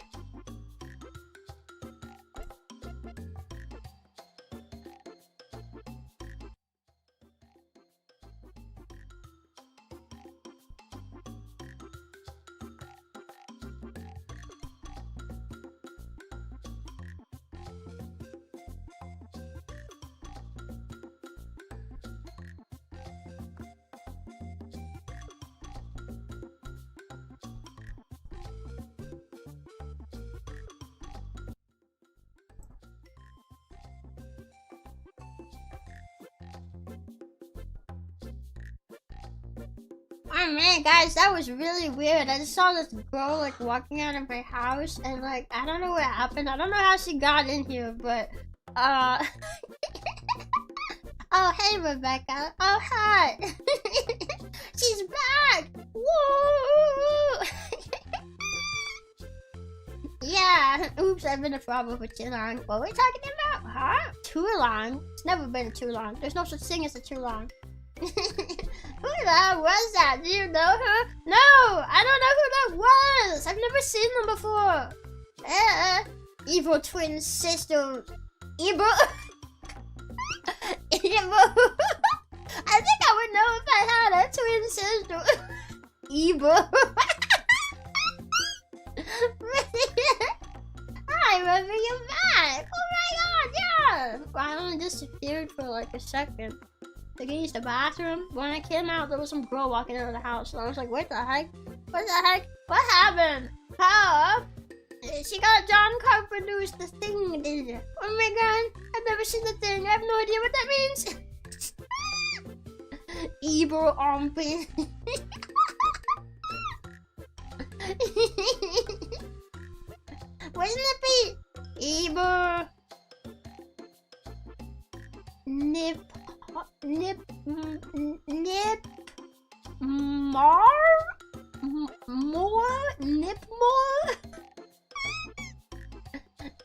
Oh man, guys, that was really weird. I just saw this girl like walking out of my house, and like I don't know what happened. I don't know how she got in here, but oh hey Rebecca. Oh hi. She's back. Woo! Yeah. Oops, I've been a problem for too long. What are we talking about? Huh? Too long? It's never been too long. There's no such thing as a too long. Who the hell was that? Do you know her? No, I don't know who that was. I've never seen them before. Evil twin sister. Evil. Evil. I think I would know if I had a twin sister. Evil. Hi, Rebbi, you're back. Oh my god, yeah. I only disappeared for like a second. To use the bathroom. When I came out, there was some girl walking out of the house, and I was like, "What the heck? What the heck? What happened? How? She got John Carpenter's the thing, did you? Oh my god! I've never seen the thing. I have no idea what that means." Evil Rompin. Where's Nippy? Evil. Nip more.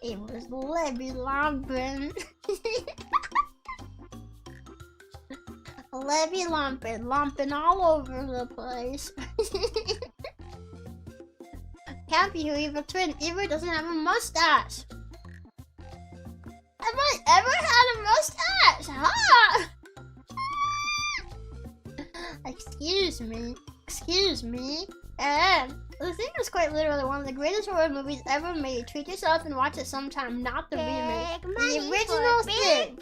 It was Rebbi Rompin. Rebbi Rompin all over the place. Can't be your evil twin. Evil doesn't have a mustache. Have I ever had a mustache? Huh? Excuse me. The thing is quite literally one of the greatest horror movies ever made. Treat yourself and watch it sometime, not the remake. The original thing.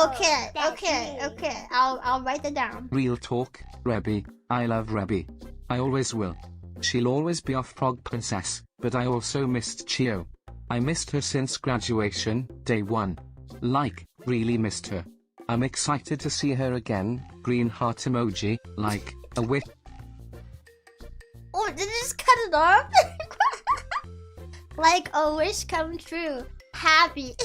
Okay. I'll write it down. Real talk, Rebbi. I love Rebbi. I always will. She'll always be our frog princess, but I also missed Chio. I missed her since graduation, day 1. Like, really missed her. I'm excited to see her again. Green heart emoji, like, a whip. Oh, did you just cut it off? Like a wish come true. Happy.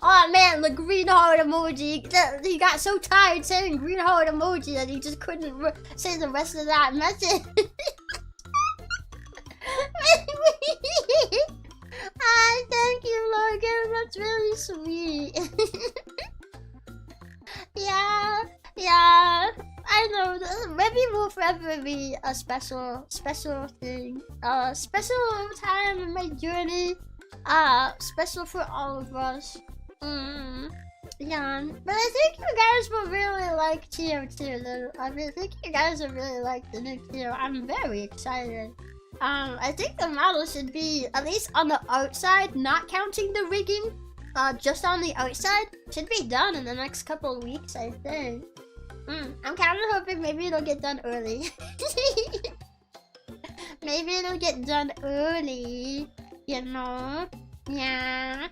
Oh man, the green heart emoji. He got so tired saying green heart emoji that he just couldn't say the rest of that message. Thank you, Logan. That's really sweet. Yeah. I know. Rebbi will forever be a special thing. Special time in my journey. Special for all of us. Yeah. But I think you guys will really like Tio too. I think you guys will really like the new Tio. I'm very excited. I think the model should be, at least on the outside, not counting the rigging, just on the outside, should be done in the next couple of weeks, I think. I'm kind of hoping maybe it'll get done early. Maybe it'll get done early, you know? Yeah.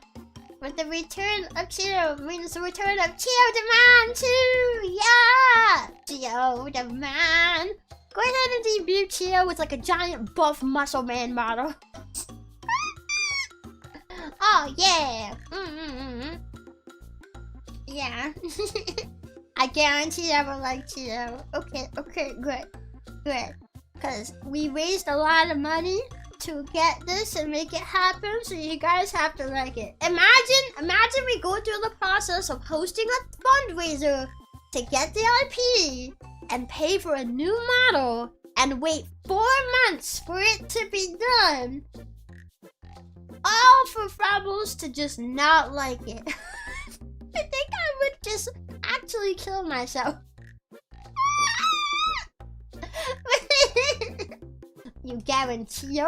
But the return of Tio means the return of Tio the Man too! Yeah! Tio the Man! Go ahead and debut Tio with like a giant buff muscle man model. Oh yeah! Yeah. I guarantee I will like Tio. Okay, good. Cause we raised a lot of money to get this and make it happen, so you guys have to like it. Imagine we go through the process of hosting a fundraiser to get the IP and pay for a new model and wait 4 months for it to be done. All for Frabbles to just not like it. I think I would just actually kill myself. You guarantee?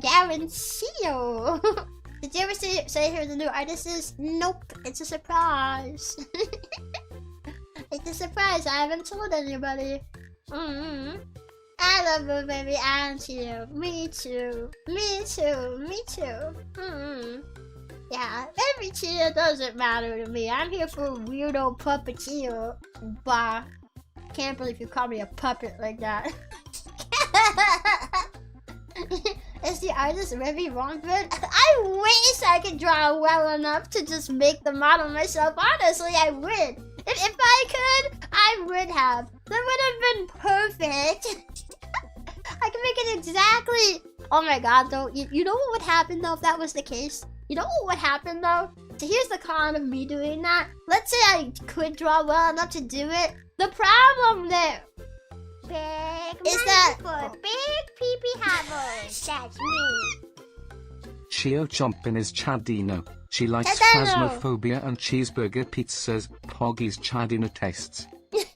Guarantee? Did you ever say who the new artist is? Nope, it's a surprise. It's a surprise, I haven't told anybody. I love you, baby, and you. Me too. Yeah, every cheer doesn't matter to me. I'm here for weirdo puppeteer. Bah. Can't believe you call me a puppet like that. Is the artist Rebbi Rompin? I wish I could draw well enough to just make the model myself. Honestly, I would. If I could, I would have. That would have been perfect. I can make it exactly. Oh my god, though. You know what would happen, though, if that was the case? You know what would happen, though? So here's the con of me doing that. Let's say I could draw well enough to do it. The problem there is that for big pee-pee havers. That's me. Chio Chompin is Chadino. She likes Chadino. phasmophobia and cheeseburger pizzas. Poggy's Chadino tastes. Thank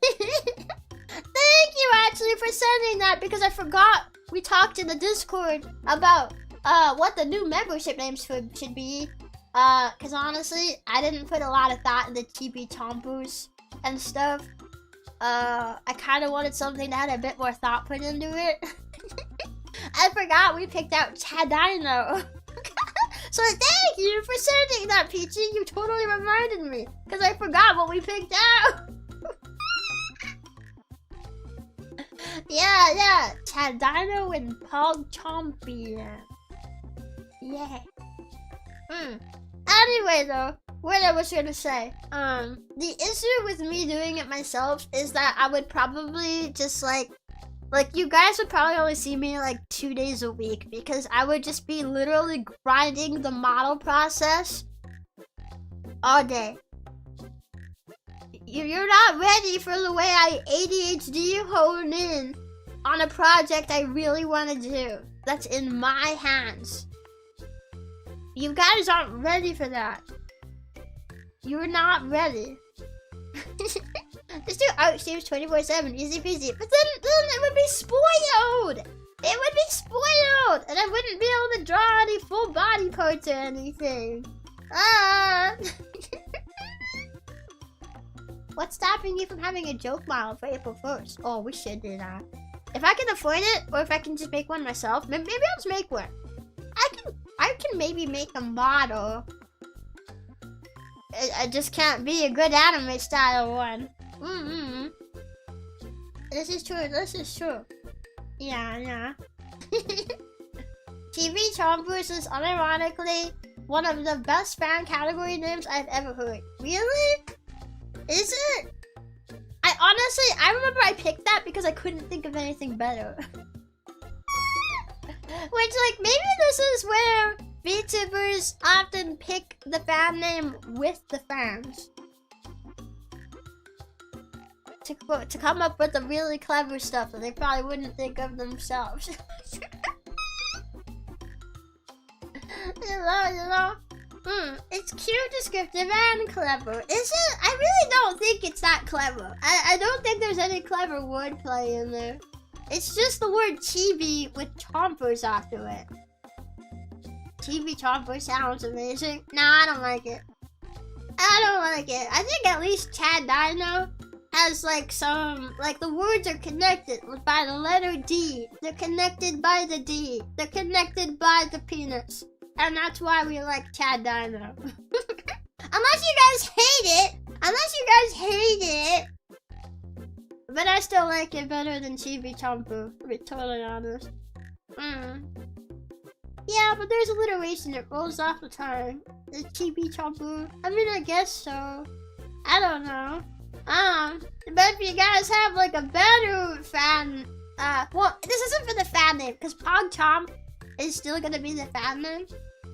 you, actually, for sending that, because I forgot we talked in the Discord about what the new membership names should be. Cause honestly, I didn't put a lot of thought into TB Chompus and stuff. I kind of wanted something that had a bit more thought put into it. I forgot we picked out Chadino. So thank you for sending that, Peachy. You totally reminded me, because I forgot what we picked out. Yeah. Chadino and Pog Chompion. Yeah. Anyway, though, what I was gonna say, the issue with me doing it myself is that I would probably just like you guys would probably only see me like 2 days a week, because I would just be literally grinding the model process all day. You're not ready for the way I ADHD hone in on a project I really want to do that's in my hands. You guys aren't ready for that. You're not ready. Just do art streams 24/7, easy peasy. But then it would be spoiled. It would be spoiled, and I wouldn't be able to draw any full body parts or anything. What's stopping you from having a joke model for April 1st? Oh, we should do that. If I can afford it, or if I can just make one myself, maybe I'll just make one. I can maybe make a model. I just can't be a good anime style one. This is true. Yeah. TV Chompers is unironically one of the best fan category names I've ever heard. Really? Is it? I remember I picked that because I couldn't think of anything better. Which, like, maybe this is where VTubers often pick the fan name with the fans. To come up with the really clever stuff that they probably wouldn't think of themselves. you know? It's cute, descriptive, and clever. Is it? I really don't think it's that clever. I don't think there's any clever wordplay in there. It's just the word chibi with chompers after it. Chibi chomper sounds amazing. No, I don't like it. I don't like it. I think at least Chad Dino has like some, like the words are connected by the letter D. They're connected by the D. They're connected by the penis. And that's why we like Chad Dino. Unless you guys hate it. But I still like it better than Chibi Chomper, to be totally honest. Yeah, but there's alliteration that rolls off the tongue. The Chibi Chomper. I mean, I guess so. I don't know. But if you guys have like a better fan, well, this isn't for the fan name, because PogChomp is still gonna be the fan name.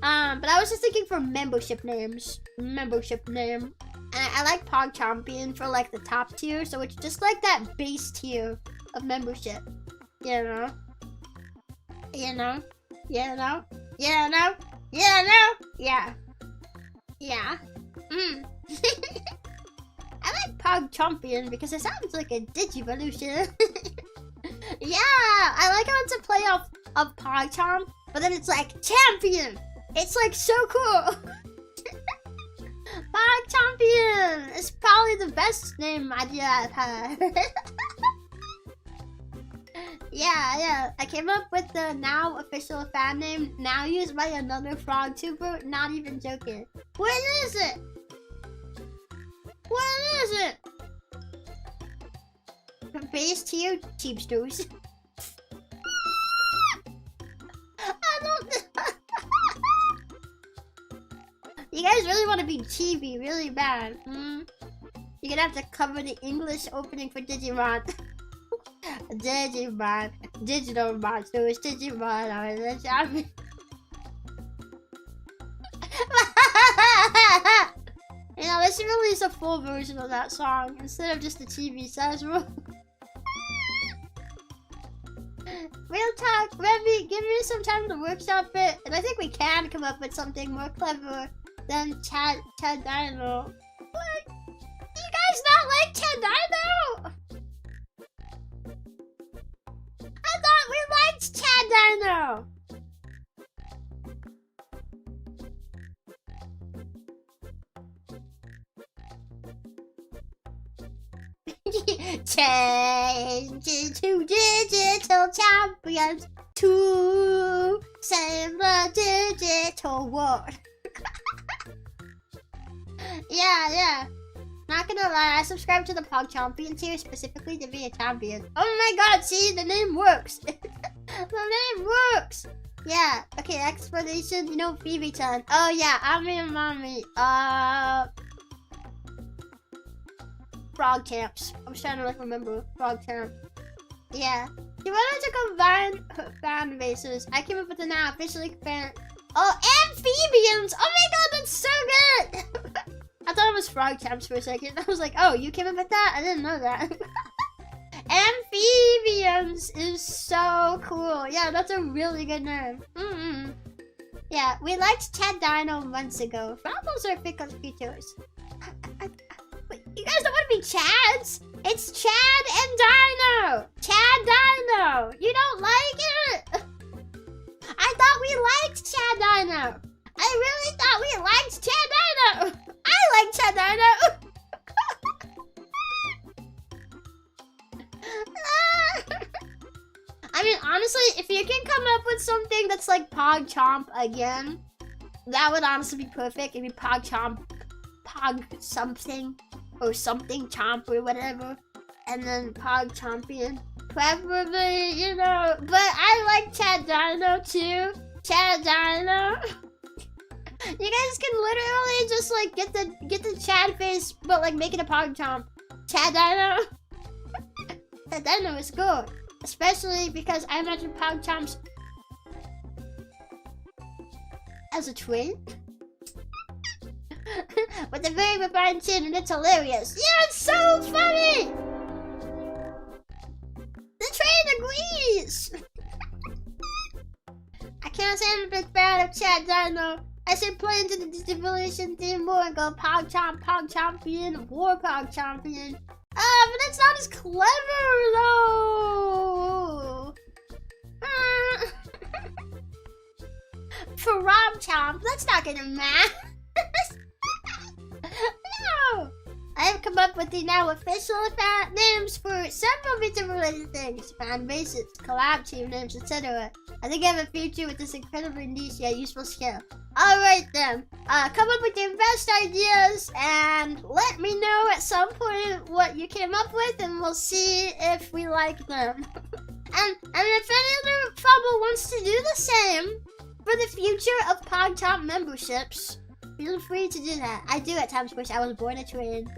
But I was just thinking for membership names. Membership name. And I like PogChampion for like the top tier, so it's just like that base tier of membership. You know? You know? You know? You know? You know? Yeah. Yeah. I like PogChampion because it sounds like a Digivolution. Yeah, I like how it's a play off of PogChamp, but then it's like champion. It's like so cool. PogChampion! It's probably the best name idea I've had. Yeah. I came up with the now official fan name, now used by another frog tuber. Not even joking. What is it? What is it? Base tier Teamsters. I don't. You guys really want to be chibi really bad. You're gonna have to cover the English opening for Digimon. Digimon. Digital monsters. Digimon are the champion. You know, they should release a full version of that song instead of just the chibi Sazero. Real talk, Rebbi, give me some time to workshop it, and I think we can come up with something more clever than Chad Dino. What? Do you guys not like Chad Dino? I thought we liked Chad Dino. Change into digital champions to save the digital world. Yeah. Not gonna lie, I subscribe to the PogChampion tier specifically to be a champion. Oh my god, see, the name works. The name works. Yeah, okay, explanation, you know, Phoebe-chan. Oh yeah, Ami and Mommy. Frog camps. I was trying to like remember frog camp. Yeah. She wanted to combine fan bases. I came up with the now officially fan. Oh, amphibians! Oh my god, that's so good! I thought it was frog camps for a second. I was like, oh, you came up with that? I didn't know that. Amphibians is so cool. Yeah, that's a really good name. Yeah, we liked Chad Dino months ago. Frobbles are pickle features. You guys don't want to be Chads? It's Chad and Dino! Chad Dino! You don't like it? I thought we liked Chad Dino! I really thought we liked Chad Dino! I like Chad Dino! I mean, honestly, if you can come up with something that's like PogChomp again, that would honestly be perfect. It'd be PogChomp, Pog something. Or something chomp or whatever, and then PogChampion. Preferably, you know, but I like Chad Dino too. Chad Dino. You guys can literally just like get the Chad face, but like make it a PogChamp. Chad Dino. Chad Dino is good, especially because I imagine PogChamps as a twin. With a very refined chin, and it's hilarious. Yeah, it's so funny! The train agrees! I can't say I'm a big fan of Chad Dino. I should play into the Divination theme more and go Pog Champion, War Pog Champion. But that's not as clever though! For Rob Chomp, that's not gonna matter. No! I have come up with the now official names for several VTuber-related things. Fan bases, collab team names, etc. I think I have a future with this incredibly niche yet useful skill. Alright then, come up with your best ideas and let me know at some point what you came up with and we'll see if we like them. and if any other Fubble wants to do the same for the future of PogChamp memberships, feel free to do that. I do at times wish I was born a twin.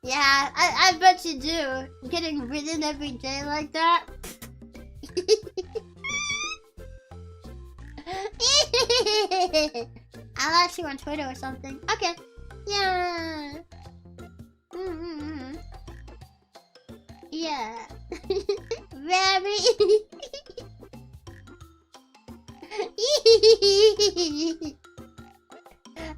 Yeah, I bet you do. Getting ridden every day like that. I'll ask you on Twitter or something. Okay. Yeah. Yeah. Very.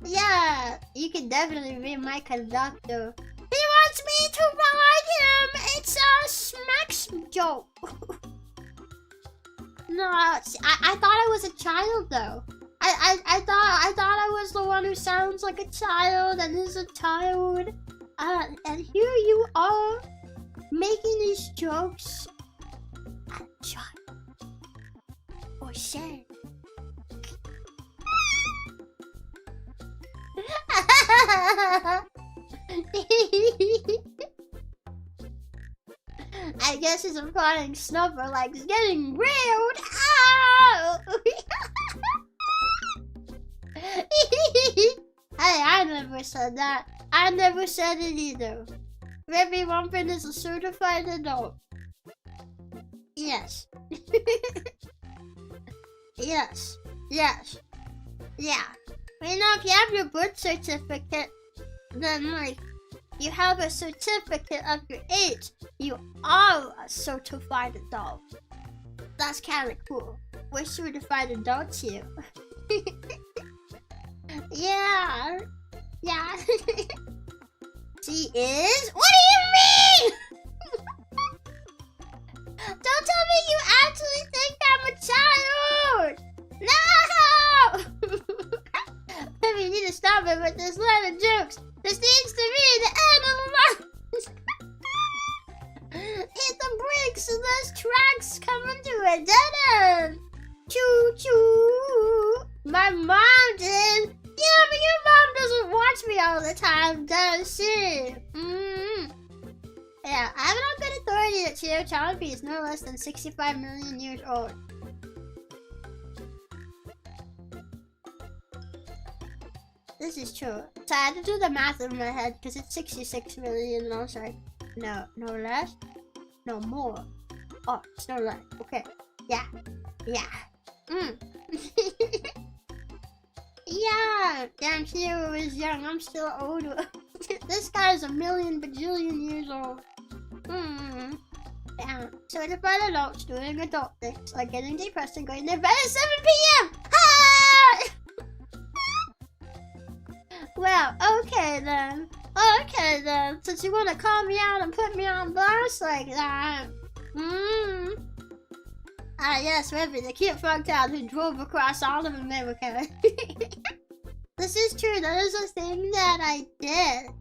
Yeah, you can definitely be my conductor. He wants me to ride him. It's a smacks joke. No, I thought I was a child though. I thought I was the one who sounds like a child and is a child. And here you are making these jokes at a child. Or sad. I guess he's implying Snuffer like it's getting real. Ow! Hey, I never said that. I never said it either. Rebbi Rompin is a certified adult. Yes. Yes. Yes. Yeah. You know, if you have your birth certificate, then like, you have a certificate of your age. You are a certified adult. That's kind of cool. We're certified adults here. Yeah. Yeah. She is? What do you mean? Don't tell me you actually think I'm a child. No! Maybe you need to stop it with this line of jokes. This needs to be the end of the line. Hit the brakes and those tracks coming to a dead end. Choo choo. My mom did. Yeah, but your mom doesn't watch me all the time, does she? Yeah, I have it on good authority that Chio Chompi is no less than 65 million years old. This is true. So I had to do the math in my head because it's 66 million and I was like, no less, no more. Oh, it's no less. Okay. Yeah. Yeah. Yeah. Damn, Chio was young. I'm still older. This guy's a million bajillion years old. Yeah. Certified adults doing adult things like getting depressed and going to bed at 7 p.m. Hi! Well, okay then. Okay then. Since you want to call me out and put me on blast like that. Yes, Rebbi, the cute frog child who drove across all of America. This is true. That is a thing that I did.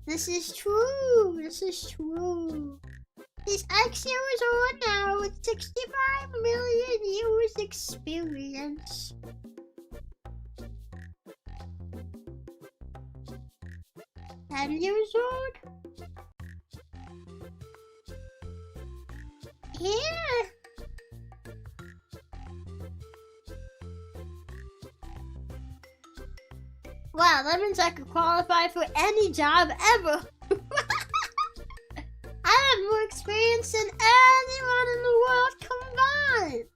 This is true. This is true. He's X years old now with 65 million years experience. Years old? Yeah. Wow, that means I could qualify for any job ever. I have more experience than anyone in the world combined.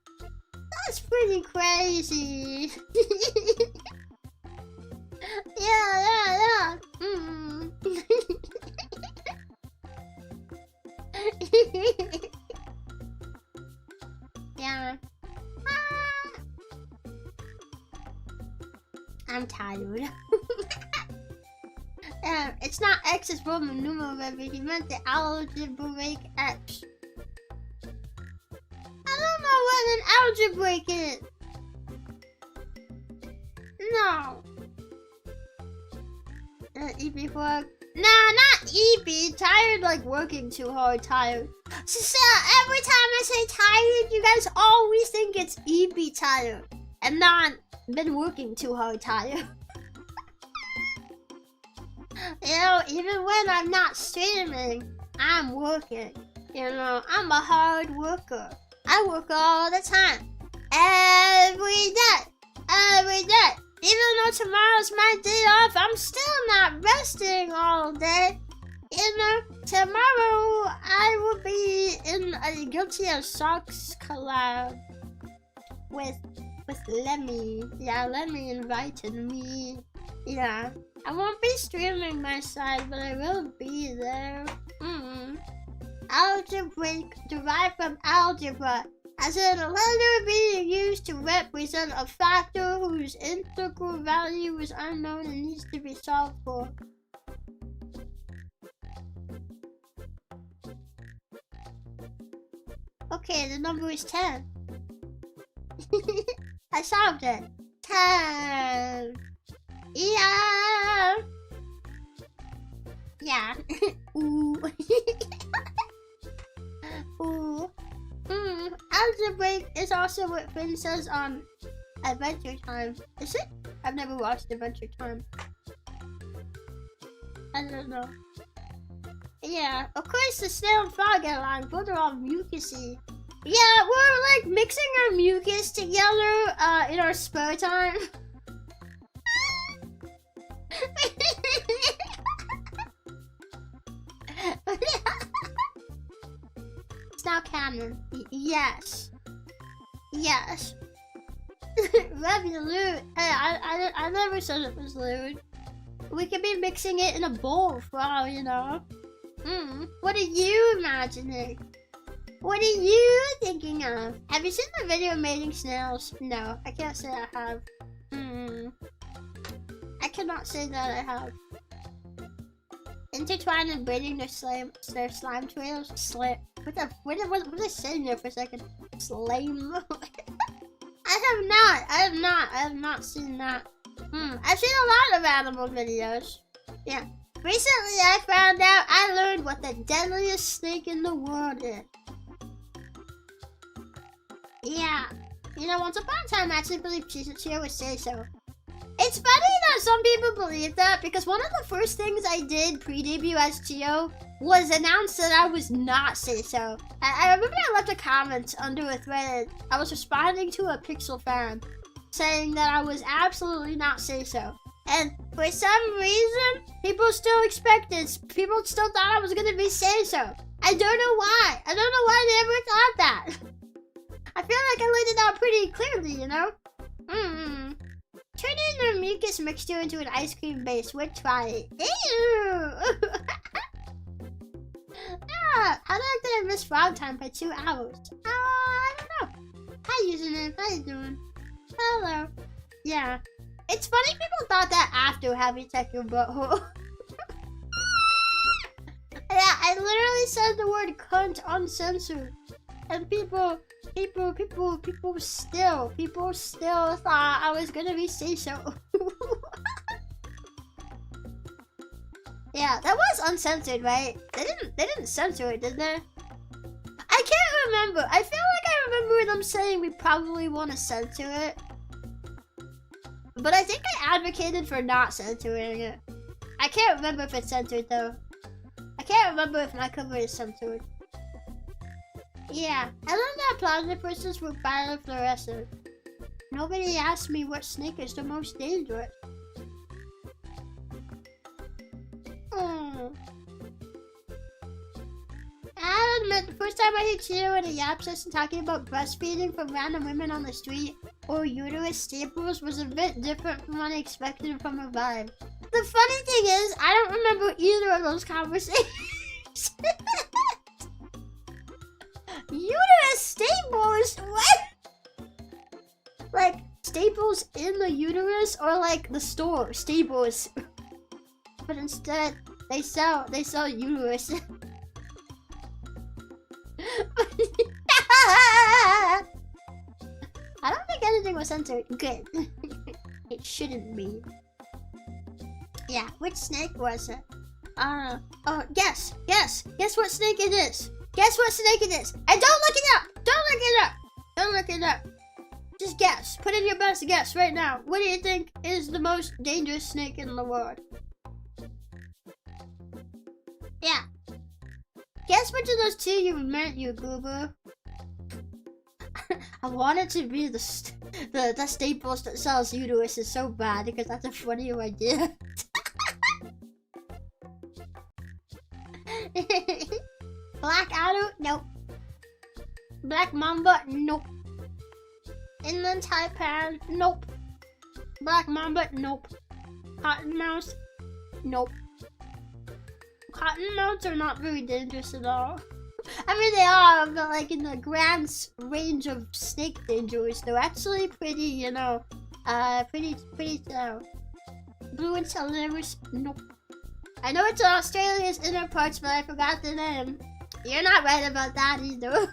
That's pretty crazy. Yeah. Yeah. I'm tired. It's not X, it's Roman numeral, Rebbi. He meant the algebraic X. I don't know what an algebraic is. No. EB4. Nah, not EB. Tired, like working too hard, tired. So every time I say tired, you guys always think it's EB tired. And not been working too hard, tired. You know, even when I'm not streaming, I'm working. You know, I'm a hard worker. I work all the time. Every day. Even though tomorrow's my day off, I'm still not resting all day. You know, tomorrow I will be in a Guilty as Socks collab with Lemmy. Yeah, Lemmy invited me. Yeah, I won't be streaming my side, but I will be there. Algebraic derived from algebra, as in a letter being used to represent a factor whose integral value is unknown and needs to be solved for. Okay, the number is 10. I solved it. 10. Yeah. Yeah. Ooh. Ooh. Algebraic is also what Finn says on Adventure Time. Is it? I've never watched Adventure Time. I don't know. Yeah, of course the snail and frog get along. Both are all mucusy. Yeah, we're like mixing our mucus together in our spare time. It's now canon. Yes. Yes. Rebbi lewd. Hey, I never said it was lewd. We could be mixing it in a bowl for all you know. What are you imagining? What are you thinking of? Have you seen the video of mating snails? No, I can't say I have. I cannot say that I have. Intertwined and braiding their slime trails. What was I saying there for a second? Slime. I have not seen that. I've seen a lot of animal videos. Yeah. Recently I found out I learned what the deadliest snake in the world is. Yeah. You know, once upon a time I actually believed Tio would say so. It's funny that some people believe that because one of the first things I did pre-debut as Tio was announce that I was not say so. I remember I left a comment under a thread. I was responding to a Pixel fan saying that I was absolutely not say so. And for some reason, people still expected, people still thought I was gonna be say so. I don't know why. I don't know why they ever thought that. I feel like I laid it out pretty clearly, you know? Turning their mucus mixture into an ice cream base. We'll try it. Ew! How did I miss frog time by 2 hours? I don't know. Hi, username. How you doing? Hello. Yeah. It's funny people thought that after having checked your butthole. Yeah, I literally said the word cunt uncensored. And people still thought I was gonna be say so. Yeah, that was uncensored, right? They didn't censor it, did they? I can't remember. I feel like I remember them saying we probably want to censor it. But I think I advocated for not censoring it. I can't remember if it's censored though. I can't remember if my cover is censored. Yeah, I learned that platypuses were bioluminescent. Nobody asked me what snake is the most dangerous. The first time I heard Cheeto in a Yap session talking about breastfeeding from random women on the street or uterus staples was a bit different from what I expected from her vibe. The funny thing is, I don't remember either of those conversations. Uterus staples? What? Like, staples in the uterus or like the store, staples? But instead, they sell uterus. I don't think anything was censored. Good. It shouldn't be. Yeah, which snake was it? Guess what snake it is. Guess what snake it is. And don't look it up. Don't look it up. Just guess. Put in your best guess right now. What do you think is the most dangerous snake in the world? Yeah. Guess which of those two you meant, you goober. I want it to be the staples that sells uteruses so bad because that's a funny idea. Black Adder? Nope. Black Mamba? Nope. Inland Taipan? Nope. Black Mamba? Nope. Cottonmouth? Nope. Cottonmouths are not very dangerous at all. I mean, they are, but like in the grand range of snake dangers, they're actually pretty, you know, pretty blue and Telemus? Nope. I know it's Australia's inner parts, but I forgot the name. You're not right about that either.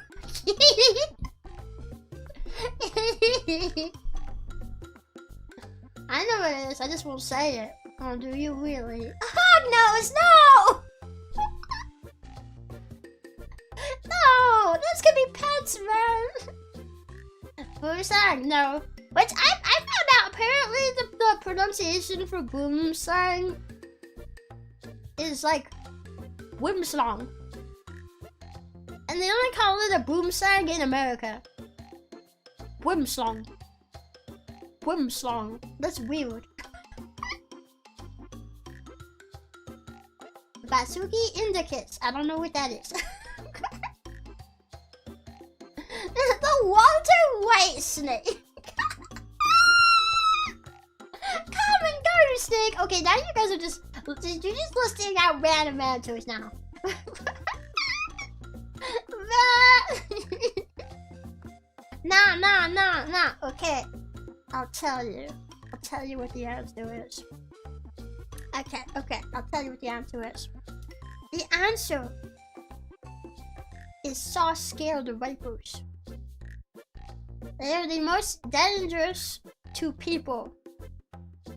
I know what it is, I just won't say it. Oh, do you really? Hognose, no! No, those could be pets, man. Boomslang, no. Which I found out apparently the pronunciation for boomslang is like whimslong. And they only call it a boomslang in America. Whimslong. Whimslong. That's weird. Batsuki indicus. I don't know what that is. The Walter White snake. Common garter snake. Okay, now you guys are you're just listing out random answers now. Nah. Okay, I'll tell you what the answer is. Okay, I'll tell you what the answer is. The answer is saw-scaled vipers. They are the most dangerous to people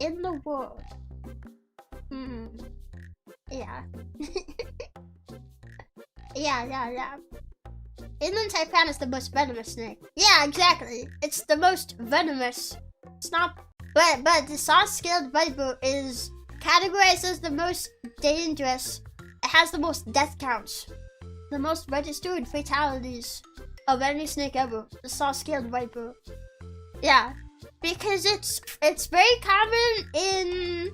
in the world. Yeah. Yeah. Inland taipan is the most venomous snake. Yeah, exactly. It's the most venomous. It's not, but the saw-scaled viper is categorized as the most dangerous. It has the most death counts, the most registered fatalities of any snake ever. The saw-scaled viper. Yeah, because it's very common in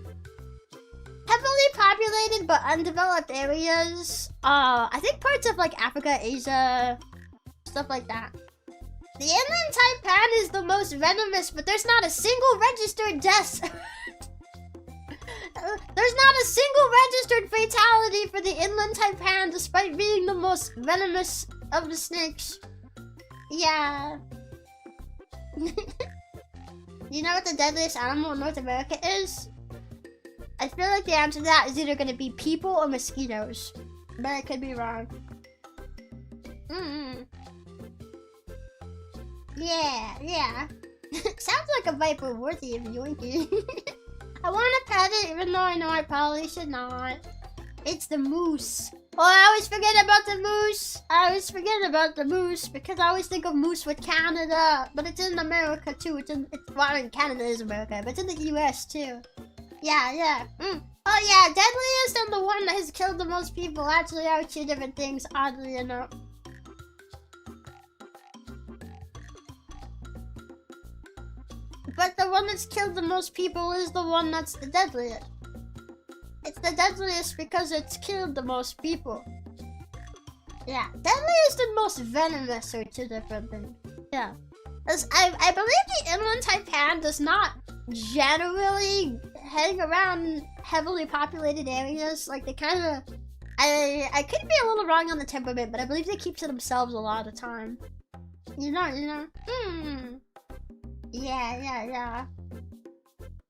heavily populated but undeveloped areas. I think parts of like Africa, Asia, stuff like that. The inland taipan is the most venomous, but there's not a single registered death. There's not a single registered fatality for the inland taipan, despite being the most venomous of the snakes. Yeah. You know what the deadliest animal in North America is? I feel like the answer to that is either going to be people or mosquitoes. But I could be wrong. Yeah. Sounds like a viper worthy of yoinking. I want to pet it even though I know I probably should not. It's the moose. Oh, I always forget about the moose. Because I always think of moose with Canada. But it's in America too. Well, in Canada is America, but it's in the US too. Yeah. Oh yeah, deadliest and the one that has killed the most people actually are two different things, oddly enough. But the one that's killed the most people is the one that's the deadliest. It's the deadliest because it's killed the most people. Yeah, deadly is the most venomous or two different things. Yeah. I believe the inland taipan does not generally hang around heavily populated areas. Like they kind of, I could be a little wrong on the temperament, but I believe they keep to themselves a lot of the time. You know. Yeah.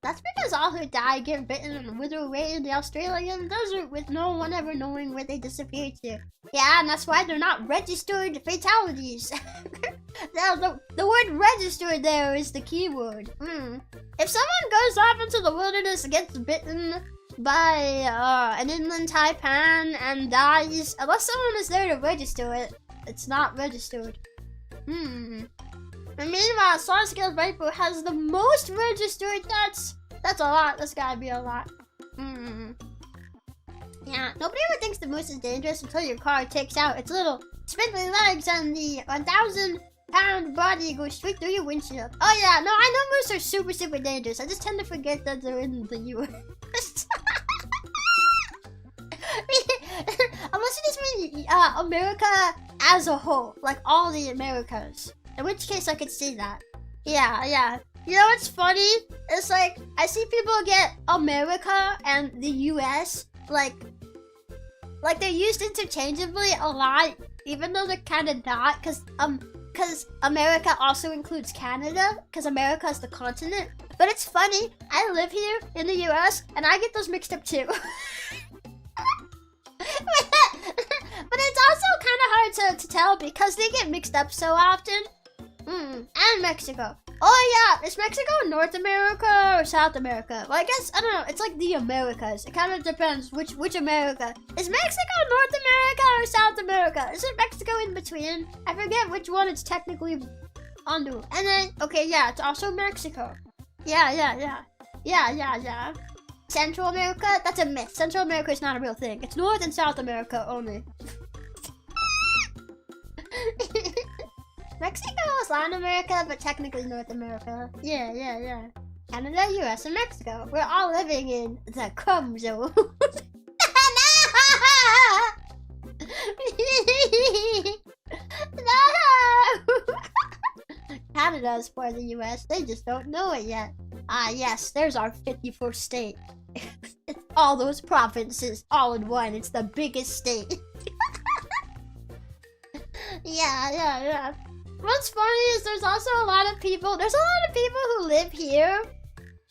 That's because all who die get bitten and wither away in the Australian desert with no one ever knowing where they disappeared to. Yeah, and that's why they're not registered fatalities. The word registered there is the key word. If someone goes off into the wilderness and gets bitten by an inland taipan and dies, unless someone is there to register it, it's not registered. And meanwhile, Sarscale Viper has the most registered deaths. That's a lot. That's gotta be a lot. Yeah, nobody ever thinks the moose is dangerous until your car takes out its little spindly legs and the 1,000-pound body goes straight through your windshield. Oh yeah, no, I know moose are super, super dangerous. I just tend to forget that they're in the US. Unless you just mean America as a whole, like all the Americas. In which case I could see that. Yeah. You know what's funny? It's like, I see people get America and the US, like they're used interchangeably a lot, even though they're kind of not, cause America also includes Canada, cause America is the continent. But it's funny, I live here in the US, and I get those mixed up too. But it's also kind of hard to tell because they get mixed up so often. And Mexico. Oh yeah, is Mexico North America or South America? Well, I guess, I don't know, it's like the Americas. It kind of depends which America. Is Mexico North America or South America? Is it Mexico in between? I forget which one it's technically under. And then, okay, yeah, it's also Mexico. Yeah. Central America? That's a myth. Central America is not a real thing. It's North and South America only. Mexico is Latin America, but technically North America. Yeah. Canada, US, and Mexico. We're all living in the crumb zone. No! Canada is for the US. They just don't know it yet. Ah, yes, there's our 54th state. It's all those provinces all in one. It's the biggest state. Yeah. What's funny is there's also a lot of people who live here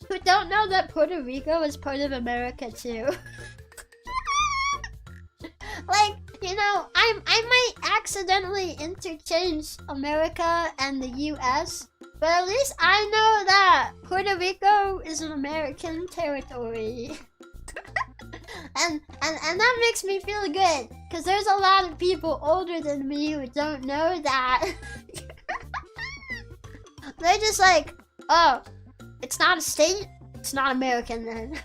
who don't know that Puerto Rico is part of America too. Like, you know, I might accidentally interchange America and the US, but at least I know that Puerto Rico is an American territory. And that makes me feel good, because there's a lot of people older than me who don't know that. They're just like, oh, it's not a state, it's not American then.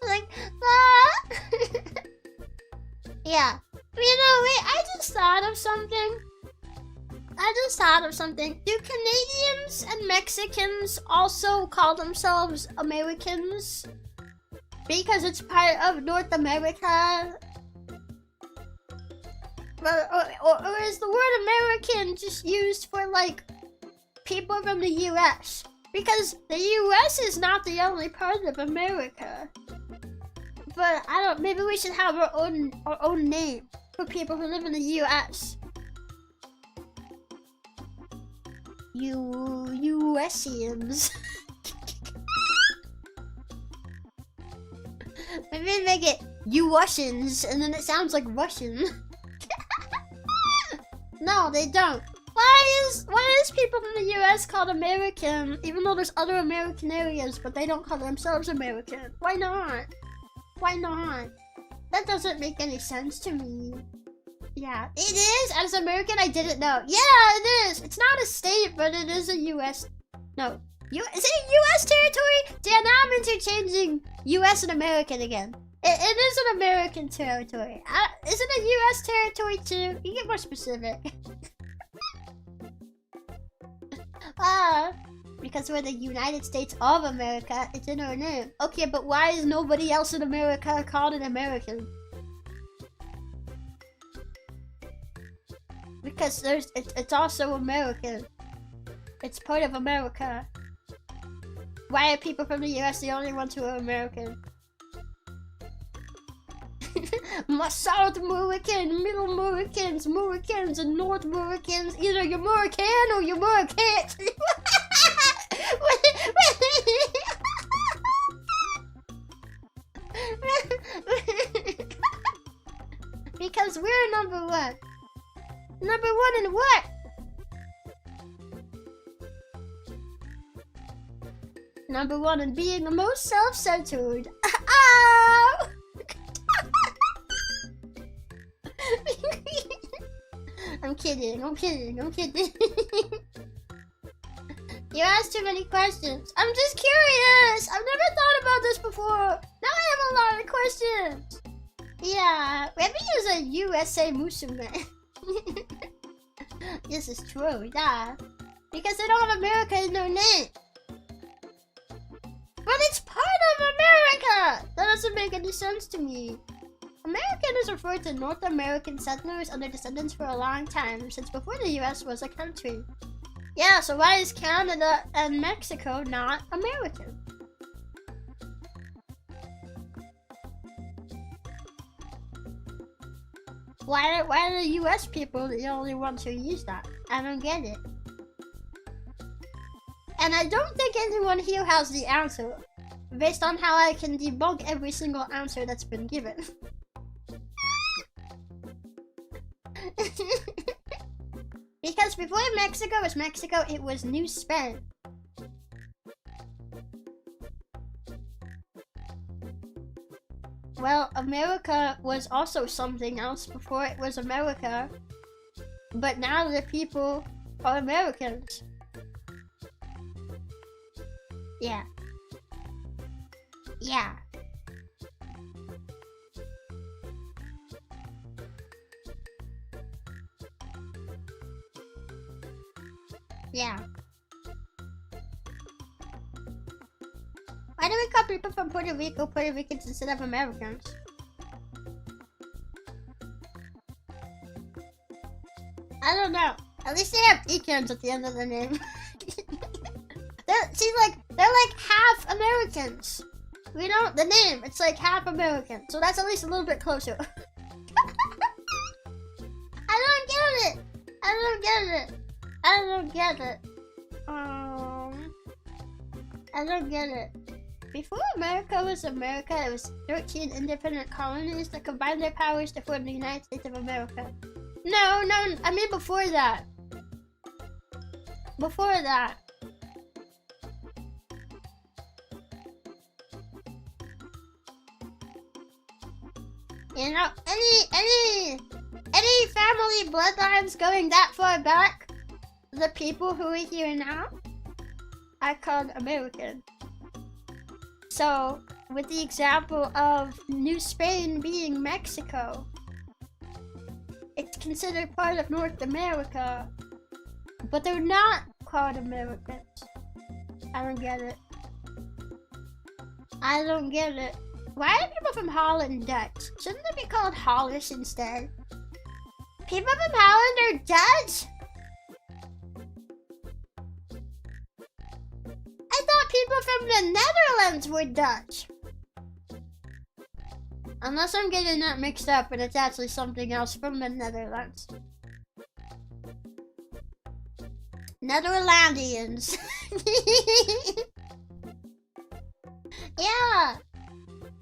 Like, yeah. You know, wait, I just thought of something. Do Canadians and Mexicans also call themselves Americans? Because it's part of North America? Or is the word American just used for, like, people from the US? Because the US is not the only part of America. But maybe we should have our own name for people who live in the US. USians. Maybe make it Russians, and then it sounds like Russian. No, they don't. Why is people from the US called American, even though there's other American areas, but they don't call themselves American? Why not? That doesn't make any sense to me. Yeah, it is. As an American, I didn't know. Yeah, it is. It's not a state, but it is a US. No. Is it a US territory? Yeah, now I'm interchanging US and American again. It is an American territory. Is it a US territory too? You get more specific. Because we're the United States of America, it's in our name. Okay, but why is nobody else in America called an American? Because it's also American. It's part of America. Why are people from the US the only ones who are American? South American, Middle Americans, Americans, and North Americans. Either you're American or you're American. Because we're number one. Number one in what? Number one in being the most self-centered. Oh! I'm kidding. You asked too many questions. I'm just curious. I've never thought about this before. Now I have a lot of questions. Yeah, Rebbi is a USA Musume. This is true, yeah. Because they don't have America in their name. But it's part of America! That doesn't make any sense to me. American is referred to North American settlers and their descendants for a long time, since before the US was a country. Yeah, so why is Canada and Mexico not American? Why are the US people the only ones who use that? I don't get it. And I don't think anyone here has the answer, based on how I can debunk every single answer that's been given. Because before Mexico was Mexico, it was New Spain. Well, America was also something else before it was America, but now the people are Americans. Yeah. Yeah. Yeah. Why do we call people from Puerto Rico Puerto Ricans instead of Americans? I don't know. At least they have ecans at the end of the name. They're like half Americans. We don't, the name, it's like half American. So that's at least a little bit closer. I don't get it. I don't get it. Before America was America, it was 13 independent colonies that combined their powers to form the United States of America. No, I mean before that. Before that. You know, any family bloodlines going that far back, the people who are here now are called American. So, with the example of New Spain being Mexico, it's considered part of North America, but they're not called Americans. I don't get it. Why are people from Holland Dutch? Shouldn't they be called Hollish instead? People from Holland are Dutch? I thought people from the Netherlands were Dutch. Unless I'm getting that mixed up and it's actually something else from the Netherlands. Netherlandians. Yeah.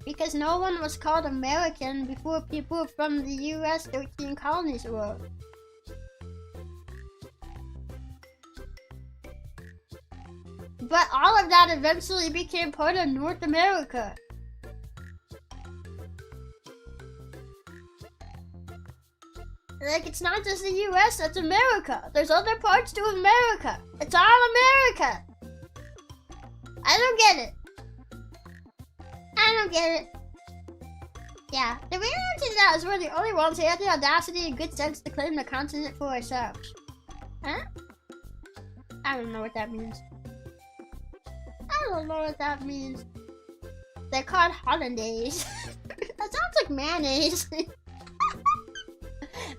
Because no one was called American before people from the US 13 colonies were. But all of that eventually became part of North America. Like, it's not just the US, that's America. There's other parts to America. It's all America. I don't get it. Yeah, the real answer to that is we're the only ones who have the audacity and good sense to claim the continent for ourselves. Huh? I don't know what that means. They're called hollandaise. That sounds like mayonnaise.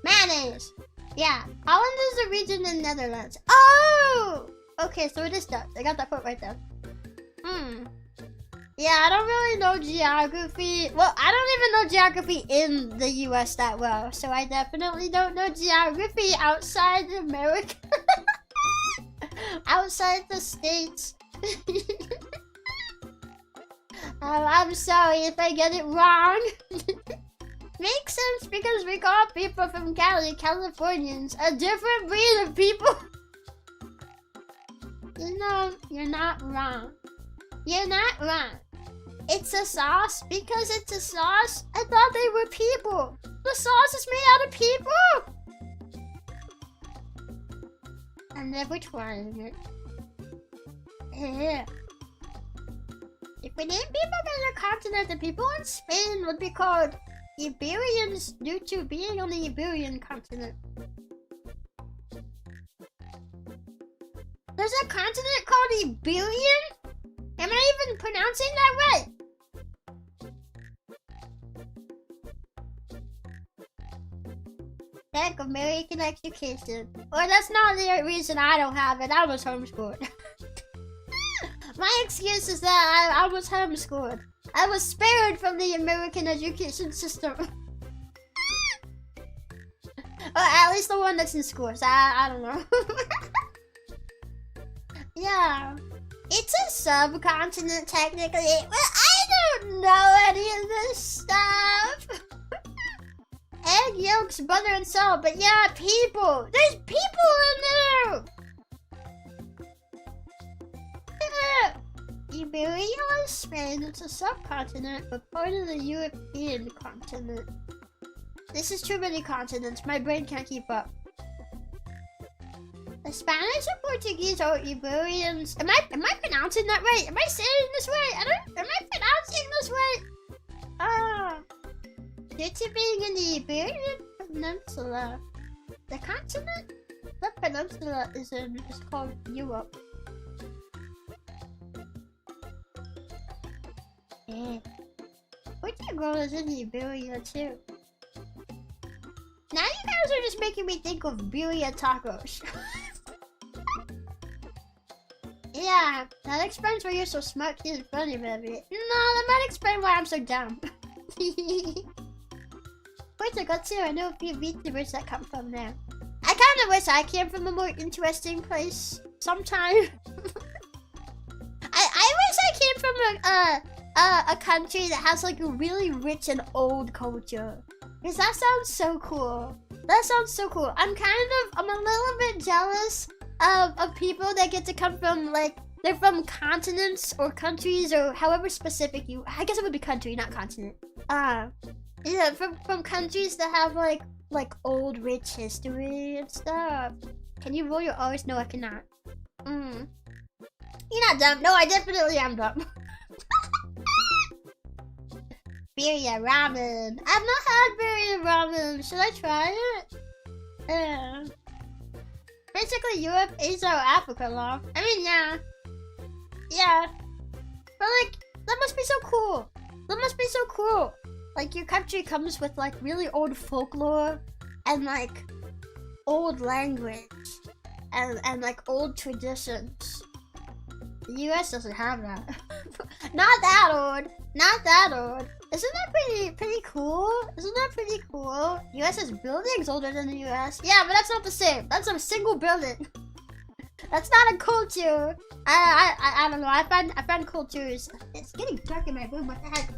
Mayonnaise. Yeah, Holland is a region in Netherlands. Oh! Okay, so it is Dutch. I got that part right there. Yeah, I don't really know geography. Well, I don't even know geography in the US that well. So I definitely don't know geography outside America. Outside the States. I'm sorry if I get it wrong. Makes sense because we call people from Cali Californians, a different breed of people. You know, you're not wrong. You're not wrong. It's a sauce because it's a sauce. I thought they were people. The sauce is made out of people. I'm never trying it. Yeah. If we name people on a continent, the people in Spain would be called Iberians due to being on the Iberian continent. There's a continent called Iberian? Am I even pronouncing that right? Heck, American education. Or that's not the reason I don't have it. I was homeschooled. My excuse is that I was homeschooled. I was spared from the American education system. Or at least the one that's in schools. I don't know. Yeah. It's a subcontinent technically. Well, I don't know any of this stuff. Egg yolks, butter, and salt. But yeah, people. There's people in there. Yeah. Iberia is Spain. It's a subcontinent, but part of the European continent. This is too many continents. My brain can't keep up. The Spanish and Portuguese are Iberians. Am I pronouncing that right? Am I saying this right? Am I pronouncing this right? Due to being in the Iberian Peninsula, the continent, the peninsula is called Europe. Yeah. Portugal is in Iberia too. Now you guys are just making me think of birria tacos. Yeah, that explains why you're so smart and funny, baby. No, that might explain why I'm so dumb. Portugal too, I know a few VTubers that come from there. I kinda wish I came from a more interesting place sometime. I wish I came from a country that has like a really rich and old culture. Because that sounds so cool. That sounds so cool. I'm a little bit jealous of people that get to come from like, they're from continents or countries or however specific I guess it would be country, not continent. Yeah, from countries that have like old rich history and stuff. Can you roll your R's? No, I cannot. You're not dumb. No, I definitely am dumb. Birria ramen. I've not had birria ramen. Should I try it? Yeah. Basically, Europe, Asia, or Africa, lol. I mean, yeah. Yeah. But like, that must be so cool. That must be so cool. Like, your country comes with like really old folklore and like old language and like old traditions. The US doesn't have that. Not that old. Not that old. Isn't that pretty cool? Isn't that pretty cool? US has buildings older than the US. Yeah, but that's not the same. That's a single building. That's not a culture. I don't know. I find cultures. It's getting dark in my room. What the heck?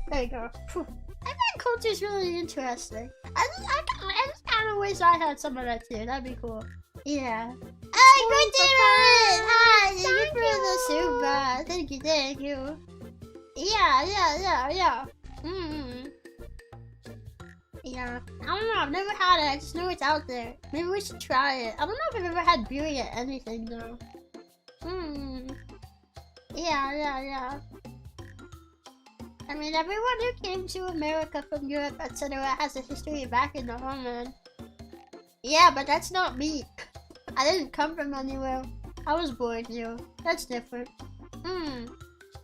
There you go. Whew. I find cultures really interesting. I just kind of wish I had some of that too. That'd be cool. Yeah. Hey, good day! Hi, thank you for the super. Thank you. Yeah. Yeah. I don't know. I've never had it. I just know it's out there. Maybe we should try it. I don't know if I've ever had birria anything though. Yeah. I mean, everyone who came to America from Europe, etc., has a history back in the homeland. Yeah, but that's not me. I didn't come from anywhere. I was born here. That's different.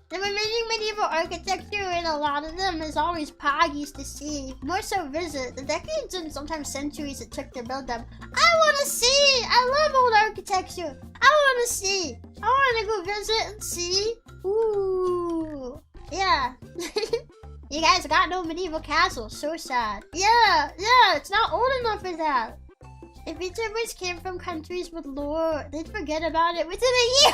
The remaining medieval architecture in a lot of them is always poggies to see. More so visit. The decades and sometimes centuries it took to build them. I wanna see! I love old architecture! I wanna see! I wanna go visit and see! Ooh! Yeah. You guys got no medieval castles. So sad. Yeah, it's not old enough for that. If VTubers came from countries with lore, they'd forget about it within a year!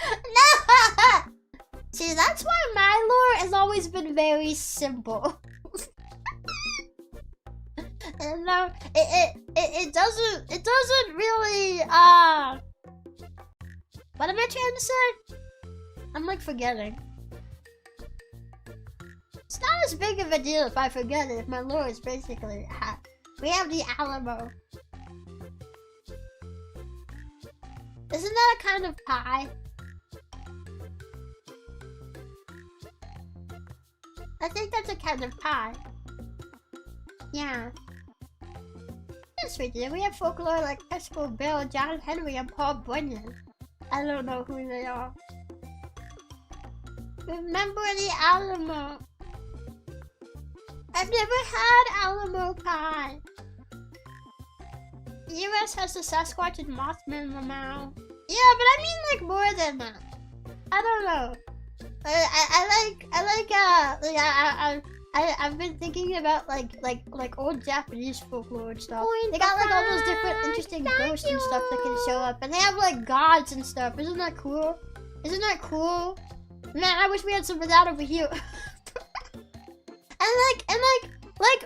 No! See, that's why my lore has always been very simple. And it doesn't really what am I trying to say? I'm like forgetting. It's not as big of a deal if I forget it, if my lore is basically we have the Alamo. Isn't that a kind of pie? I think that's a kind of pie. Yeah. Yes, we do. We have folklore like Pesco Bill, John Henry, and Paul Bunyan. I don't know who they are. Remember the Alamo. I've never had Alamo pie. The US has the Sasquatch and Mothman in the mouth. Yeah, but I mean like more than that. I don't know. I've been thinking about like old Japanese folklore and stuff. They got like all those different interesting ghosts and stuff that can show up, and they have like gods and stuff. Isn't that cool? Isn't that cool? Man, I wish we had some of that over here.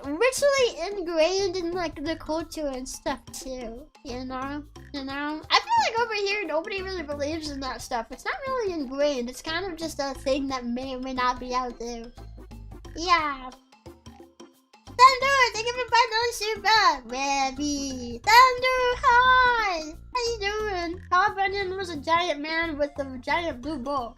and richly ingrained in like the culture and stuff too. You know. I feel like over here nobody really believes in that stuff. It's not really ingrained. It's kind of just a thing that may or may not be out there. Yeah. Thunder, thank you for $5 super. Rebbi. Thunder, hi. How you doing? Paul Bunyan was a giant man with a giant blue ball.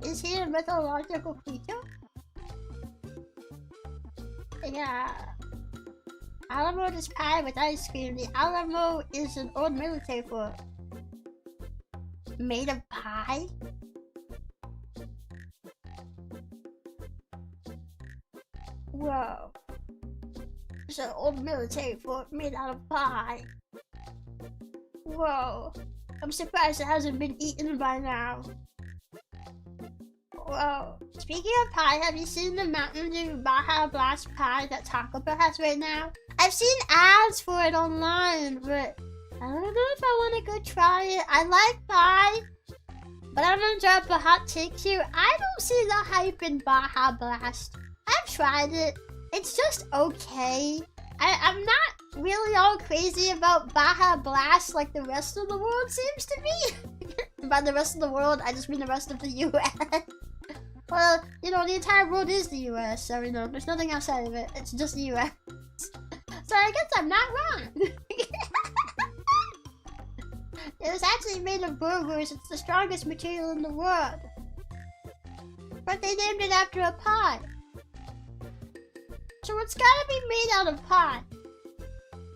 Is he a mythological creature? Yeah. Alamo is pie with ice cream. The Alamo is an old military fort. Made of pie? Whoa. It's an old military fort made out of pie. Whoa. I'm surprised it hasn't been eaten by now. Whoa. Speaking of pie, have you seen the Mountain Dew Baja Blast pie that Taco Bell has right now? I've seen ads for it online, but I don't know if I want to go try it. I like pie, but I'm gonna drop a hot take here. I don't see the hype in Baja Blast. I've tried it. It's just okay. I'm not really all crazy about Baja Blast like the rest of the world seems to be. By the rest of the world, I just mean the rest of the US. Well, you know, the entire world is the US, so, you know, there's nothing outside of it. It's just the US. So I guess I'm not wrong. It was actually made of burgers. It's the strongest material in the world. But they named it after a pie. So it's gotta be made out of pie.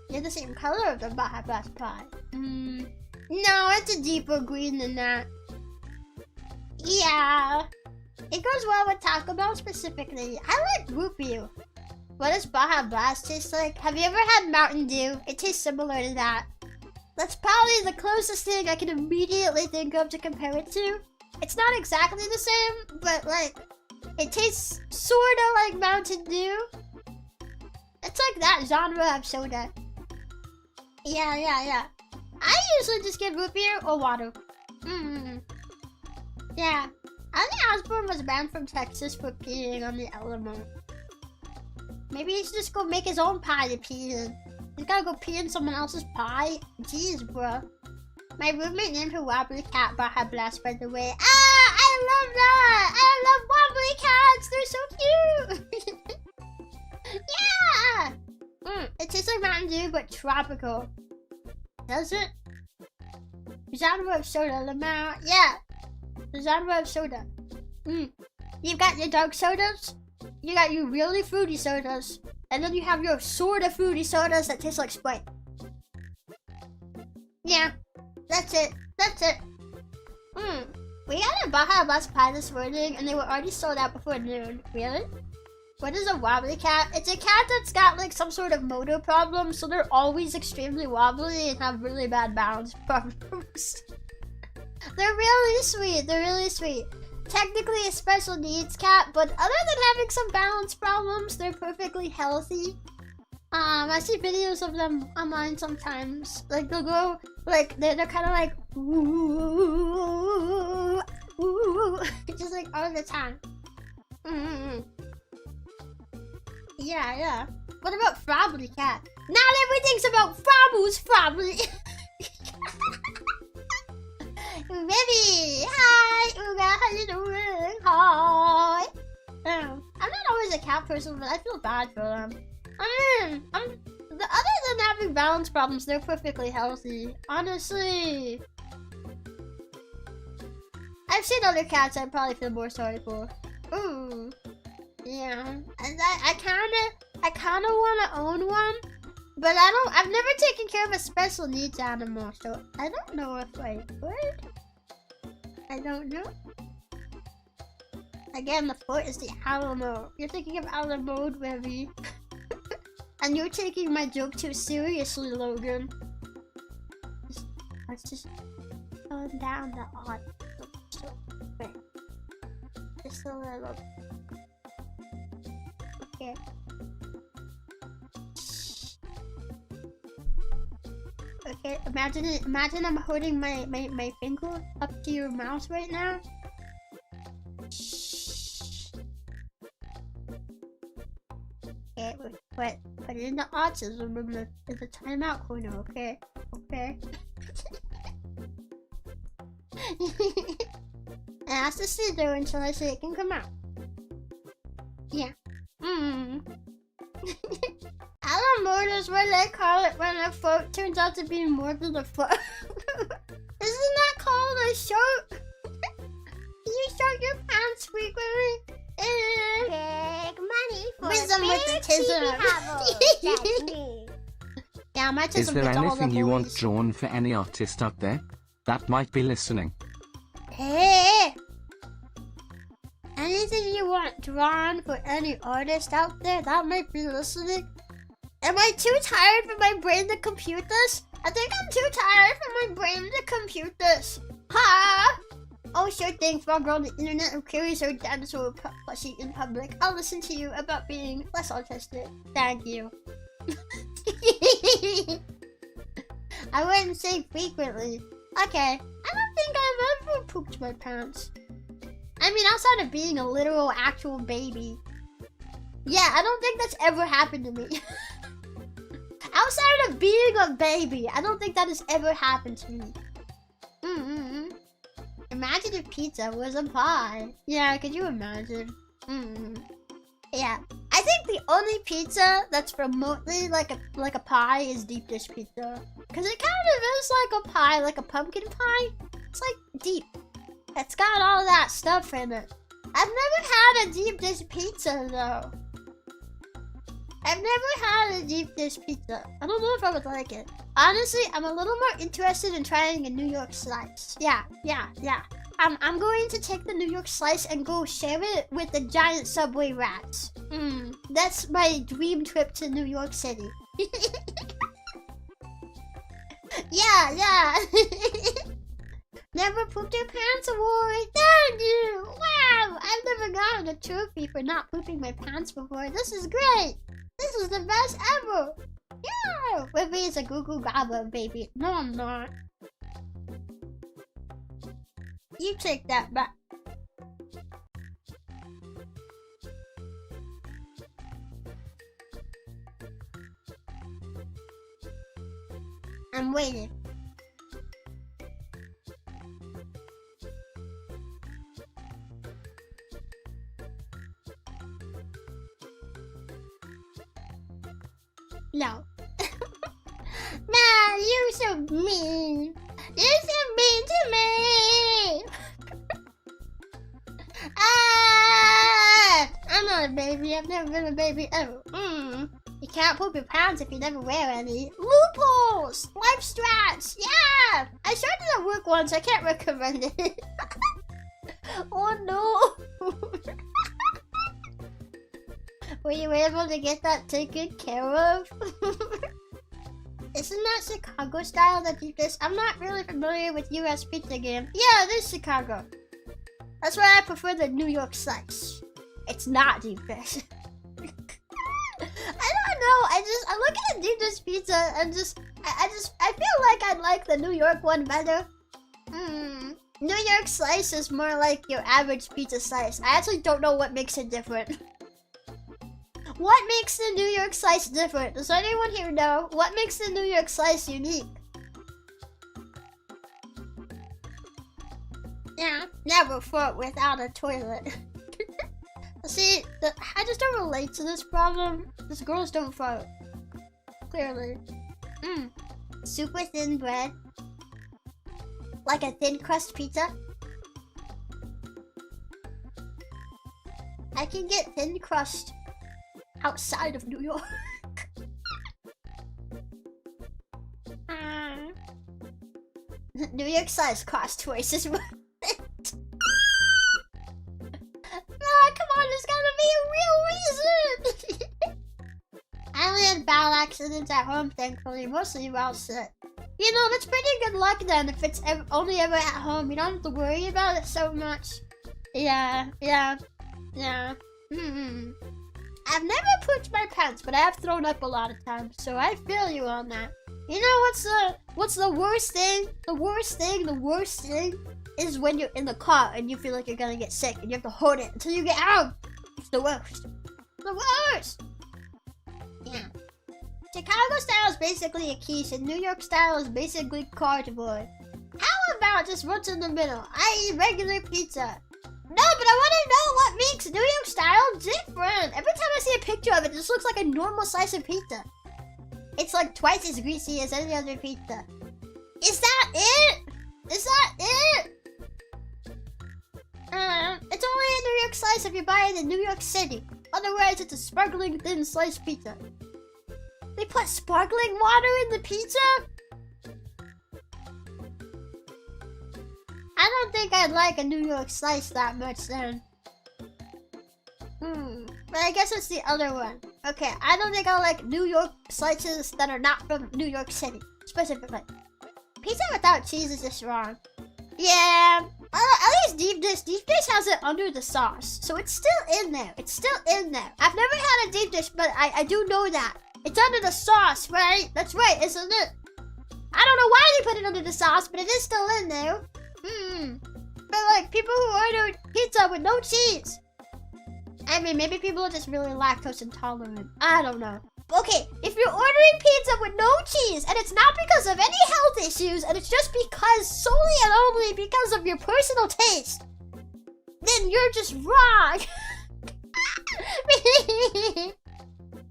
They're the same color of the Baja Blast pie. No, it's a deeper green than that. Yeah. It goes well with Taco Bell specifically. I like root beer. What does Baja Blast taste like? Have you ever had Mountain Dew? It tastes similar to that. That's probably the closest thing I can immediately think of to compare it to. It's not exactly the same, but like, it tastes sorta like Mountain Dew. It's like that genre of soda. Yeah. I usually just get root beer or water. Yeah. Ozzy Osbourne was banned from Texas for peeing on the Alamo. Maybe he should just go make his own pie to pee in. He's gotta go pee in someone else's pie? Jeez, bro. My roommate named her Wobbly Cat Baja Blast, by the way. Ah, I love that! I love Wobbly Cats! They're so cute! Yeah! It tastes like Mountain Dew, but tropical. Does it? Genre of soda, Lamar. Yeah! The genre of soda. You've got your dark sodas. You got your really fruity sodas. And then you have your sort of fruity sodas that taste like Sprite. Yeah, that's it. That's it. We got a Baja Blast pie this morning and they were already sold out before noon. Really? What is a wobbly cat? It's a cat that's got like some sort of motor problem, so they're always extremely wobbly and have really bad balance problems. They're really sweet. They're really sweet. Technically a special needs cat, but other than having some balance problems, they're perfectly healthy. I see videos of them online sometimes. Like they'll go, like they're kind of like, ooh, ooh, just like all the time. Yeah. What about Frobly cat? Not everything's about Frobbles, Frobly. Rebbi, hi, Uga, how you doing? Hi. I'm not always a cat person, but I feel bad for them. Other than having balance problems, they're perfectly healthy. Honestly, I've seen other cats I probably feel more sorry for. Ooh, yeah. And I kind of want to own one, but I've never taken care of a special needs animal, so I don't know if I would. I don't know. Again, the foot is the animal. You're thinking of animal mode, Rebbi. And you're taking my joke too seriously, Logan. Let's just tone down the odd. Wait. Just a little. Okay. Okay, imagine I'm holding my finger up to your mouth right now. Okay, put it in the autism room in the timeout corner, okay? Okay. It has to sit there until I say it can come out. Yeah. Alan mode is what they call it when a foot turns out to be more than a foot. Isn't that called a shirt? You shirt your pants frequently? Big money for Wisdom with the big tism. That's me. Yeah, my tism Is there gets all the anything you want boys. drawn for any artist out there that might be listening? Hey! Anything you want drawn for any artist out there that might be listening? Am I too tired for my brain to compute this? I think I'm too tired for my brain to compute this. Ha! Oh, sure thing, frog on the internet who carries her dinosaur plushie in public. I'll listen to you about being less autistic. Thank you. I wouldn't say frequently. Okay, I don't think I've ever pooped my pants. I mean, outside of being a literal, actual baby. Yeah, I don't think that's ever happened to me. Outside of being a baby, I don't think that has ever happened to me. Imagine if pizza was a pie. Yeah, could you imagine? Yeah, I think the only pizza that's remotely like a pie is deep dish pizza, cause it kind of is like a pie, like a pumpkin pie. It's like deep. It's got all that stuff in it. I've never had a deep dish pizza though. I've never had a deep dish pizza. I don't know if I would like it. Honestly, I'm a little more interested in trying a New York slice. Yeah. I'm going to take the New York slice and go share it with the giant subway rats. That's my dream trip to New York City. Yeah. Never pooped your pants award. Thank you. Wow, I've never gotten a trophy for not pooping my pants before. This is great. This is the best ever. Yeah. Rebbi is a goo goo gaga baby. No, I'm not. You take that back. I'm waiting. No. Man, you're so mean. You're so mean to me. I'm not a baby. I've never been a baby ever. You can't poop your pants if you never wear any. Loopholes! Life strats! Yeah! I started at work once, I can't recommend it. Oh no! Were you able to get that taken care of? Isn't that Chicago style, the deep dish? I'm not really familiar with US pizza game. Yeah, it is Chicago. That's why I prefer the New York slice. It's not deep dish. I don't know. I look at a deep dish pizza and I feel like I like the New York one better. New York slice is more like your average pizza slice. I actually don't know what makes it different. What makes the New York slice different? Does anyone here know? What makes the New York slice unique? Yeah, never fought without a toilet. See, I just don't relate to this problem. Because girls don't fart. Clearly. Super thin bread. Like a thin crust pizza. I can get thin crust outside of New York. New York size cost twice as much. Come on, there's gotta be a real reason. I only had bowel accidents at home, thankfully, mostly while sick. You know, that's pretty good luck then if it's only ever at home. You don't have to worry about it so much. Yeah. I've never pooped my pants, but I have thrown up a lot of times, so I feel you on that. You know what's the worst thing? The worst thing is when you're in the car and you feel like you're gonna get sick and you have to hold it until you get out. It's the worst. The worst! Yeah. Chicago style is basically a quiche and New York style is basically cardboard. How about just what's in the middle? I.e. regular pizza. No, but I want to know what makes New York style different. Every time I see a picture of it, it just looks like a normal slice of pizza. It's like twice as greasy as any other pizza. Is that it? Is that it? It's only a New York slice if you buy it in New York City. Otherwise, it's a sparkling thin sliced pizza. They put sparkling water in the pizza? I don't think I'd like a New York slice that much then. But I guess it's the other one. Okay, I don't think I like New York slices that are not from New York City, specifically. Pizza without cheese is just wrong. Yeah, at least deep dish has it under the sauce, so it's still in there. It's still in there. I've never had a deep dish, but I do know that. It's under the sauce, right? That's right, isn't it? I don't know why they put it under the sauce, but it is still in there. But like, people who ordered pizza with no cheese. I mean, maybe people are just really lactose intolerant. I don't know. Okay, if you're ordering pizza with no cheese, and it's not because of any health issues, and it's just because, solely and only because of your personal taste, then you're just wrong.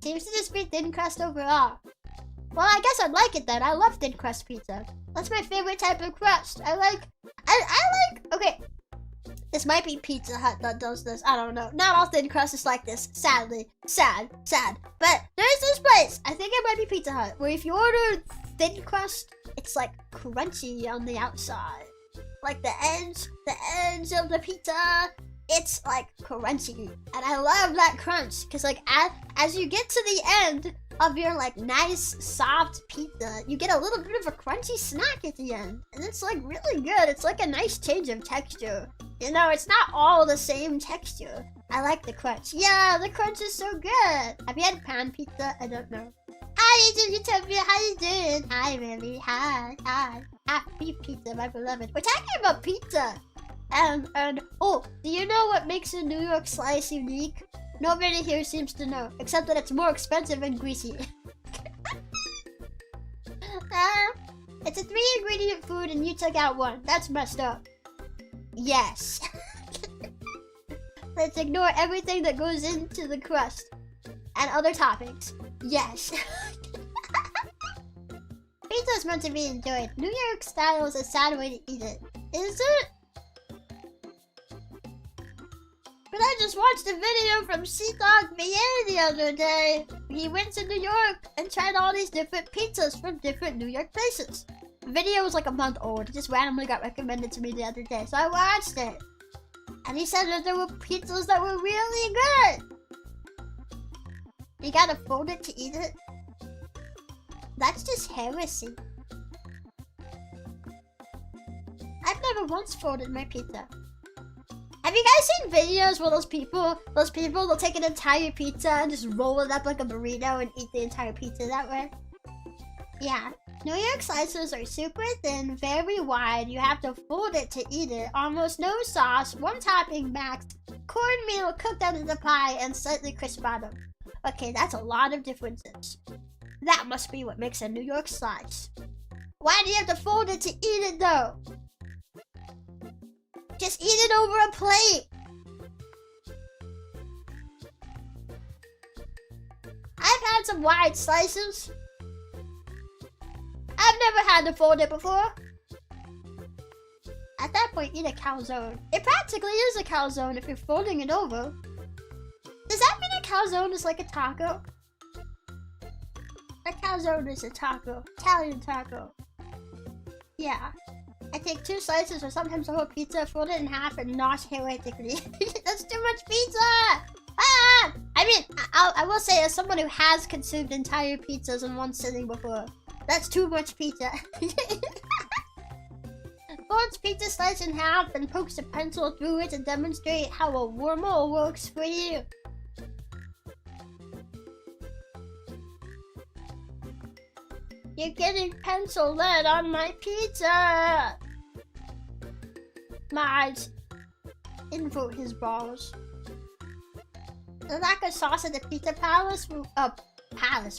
Seems to just be thin crust overall. Well, I guess I'd like it then. I love thin crust pizza. That's my favorite type of crust. I like, okay. This might be Pizza Hut that does this. I don't know. Not all thin crust is like this. Sadly. Sad. But there's this place. I think it might be Pizza Hut. Where if you order thin crust, it's like crunchy on the outside. Like the edge of the pizza. It's like crunchy. And I love that crunch. Because like as you get to the end of your like nice soft pizza, you get a little bit of a crunchy snack at the end. And it's like really good. It's like a nice change of texture. You know, it's not all the same texture. I like the crunch. Yeah, the crunch is so good. Have you had pan pizza? I don't know. Hi, Utopia. How you doing? Hi, Rebbi. Hi. Happy pizza, my beloved. We're talking about pizza. And oh, do you know what makes a New York slice unique? Nobody here seems to know, except that it's more expensive and greasy. It's a 3-ingredient food and you took out 1. That's messed up. Yes. Let's ignore everything that goes into the crust and other toppings. Yes. Pizza is meant to be enjoyed. New York style is a sad way to eat it. Is it? But I just watched a video from Sea Dog VA the other day. he went to New York and tried all these different pizzas from different New York places. The video was like a month old. It just randomly got recommended to me the other day, so I watched it. And he said that there were pizzas that were really good. You gotta fold it to eat it. That's just heresy. I've never once folded my pizza. Have you guys seen videos where those people, they'll take an entire pizza and just roll it up like a burrito and eat the entire pizza that way? Yeah. New York slices are super thin, very wide. You have to fold it to eat it. Almost no sauce, one topping max, cornmeal cooked under the pie, and slightly crisp bottom. Okay, that's a lot of differences. That must be what makes a New York slice. Why do you have to fold it to eat it though? Just eat it over a plate. I've had some wide slices. I've never had to fold it before. At that point, eat a calzone. It practically is a calzone if you're folding it over. Does that mean a calzone is like a taco? A calzone is a taco. Italian taco. Yeah. I take 2 slices or sometimes a whole pizza, fold it in half, and nosh heretically. That's too much pizza! Ah! I mean, I will say, as someone who has consumed entire pizzas in one sitting before, that's too much pizza. Folds pizza slice in half and pokes a pencil through it to demonstrate how a wormhole works for you. You're getting pencil lead on my pizza! Mars. Invert his balls. The lack of sauce at the pizza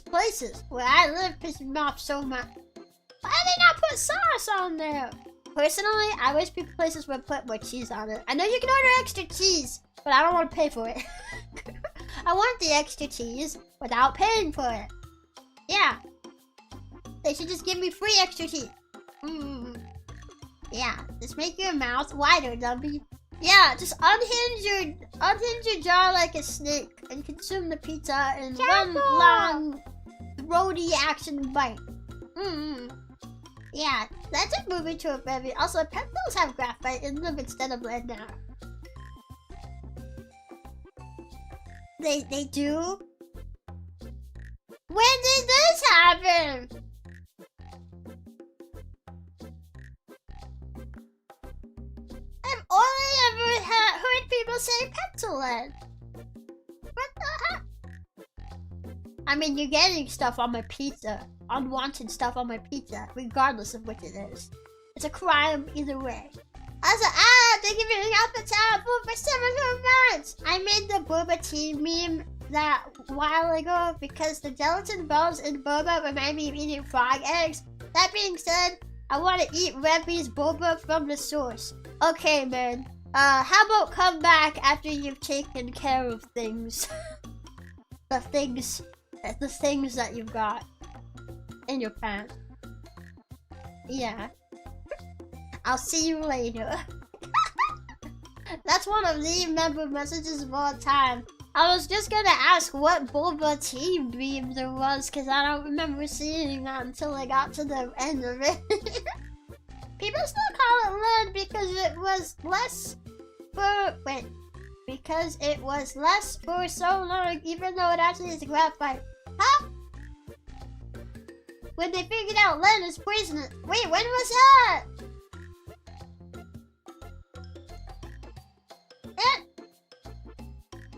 places where I live pisses me off so much. Why did they not put sauce on there? Personally, I wish people places would put more cheese on it. I know you can order extra cheese, but I don't want to pay for it. I want the extra cheese without paying for it. Yeah. They should just give me free extra cheese. Yeah, just make your mouth wider, Dumpy. Yeah, just unhinge your jaw like a snake and consume the pizza in one long, throaty action bite. Yeah, that's a movie to a baby. Also, pencils have graphite in them instead of lead now. They do? When did this happen? I've only ever heard people say pencil lead. What the heck? I mean, you're getting stuff on my pizza. Unwanted stuff on my pizza, regardless of what it is. It's a crime either way. Also, thank you for the Alpha Tower for 7 months! I made the boba tea meme that while ago because the gelatin balls in boba remind me of eating frog eggs. That being said, I want to eat Rebbi's boba from the source. Okay, man. How about come back after you've taken care of things? the things that you've got in your pants. Yeah. I'll see you later. That's one of the member messages of all time. I was just gonna ask what boba tea meme there was, because I don't remember seeing that until I got to the end of it. People still call it lead because it was less for so long, even though it actually is graphite. Huh? When they figured out lead is poisonous. Wait, when was that?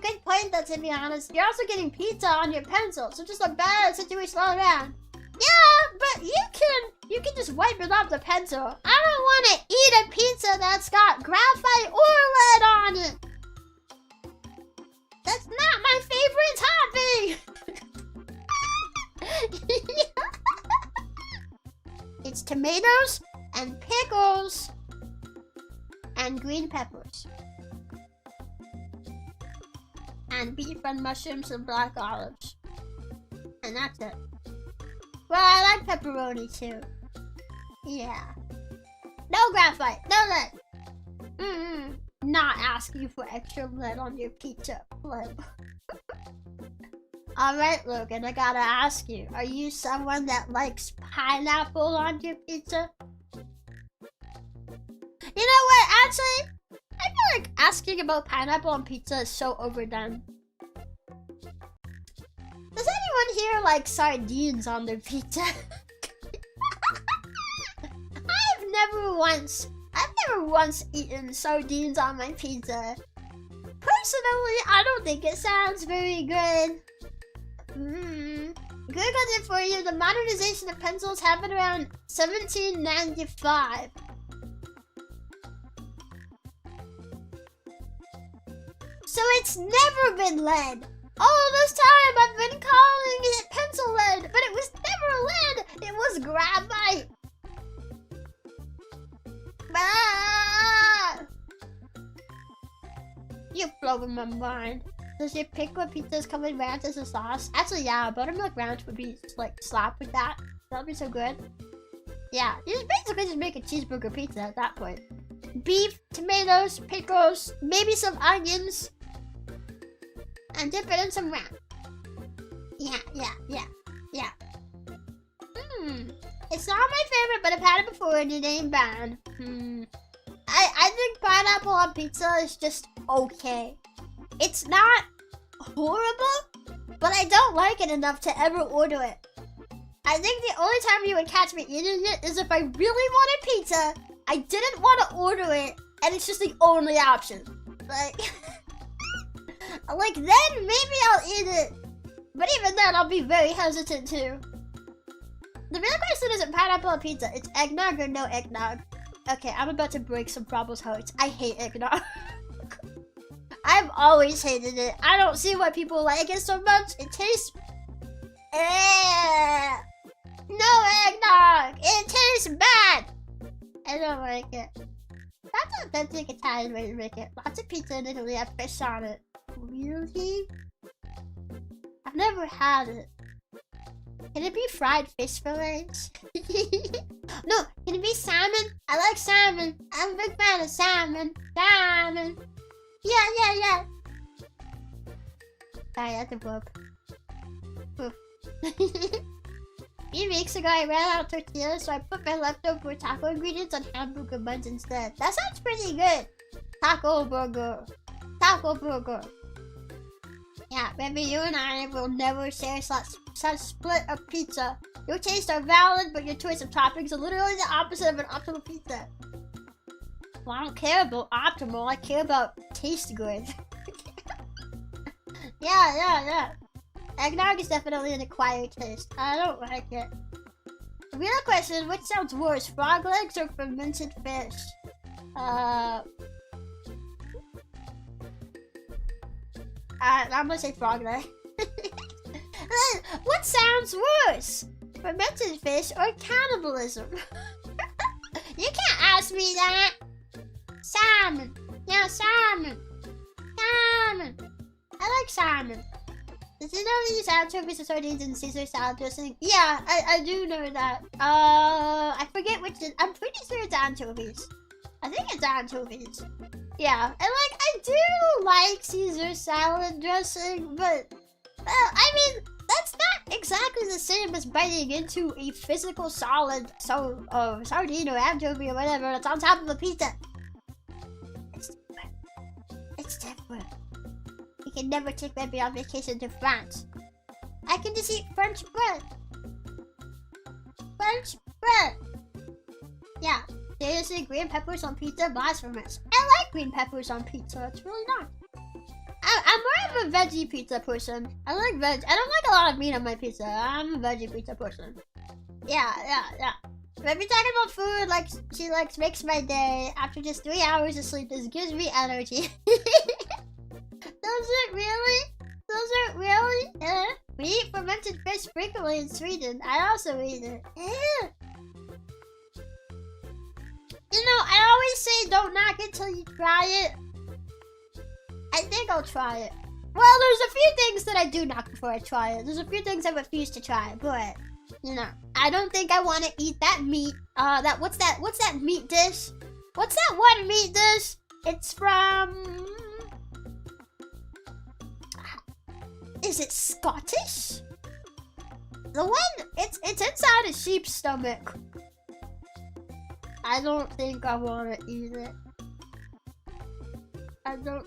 Good point though, to be honest. You're also getting pizza on your pencil, so just a bad situation all around. Yeah, but you can just wipe it off the pencil. I don't want to eat a pizza that's got graphite or lead on it. That's not my favorite topping. It's tomatoes and pickles and green peppers. And beef and mushrooms and black olives. And that's it. Well, I like pepperoni too. Yeah. No graphite, no lead. Not asking for extra lead on your pizza. Alright, Logan, I gotta ask you. Are you someone that likes pineapple on your pizza? You know what, actually, I feel like asking about pineapple on pizza is so overdone. Does anyone here like sardines on their pizza? I've never once eaten sardines on my pizza. Personally, I don't think it sounds very good. Googled it for you. The modernization of pencils happened around 1795. So it's never been lead. All this time I've been calling it pencil lead, but it was never lead. It was graphite. Ah! You blowing my mind. Does your pickle pizzas come with ranch as a sauce? Actually, yeah, buttermilk ranch would be like slapped with that. That'd be so good. Yeah, you just basically just make a cheeseburger pizza at that point. Beef, tomatoes, pickles, maybe some onions, and dip it in some ranch. Yeah. It's not my favorite, but I've had it before and it ain't bad. I think pineapple on pizza is just okay. It's not horrible, but I don't like it enough to ever order it. I think the only time you would catch me eating it is if I really wanted pizza, I didn't want to order it, and it's just the only option. Like, like then maybe I'll eat it, but even then I'll be very hesitant too. The real question isn't pineapple on pizza, it's eggnog or no eggnog. Okay, I'm about to break some people's hearts. I hate eggnog. I've always hated it. I don't see why people like it so much. It tastes... No eggnog! It tastes bad! I don't like it. That's an authentic Italian way to make it. Lots of pizza in Italy have fish on it. Really? I've never had it. Can it be fried fish fillets? No, can it be salmon? I like salmon. I'm a big fan of salmon. Salmon. Yeah. Sorry, that's a burp. A few weeks ago, I ran out of tortillas, so I put my leftover taco ingredients on hamburger buns instead. That sounds pretty good. Taco burger. Yeah, maybe you and I will never share such split of pizza. Your tastes are valid, but your choice of toppings are literally the opposite of an optimal pizza. Well, I don't care about optimal, I care about taste good. Yeah. Eggnog is definitely an acquired taste. I don't like it. The real question is, which sounds worse, frog legs or fermented fish? I'm gonna say frog leg. What sounds worse? Fermented fish or cannibalism? You can't ask me that. Salmon. Yeah, salmon. I like salmon. Did you know they use anchovies and sardines in Caesar salad dressing? Yeah, I do know that. I forget which. I'm pretty sure it's anchovies. I think it's anchovies. Yeah, and like I do like Caesar salad dressing, but I mean that's not exactly the same as biting into a physical solid sardine or anchovy or whatever that's on top of a pizza. It's different. We can never take Rebbi on vacation to France. I can just eat French bread. Yeah. Seriously, green peppers on pizza? Blasphemous. I like green peppers on pizza. It's really nice. I'm more of a veggie pizza person. I like veg. I don't like a lot of meat on my pizza. I'm a veggie pizza person. Yeah. Rebbi talking about food like she makes my day. After just 3 hours of sleep, this gives me energy. Does it really? We eat fermented fish frequently in Sweden. I also eat it. You know, I always say don't knock it till you try it. I think I'll try it. Well, there's a few things that I do knock before I try it. There's a few things I refuse to try, but you know, I don't think I want to eat that meat. What's that meat dish? What's that one meat dish? It's Is it Scottish? The one, it's inside a sheep's stomach. I don't think I want to eat it. I don't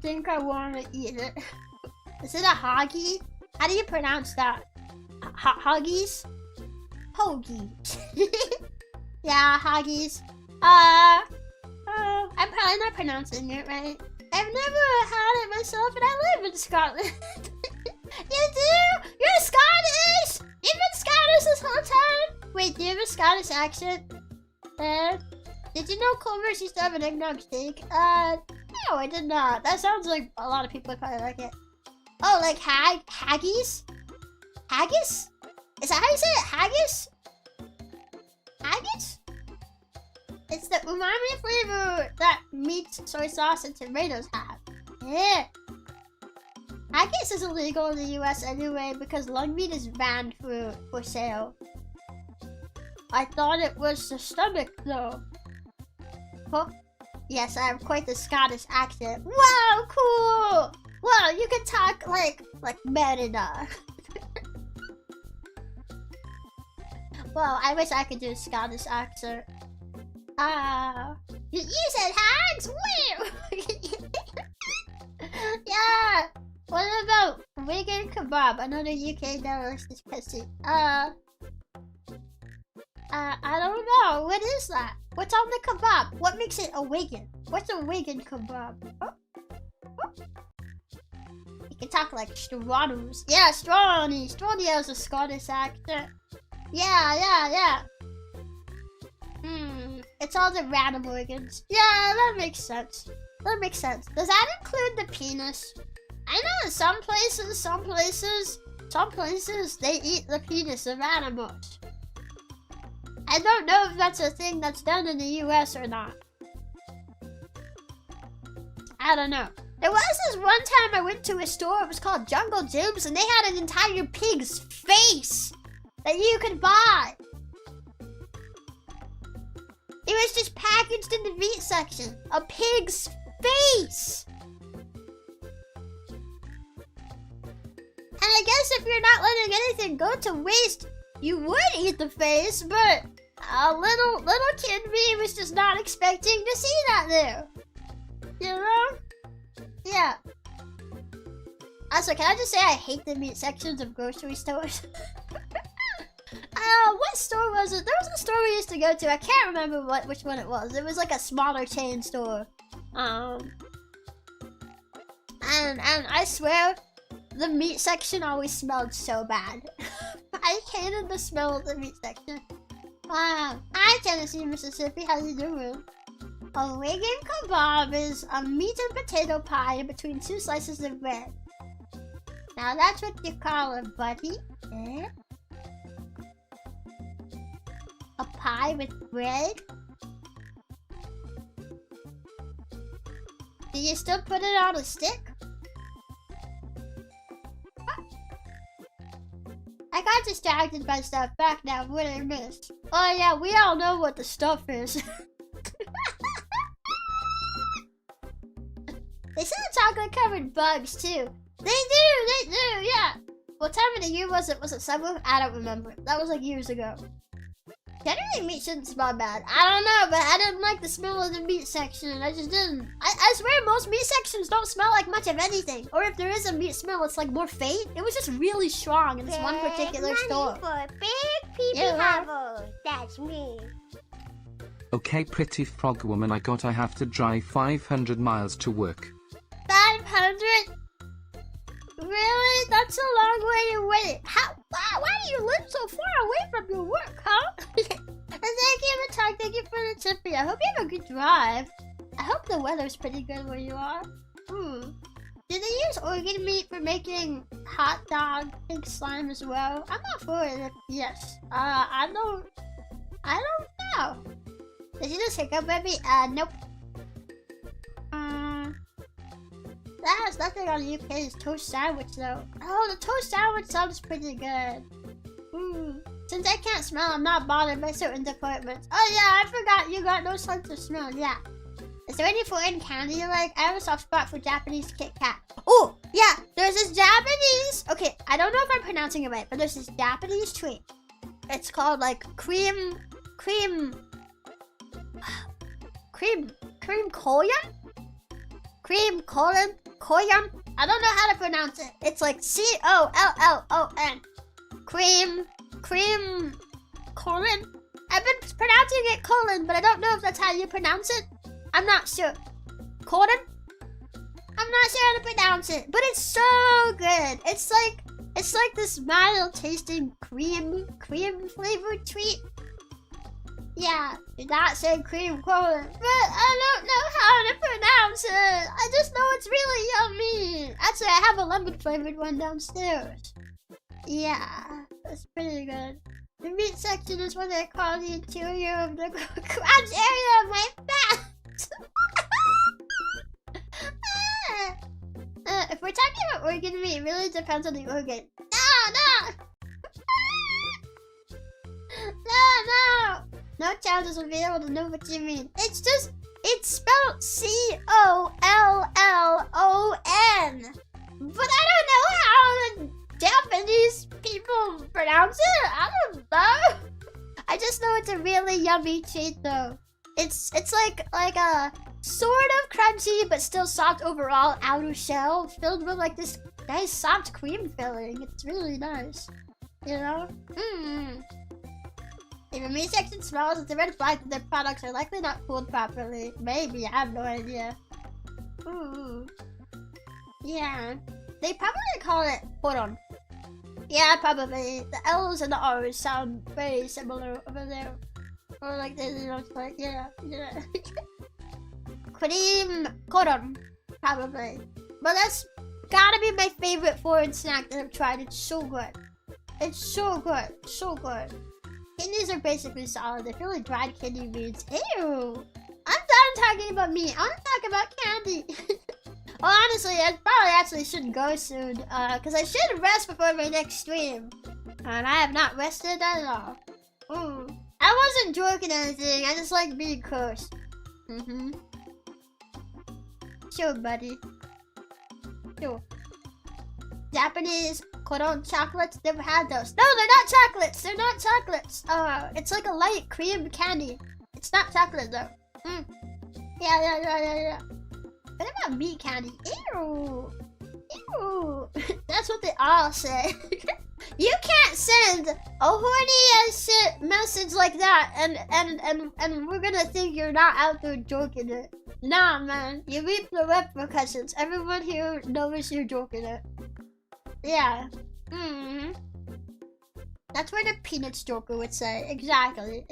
think I want to eat it. Is it a hoggy? How do you pronounce that? Hoggies? Hoagie. Yeah, hoggies. I'm probably not pronouncing it right. I've never had it myself, and I live in Scotland. You do? You're Scottish! You've been Scottish this whole time? Wait, do you have a Scottish accent? Did you know Culver's used to have an eggnog steak? No, I did not. That sounds like a lot of people probably like it. Oh, like haggis? Haggis? Is that how you say it? Haggis? Haggis? It's the umami flavor that meat, soy sauce, and tomatoes have. Yeah. Haggis is illegal in the US anyway because lung meat is banned for sale. I thought it was the stomach though. Huh? Yes, I have quite the Scottish accent. Wow, cool! Wow, you can talk like Merida. Well, I wish I could do a Scottish accent. You said hags? Where? Yeah. What about vegan kebab? Another UK delicacy. I don't know. What is that? What's on the kebab? What makes it a vegan? What's a vegan kebab? Oh. Oh. You can talk like Strawnus. Yeah, Strawny. Strawny has a Scottish accent. Yeah. It's all the random organs. Yeah, that makes sense. Does that include the penis? I know in some places, they eat the penis of animals. I don't know if that's a thing that's done in the US or not. I don't know. There was this one time I went to a store, it was called Jungle Gyms, and they had an entire pig's face that you could buy. It was just packaged in the meat section. A pig's face! And I guess if you're not letting anything go to waste, you would eat the face, but a little kid me was just not expecting to see that there. You know? Yeah. Also, can I just say I hate the meat sections of grocery stores? What store was it? There was a store we used to go to. I can't remember which one it was. It was like a smaller chain store. And I swear, the meat section always smelled so bad. I hated the smell of the meat section. Wow. Hi, Tennessee, Mississippi. How you doing? A vegan kebab is a meat and potato pie in between two slices of bread. Now that's what you call a buddy, eh? A pie with bread? Do you still put it on a stick? I got distracted by stuff. Back now, what did I miss? Oh yeah, we all know what the stuff is. They sell chocolate covered bugs too. They do, yeah. What time of the year was it? Was it summer? I don't remember. That was like years ago. Generally, meat shouldn't smell bad. I don't know, but I didn't like the smell of the meat section. I just didn't. I swear most meat sections don't smell like much of anything. Or if there is a meat smell, it's like more faint. It was just really strong in this one particular store. For big people havers. That's me. Okay, pretty frog woman, I have to drive 500 miles to work. 500? Really? That's a long way away. Why do you live so far away from your work, huh? And thank you for talking. Thank you for the tippy. I hope you have a good drive. I hope the weather's pretty good where you are. Do they use organ meat for making hot dog pig slime as well? I'm not for it. Yes. I don't know. Did you just hiccup, Rebbi? Nope. That has nothing on the UK's toast sandwich though. Oh, the toast sandwich sounds pretty good. Since I can't smell, I'm not bothered by certain departments. Oh yeah, I forgot you got no sense of smell, yeah. Is there any foreign candy you like? I have a soft spot for Japanese Kit Kat. Oh, yeah, there's this Japanese, okay, I don't know if I'm pronouncing it right, but there's this Japanese treat. It's called like cream koyam? Koyam? I don't know how to pronounce it. It's like C-O-L-L-O-N. Cream colon. I've been pronouncing it colon, but I don't know if that's how you pronounce it. I'm not sure. Colon? I'm not sure how to pronounce it, but it's so good. It's like this mild tasting cream flavored treat. Yeah, did not say cream colon, but I don't know how to pronounce it. I just know it's really yummy. Actually, I have a lemon flavored one downstairs. Yeah, that's pretty good. The meat section is what I call the interior of the crotch area of my fat. If we're talking about organ meat, it really depends on the organ. No! No challenges will be able to know what you mean. It's spelled C-O-L-L-O-N. But I don't know how the Japanese people pronounce it. I don't know. I just know it's a really yummy treat though. It's like a sort of crunchy but still soft overall outer shell filled with like this nice soft cream filling. It's really nice. You know? If a meat section smells, it's a red flag that their products are likely not cooled properly. Maybe, I have no idea. Ooh. Yeah. They probably call it koron. Yeah, probably. The L's and the R's sound very similar over there. Or like this, you know, it's like, yeah. Cream koron. Probably. But that's gotta be my favorite foreign snack that I've tried. It's so good. It's so good. So good. Kidneys are basically solid. They feel like dried kidney beans. Ew! I'm done talking about meat. I want to talk about candy. Well, honestly, I probably actually should go soon. Because I should rest before my next stream. And I have not rested at all. I wasn't joking anything. I just like being cursed. Sure, buddy. Sure. Japanese koron chocolates, never had those. No, they're not chocolates. They're not chocolates. It's like a light cream candy. It's not chocolate though. Yeah. What about meat candy? Ew. That's what they all say. You can't send a horny as shit message like that and we're gonna think you're not out there joking it. Nah, man. You reap the repercussions. Everyone here knows you're joking it. Yeah. That's what a Peanuts Joker would say. Exactly.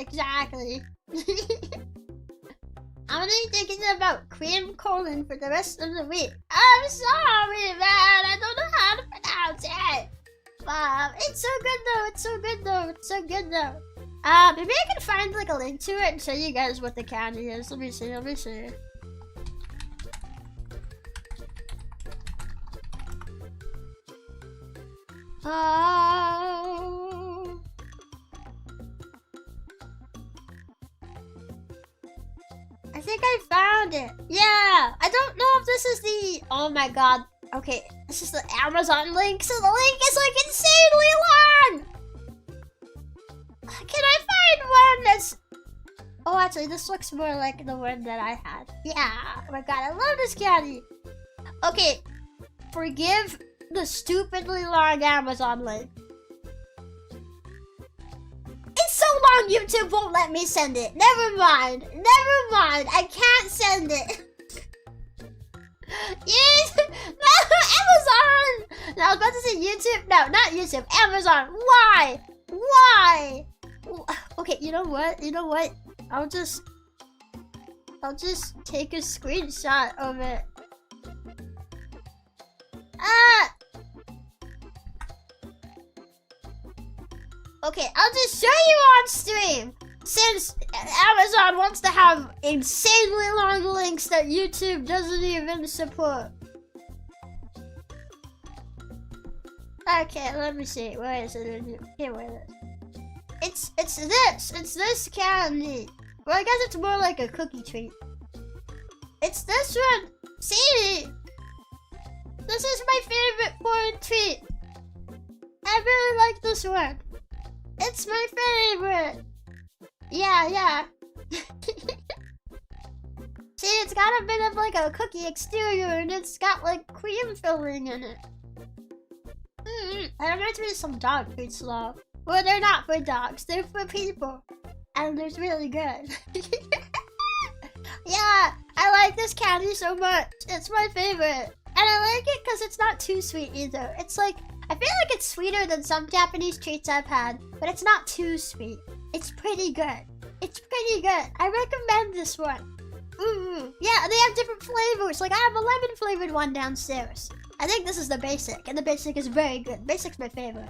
I'm gonna be thinking about cream colon for the rest of the week. I'm sorry, man. I don't know how to pronounce it. It's so good though. Maybe I can find like a link to it and show you guys what the candy is. Let me see. I think I found it. Yeah, I don't know if this is the, oh my god. Okay, this is the Amazon link, so the link is like insanely long. Can I find one that's, oh actually this looks more like the one that I had. Yeah, oh my god, I love this candy. Okay, forgive the stupidly long Amazon link. It's so long YouTube won't let me send it. Never mind. I can't send it. Yes! No, Amazon! No, I was about to say YouTube. No, not YouTube. Amazon. Why? Okay, you know what? I'll just take a screenshot of it. Okay, I'll just show you on stream. Since Amazon wants to have insanely long links that YouTube doesn't even support. Okay, let me see. Where is it? Here, where is it? It's this candy. Well, I guess it's more like a cookie treat. It's this one. See? This is my favorite corn treat. I really like this one. It's my favorite. Yeah. See, it's got a bit of like a cookie exterior and it's got like cream filling in it. It reminds me of some dog treats though. Well, they're not for dogs, they're for people. And it's really good. Yeah, I like this candy so much. It's my favorite. And I like it because it's not too sweet either. It's like, I feel like it's sweeter than some Japanese treats I've had, but it's not too sweet. It's pretty good. It's pretty good. I recommend this one. Yeah, they have different flavors. Like, I have a lemon flavored one downstairs. I think this is the basic, and the basic is very good. Basic's my favorite.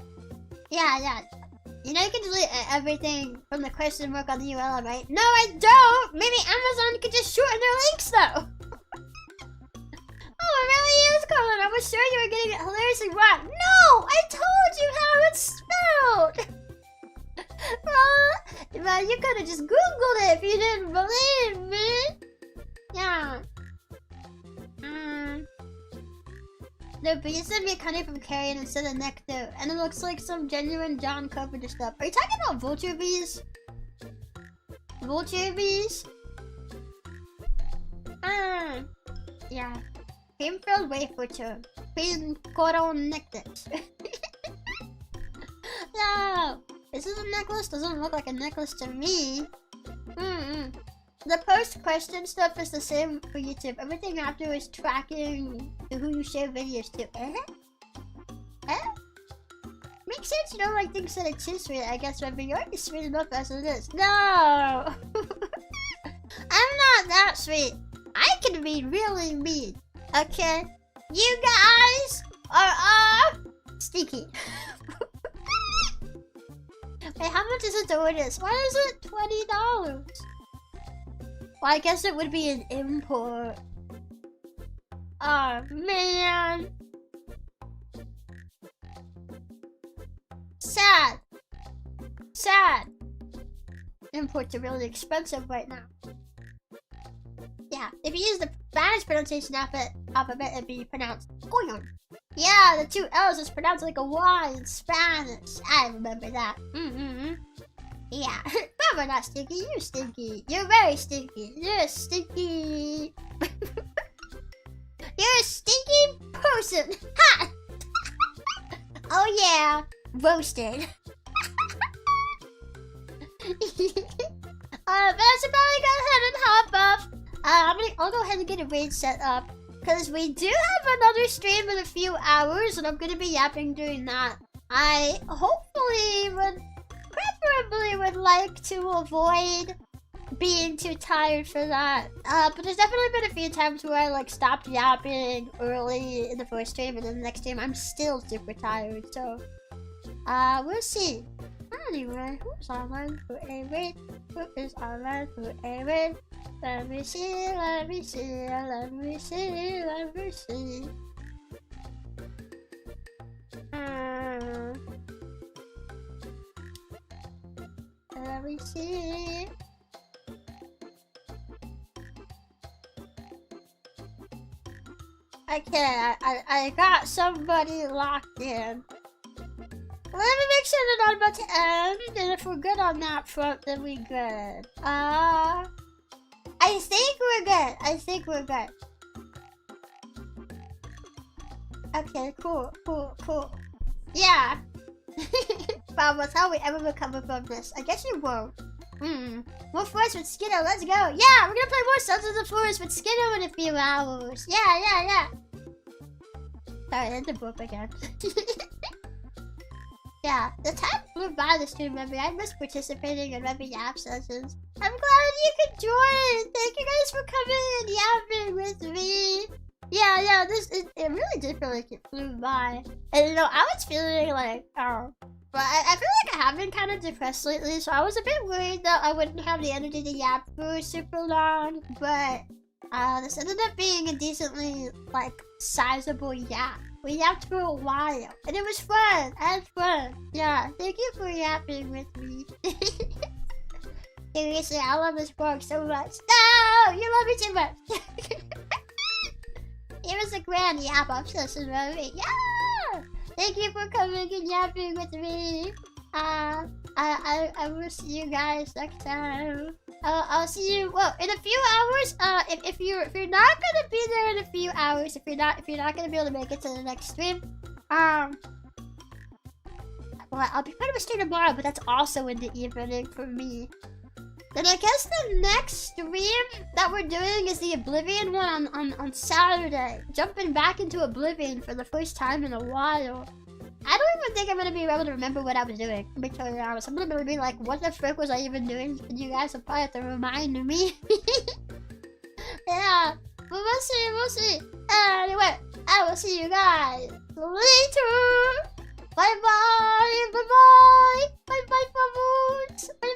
Yeah. You know you can delete everything from the question mark on the URL, right? No, I don't! Maybe Amazon could just shorten their links, though! Oh, it really is, Colin. I was sure you were getting it hilariously wrong. No! I told you how it's spelled! Well, you could have just Googled it if you didn't believe me. Yeah. No, but you sent me a candy from Carrion instead of Nectar, and it looks like some genuine John Carpenter stuff. Are you talking about vulture bees? Vulture bees? Yeah. Cream-filled wafer tube. Cream coral nectar. No! Is this a necklace? Doesn't look like a necklace to me. The post-question stuff is the same for YouTube. Everything after is tracking who you share videos to. Makes sense you don't like things that are too sweet, I guess, but you're already sweet enough as it is. No! I'm not that sweet. I can be really mean. Okay? You guys are stinky. Wait, how much is it to order this? Why is it $20? Well, I guess it would be an import. Oh, man. Sad. Imports are really expensive right now. Yeah, if you use the Spanish pronunciation of it, it'd be pronounced coño. Yeah, the two L's is pronounced like a Y in Spanish. I remember that. Yeah, but we're not stinky. You're stinky. You're very stinky. You're stinky. You're a stinky person. Ha! Oh yeah, roasted. But I should probably go ahead and hop off. I'll go ahead and get a raid set up. Because we do have another stream in a few hours, and I'm going to be yapping during that. I preferably would like to avoid being too tired for that. But there's definitely been a few times where I like stopped yapping early in the first stream, and then the next stream I'm still super tired. So, we'll see. Anyway, who's online for a raid? Who is online for a raid? Let me see. Let me see. Let me see. Okay, I got somebody locked in. Let me make sure they're not about to end, and if we're good on that front, then we good. I think we're good. Okay, cool. Yeah. Bob, how we ever recover from this? I guess you won't. More Forest with Skiddo, let's go. Yeah, we're gonna play more Sons of the Forest with Skiddo in a few hours. Yeah. Sorry, that's a burp again. Yeah, the time flew by this stream, Rebbi. I miss participating in Rebbi Yap sessions. I'm glad you could join. Thank you guys for coming and yapping with me. Yeah, it really did feel like it flew by. And you know, I was feeling like, but I feel like I have been kind of depressed lately, so I was a bit worried that I wouldn't have the energy to yap for super long, but this ended up being a decently, like, sizable yap. We yapped for a while, and it was fun. I had fun. Yeah, thank you for yapping with me. Seriously, I love this vlog so much. No! You love me too much. It was a grand yap obsession movie. Yeah! Thank you for coming and yapping with me. I will see you guys next time. I'll see you in a few hours. If you're not gonna be there in a few hours, if you're not gonna be able to make it to the next stream, well, I'll be part of a stream tomorrow, but that's also in the evening for me. Then I guess the next stream that we're doing is the Oblivion one on Saturday. Jumping back into Oblivion for the first time in a while. I don't even think I'm gonna be able to remember what I was doing. To be totally honest, I'm gonna be like, what the frick was I even doing? And you guys will probably have to remind me. Yeah, but we'll see. Anyway, I will see you guys later. Bye bye. Bye bye, baboons. Bye